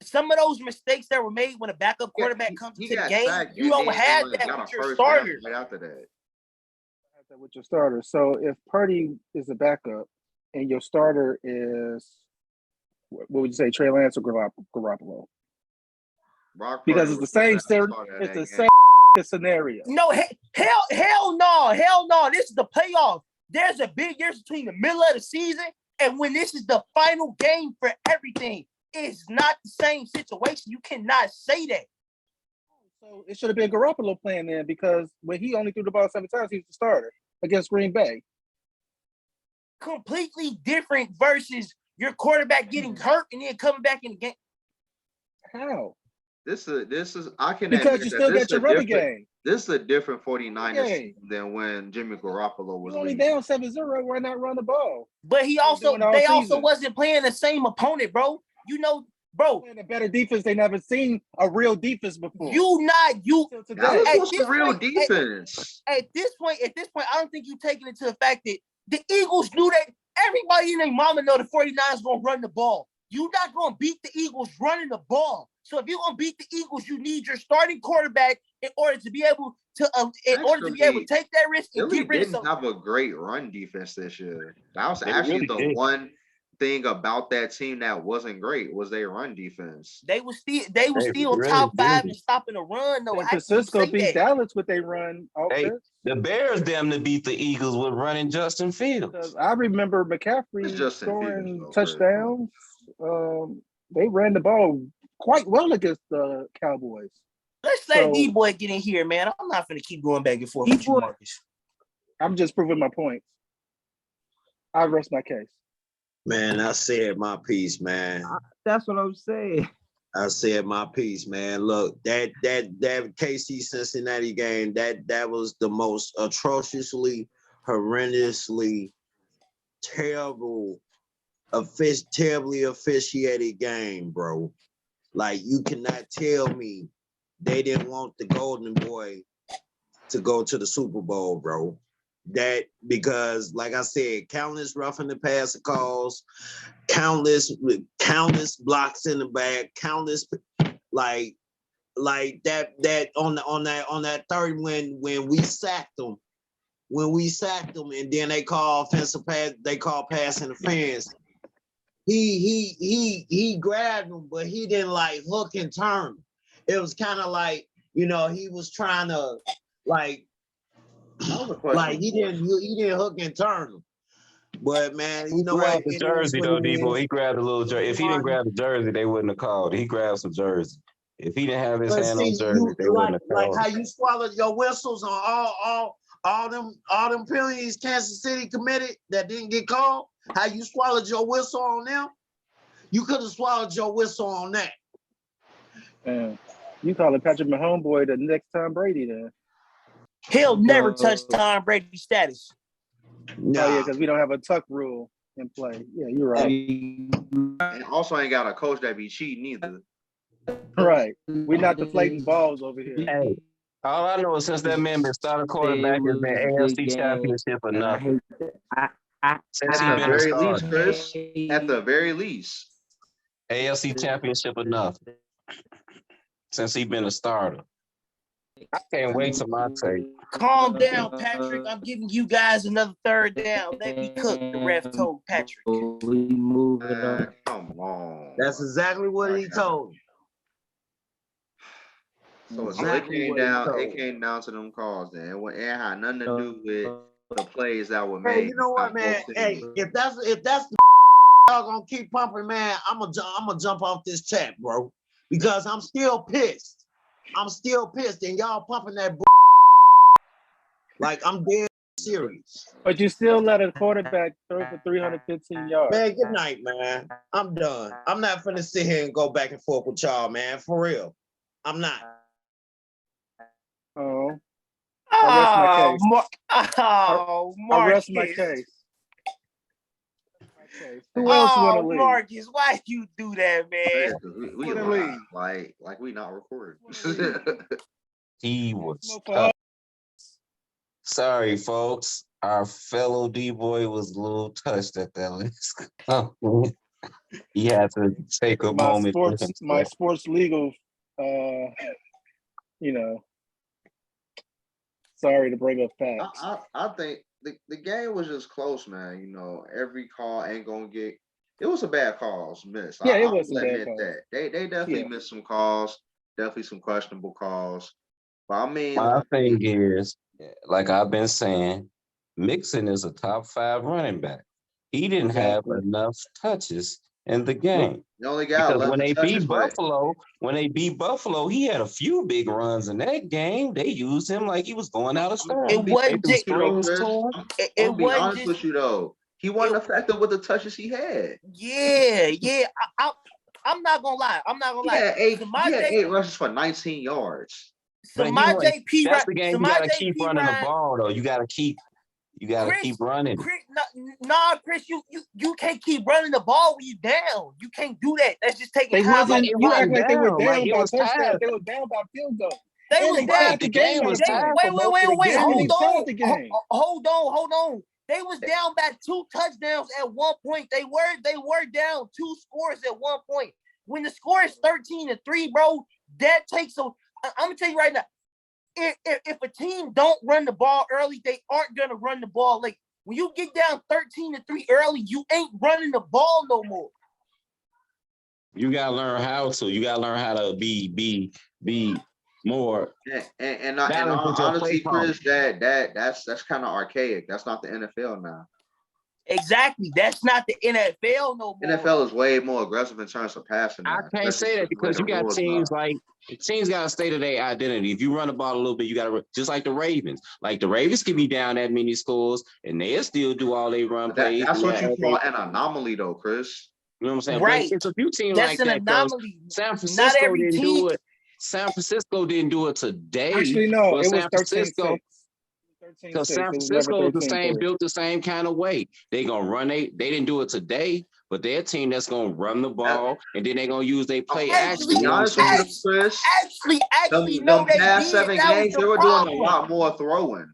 Speaker 5: some of those mistakes that were made when a backup quarterback comes
Speaker 4: He
Speaker 5: into the
Speaker 4: got
Speaker 5: game,
Speaker 4: sacked
Speaker 5: you
Speaker 4: and
Speaker 5: don't
Speaker 4: then
Speaker 5: have
Speaker 4: they
Speaker 5: that
Speaker 4: got
Speaker 5: with
Speaker 4: a
Speaker 5: your
Speaker 4: first
Speaker 5: starter.
Speaker 4: down right after that.
Speaker 3: With your starter. So if Purdy is a backup and your starter is, what would you say, Trey Lance or Garoppolo?
Speaker 4: Brock
Speaker 3: Because
Speaker 4: Purdy
Speaker 3: it's the
Speaker 4: was
Speaker 3: same.
Speaker 4: starter
Speaker 3: It's
Speaker 4: that
Speaker 3: the
Speaker 4: game.
Speaker 3: same scenario.
Speaker 5: No, hell no. This is the playoff. There's a big difference between the middle of the season and when this is the final game for everything. It's not the same situation. You cannot say that.
Speaker 3: So it should have been Garoppolo playing then, because when he only threw the ball 7 times, he was the starter against Green Bay.
Speaker 5: Completely different versus your quarterback getting hurt and then coming back in the game.
Speaker 3: How?
Speaker 4: This is I can
Speaker 3: Because
Speaker 4: admit
Speaker 3: you
Speaker 4: that
Speaker 3: still
Speaker 4: this
Speaker 3: got your
Speaker 4: is
Speaker 3: running
Speaker 4: different.
Speaker 3: game.
Speaker 4: This is a different 49ers
Speaker 3: Okay.
Speaker 4: than when Jimmy Garoppolo was
Speaker 3: You're only
Speaker 4: leading.
Speaker 3: down 7-0. Why not run the ball?
Speaker 5: But they also
Speaker 3: season.
Speaker 5: wasn't playing the same opponent, bro. You know, bro.
Speaker 3: Playing a better defense. They never seen a real defense before.
Speaker 4: That
Speaker 3: Today.
Speaker 4: was the real defense.
Speaker 5: At this point, I don't think you're taking into the fact that the Eagles knew that everybody and their mama know the 49ers gonna run the ball. You're not gonna beat the Eagles running the ball. So if you're gonna beat the Eagles, you need your starting quarterback in order to be able to take that risk and
Speaker 4: Philly
Speaker 5: get rid of
Speaker 4: didn't
Speaker 5: something.
Speaker 4: have a great run defense this year. That was
Speaker 6: They
Speaker 4: actually
Speaker 6: really
Speaker 4: the
Speaker 6: did.
Speaker 4: one thing about that team that wasn't great was their run defense.
Speaker 5: They were still
Speaker 6: really
Speaker 5: top 5
Speaker 6: did.
Speaker 5: in stopping the run. No,
Speaker 3: San Francisco beat Dallas with their run
Speaker 6: Hey,
Speaker 3: offense.
Speaker 6: the Bears damn to beat the Eagles with running Justin Fields.
Speaker 3: I remember
Speaker 4: It's
Speaker 3: McCaffrey
Speaker 4: Justin
Speaker 3: scoring
Speaker 4: Fields, though,
Speaker 3: touchdowns. They ran the ball quite well against the Cowboys.
Speaker 5: Let's let D-Boy get in here, man. I'm not going to keep going back and forth with you, Marcus.
Speaker 3: I'm just proving my point. I rest my case.
Speaker 2: Man, I said my piece, man.
Speaker 1: That's what I'm saying.
Speaker 2: I said my piece, man. Look, that KC Cincinnati game, that was the most atrociously, horrendously, terribly officiated game, bro. Like, you cannot tell me they didn't want the Golden Boy to go to the Super Bowl, bro. That because, like I said, countless roughing the passer calls, countless blocks in the back, countless like that on that third when we sacked them, and then they call offensive pass, they call pass interference. He grabbed him, but he didn't like hook and turn. It was kind of like, he was trying to like he didn't hook and turn him. But man, you know what?
Speaker 6: The jersey though, D-Boy. He grabbed a little jersey. If he didn't grab the jersey, they wouldn't have called. He grabbed some jersey. If he didn't have his hand on the jersey, they wouldn't have called.
Speaker 2: Like how you swallowed your whistles on all them penalties Kansas City committed that didn't get called. How you swallowed your whistle on them? You could have swallowed your whistle on that.
Speaker 3: You call it Patrick Mahomes boy the next Tom Brady then.
Speaker 5: He'll never touch Tom Brady's status.
Speaker 3: No. Oh, yeah, because we don't have a tuck rule in play. Yeah, you're right.
Speaker 4: And also ain't got a coach that be cheating either.
Speaker 3: Right. We're not deflating balls over here.
Speaker 6: Hey, all I know is since that man been starting quarterback has been AFC Championship or nothing. Since he been a starter.
Speaker 4: Chris, at the very least.
Speaker 6: AFC Championship or nothing. Since he been a starter. I can't wait till my take.
Speaker 5: Calm down, Patrick. I'm giving you guys another third down. Let me cook, the ref told Patrick.
Speaker 4: Come on.
Speaker 2: That's exactly what he told.
Speaker 4: So it came down to them calls then. It had nothing to do with the plays that were made.
Speaker 2: Hey, you know what, man? Hey, if that's the y'all gonna keep pumping, man, I'm gonna jump off this chat, bro. Because I'm still pissed. And y'all pumping that like I'm dead serious.
Speaker 3: But you still let a quarterback throw for 315 yards.
Speaker 2: Man, good night, man. I'm done. I'm not finna sit here and go back and forth with y'all, man. For real. I'm not.
Speaker 3: Oh, I rest my case. I rest my
Speaker 5: Marcus.
Speaker 3: case. Who else want to leave?
Speaker 5: Marcus, why you do that, man?
Speaker 4: We
Speaker 3: leave.
Speaker 4: like we not recording.
Speaker 6: He was up. Sorry, folks. Our fellow D-boy was a little touched at that list. He had to take a moment.
Speaker 3: My sports legal, sorry to bring up facts.
Speaker 4: I think the game was just close, man. Every call ain't gonna get. It was some bad calls missed.
Speaker 3: Yeah, it was some bad calls.
Speaker 4: That. They definitely missed some calls. Definitely some questionable calls. But I mean,
Speaker 6: my thing is, like I've been saying, Mixon is a top 5 running back. He didn't have enough touches in the game.
Speaker 4: The only guy
Speaker 6: because when they beat Buffalo, he had a few big runs in that game. They used him like he was going out of style.
Speaker 5: It wasn't just
Speaker 4: I'll be honest with you though. He wasn't effective with the touches he had.
Speaker 5: Yeah. I'm not gonna lie.
Speaker 4: He had 8 rushes for 19 yards.
Speaker 5: So my JP,
Speaker 6: that's the game. You gotta keep running the ball though. You gotta keep running.
Speaker 5: Chris, you can't keep running the ball when you down. You can't do that. That's just taking
Speaker 3: They
Speaker 5: time.
Speaker 3: wasn't. You act like they were down
Speaker 6: like
Speaker 3: by touchdown. They were down by field goal.
Speaker 5: They was down.
Speaker 6: The game was tied.
Speaker 5: Wait. Hold on. Hold on. They was
Speaker 3: Eh.
Speaker 5: down by 2 touchdowns at one point. They were down 2 scores at one point. When the score is 13-3, bro, that takes a. I'm gonna tell you right now. If a team don't run the ball early, they aren't gonna run the ball late. When you get down 13-3 early, you ain't running the ball no more.
Speaker 6: You gotta learn how to. You gotta learn how to be more.
Speaker 4: And honestly, Chris, that's kind of archaic. That's not the NFL now.
Speaker 5: Exactly. That's not the NFL no more.
Speaker 4: NFL is way more aggressive in terms of passing.
Speaker 6: I can't say that because you got teams teams got to stay to their identity. If you run the ball a little bit, you got to just like the Ravens. Like the Ravens can be down that many scores and they'll still do all they run plays.
Speaker 4: That's what you call an anomaly, though, Chris.
Speaker 6: You know what I'm saying?
Speaker 5: Right.
Speaker 6: But it's a few teams
Speaker 5: that's
Speaker 6: like
Speaker 5: an
Speaker 6: that.
Speaker 5: Anomaly.
Speaker 6: San Francisco didn't do it. San Francisco didn't do it today.
Speaker 3: Actually, no, it was 13-6.
Speaker 6: Because San Francisco is the same, built the same kind of way. They gonna run they didn't do it today, but their team that's gonna run the ball and then they're gonna use their play action.
Speaker 5: Actually, no, they
Speaker 4: past 7 games, they were doing a lot more throwing.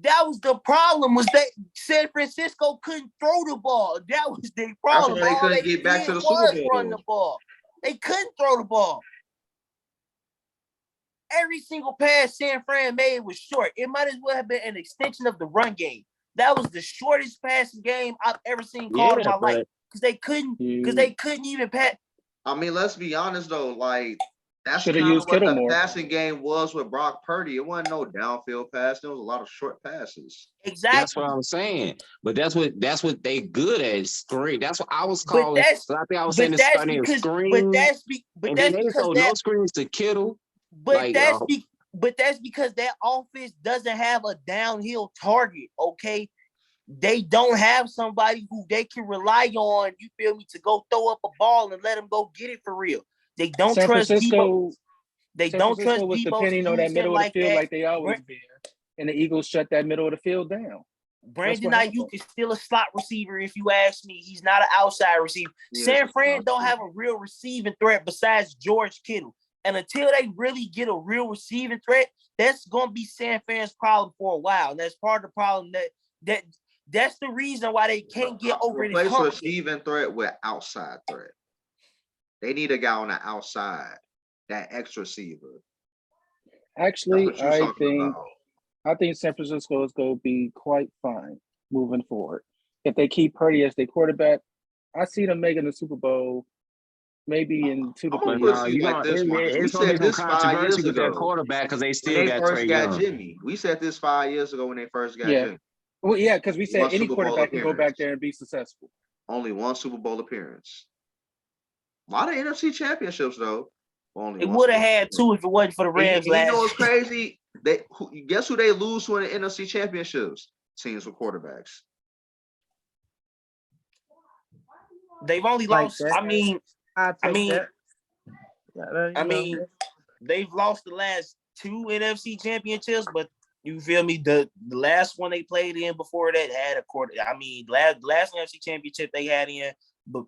Speaker 5: That was the problem, was that San Francisco couldn't throw the ball. That was the problem.
Speaker 4: That's why they couldn't get back to the Super Bowl.
Speaker 5: Run the ball. They couldn't throw the ball. Every single pass San Fran made was short. It might as well have been an extension of the run game. That was the shortest passing game I've ever seen called in my life. Because they couldn't even pass.
Speaker 4: I mean, let's be honest though, like that's kind of what the passing game was with Brock Purdy. It wasn't no downfield pass. There was a lot of short passes.
Speaker 5: Exactly.
Speaker 6: That's what I'm saying. But that's what they good at. Screen. That's what I was calling. So I think I was saying it's starting to screen.
Speaker 5: But that's because
Speaker 6: no screens to Kittle.
Speaker 5: But that's because that offense doesn't have a downhill target, okay? They don't have somebody who they can rely on, you feel me, to go throw up a ball and let them go get it for real. They don't trust Debo. They don't trust
Speaker 3: was
Speaker 5: Debo
Speaker 3: depending on that middle of the field like they always been. And the Eagles shut that middle of the field down.
Speaker 5: Brandon Ayuk is still a slot receiver, if you ask me. He's not an outside receiver. San Fran don't have a real receiving threat besides George Kittle. And until they really get a real receiving threat, that's going to be San Fran's problem for a while. And that's part of the problem that's the reason why they can't get over this hump.
Speaker 4: Replace receiving threat with outside threat. They need a guy on the outside, that X receiver.
Speaker 3: Actually, I think San Francisco is going to be quite fine moving forward. If they keep Purdy as their quarterback, I see them making the Super Bowl. Maybe in 2 to 3 years.
Speaker 6: We said this 5 years ago with that quarterback because they still got
Speaker 4: Jimmy. We said this 5 years ago when they first got Jimmy.
Speaker 3: Well, yeah, because we said any quarterback can go back there and be successful.
Speaker 4: Only 1 Super Bowl appearance. A lot of NFC championships though.
Speaker 5: It would have had 2 if it wasn't for the Rams last year.
Speaker 4: You know what's crazy? Guess who they lose to in the NFC championships? Teams with quarterbacks.
Speaker 5: They've only lost. I mean, they've lost the last 2 NFC championships, but you feel me? The last one they played in before that had a quarter. I mean, last NFC championship they had in, but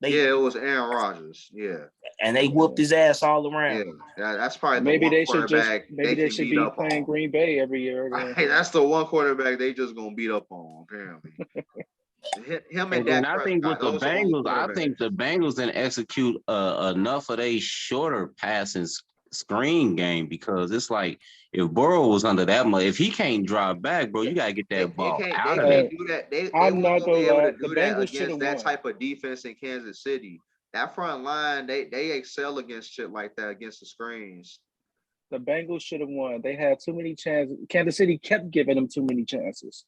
Speaker 4: it was Aaron Rodgers. Yeah,
Speaker 5: and they whooped his ass all around.
Speaker 4: Yeah, that's probably
Speaker 3: maybe
Speaker 4: the one
Speaker 3: they should
Speaker 4: quarterback
Speaker 3: maybe they should be playing Green Bay every year.
Speaker 4: Hey, that's the one quarterback they just gonna beat up on, apparently. Him and Dak
Speaker 6: I
Speaker 4: Prescott,
Speaker 6: think with the
Speaker 4: those are only
Speaker 6: Bengals, I think
Speaker 4: quarterbacks.
Speaker 6: the Bengals didn't execute enough of a shorter passing screen game, because it's like if Burrow was under that much, if he can't drop back, bro, you gotta get that ball out of there.
Speaker 4: They can't do that. They
Speaker 3: I'm
Speaker 4: won't
Speaker 3: not
Speaker 4: be
Speaker 3: gonna
Speaker 4: able
Speaker 3: lie.
Speaker 4: to do
Speaker 3: The
Speaker 4: that
Speaker 3: Bengals
Speaker 4: against
Speaker 3: should've
Speaker 4: that
Speaker 3: won.
Speaker 4: type of defense in Kansas City. That front line, they excel against shit like that, against the screens.
Speaker 3: The Bengals should have won. They had too many chances. Kansas City kept giving them too many chances.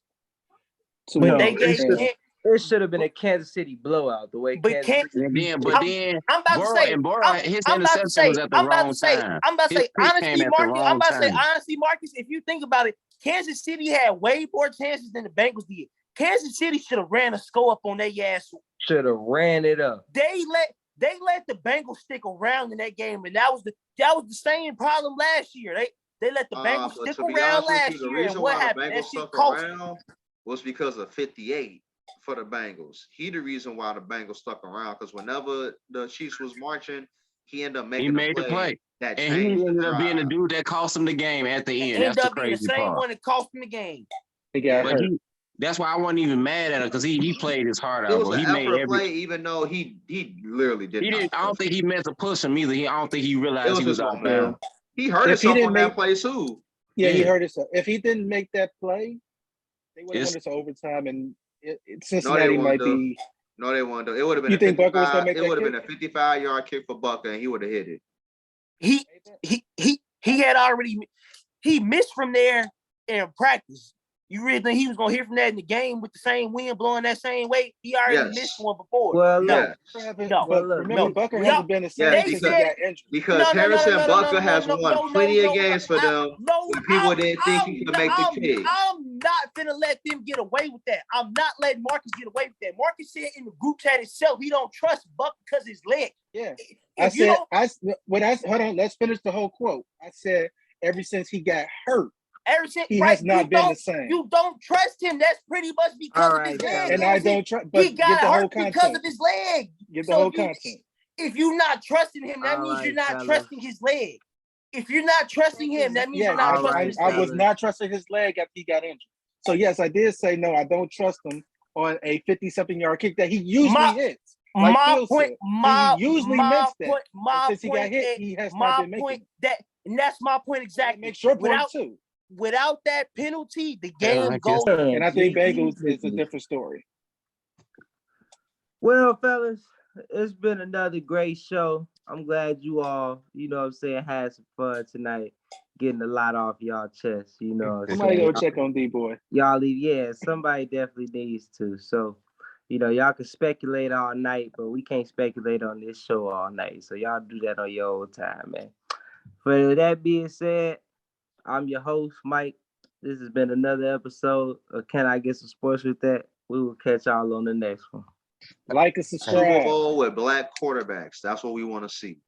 Speaker 1: It should have been a Kansas City blowout. The way Kansas City.
Speaker 6: But then
Speaker 5: I'm about to say,
Speaker 6: Burrow, his interception was at the wrong time.
Speaker 5: I'm about to say, honestly,
Speaker 6: Marcus.
Speaker 5: Marcus, if you think about it, Kansas City had way more chances than the Bengals did. Kansas City should have ran a score up on their ass.
Speaker 1: Should have ran it up.
Speaker 5: They let the Bengals stick around in that game, and that was the same problem last year. They let the Bengals stick around last year, and what happened? That shit cost them.
Speaker 4: Was because of 58 for the Bengals. He the reason why the Bengals stuck around, because whenever the Chiefs was marching, he ended up making
Speaker 6: the play.
Speaker 4: That
Speaker 6: and he ended up being the dude that cost him the game at the end. That's the crazy part.
Speaker 5: Same one that cost him the game.
Speaker 3: He got hurt.
Speaker 6: That's why I wasn't even mad at him, because he played his heart out.
Speaker 4: It was an effort play, even though he literally didn't.
Speaker 6: He didn't. I don't think he meant to push him either. I don't think he realized he was out there.
Speaker 4: He hurt himself on that play too.
Speaker 3: Yeah, he hurt himself. If he didn't make that play, they would have won it to overtime, and Cincinnati might be.
Speaker 4: No, they won't. It would have been.
Speaker 3: You think Bucker was gonna make that?
Speaker 4: It would have been a 55-yard kick for Bucker, and he would have hit it.
Speaker 5: He had already missed from there in practice. You really think he was gonna hit from that in the game with the same wind blowing that same way? He already missed one before.
Speaker 1: Well,
Speaker 3: remember, Bucker hasn't been the same since he got injured.
Speaker 4: Because Harrison Bucker has won plenty of games for them when people didn't think he could make the kick.
Speaker 5: I'm not finna let them get away with that. I'm not letting Marcus get away with that. Marcus said in the group chat itself he don't trust Buck because of his leg.
Speaker 3: Yeah, hold on. Let's finish the whole quote. I said ever since he got hurt. He has not been the same.
Speaker 5: You don't trust him. That's pretty much because of his leg.
Speaker 3: And I don't trust.
Speaker 5: He got hurt because of his leg.
Speaker 3: Get the whole content.
Speaker 5: If you're not trusting him, that means you're not trusting his leg. If you're not trusting him, that means you're not trusting his leg.
Speaker 3: I was not trusting his leg after he got injured. So yes, I did say no. I don't trust him on a 50-something-yard kick that he usually hits. Like
Speaker 5: my point.
Speaker 3: He usually makes that. Since he got hit, he has not been making
Speaker 5: that. And that's my point exactly.
Speaker 3: Makes your point too.
Speaker 5: Without that penalty, the game goes.
Speaker 3: And I think Bengals is a different story.
Speaker 1: Well, fellas, it's been another great show. I'm glad you all, had some fun tonight, getting a lot off y'all chest.
Speaker 3: Somebody go check on D-Boy.
Speaker 1: Y'all somebody definitely needs to. So, y'all can speculate all night, but we can't speculate on this show all night. So y'all do that on your own time, man. For that being said, I'm your host, Mike. This has been another episode of Can I Get Some Sports With That? We will catch y'all on the next one.
Speaker 3: Like and subscribe.
Speaker 4: Super Bowl with black quarterbacks. That's what we want to see.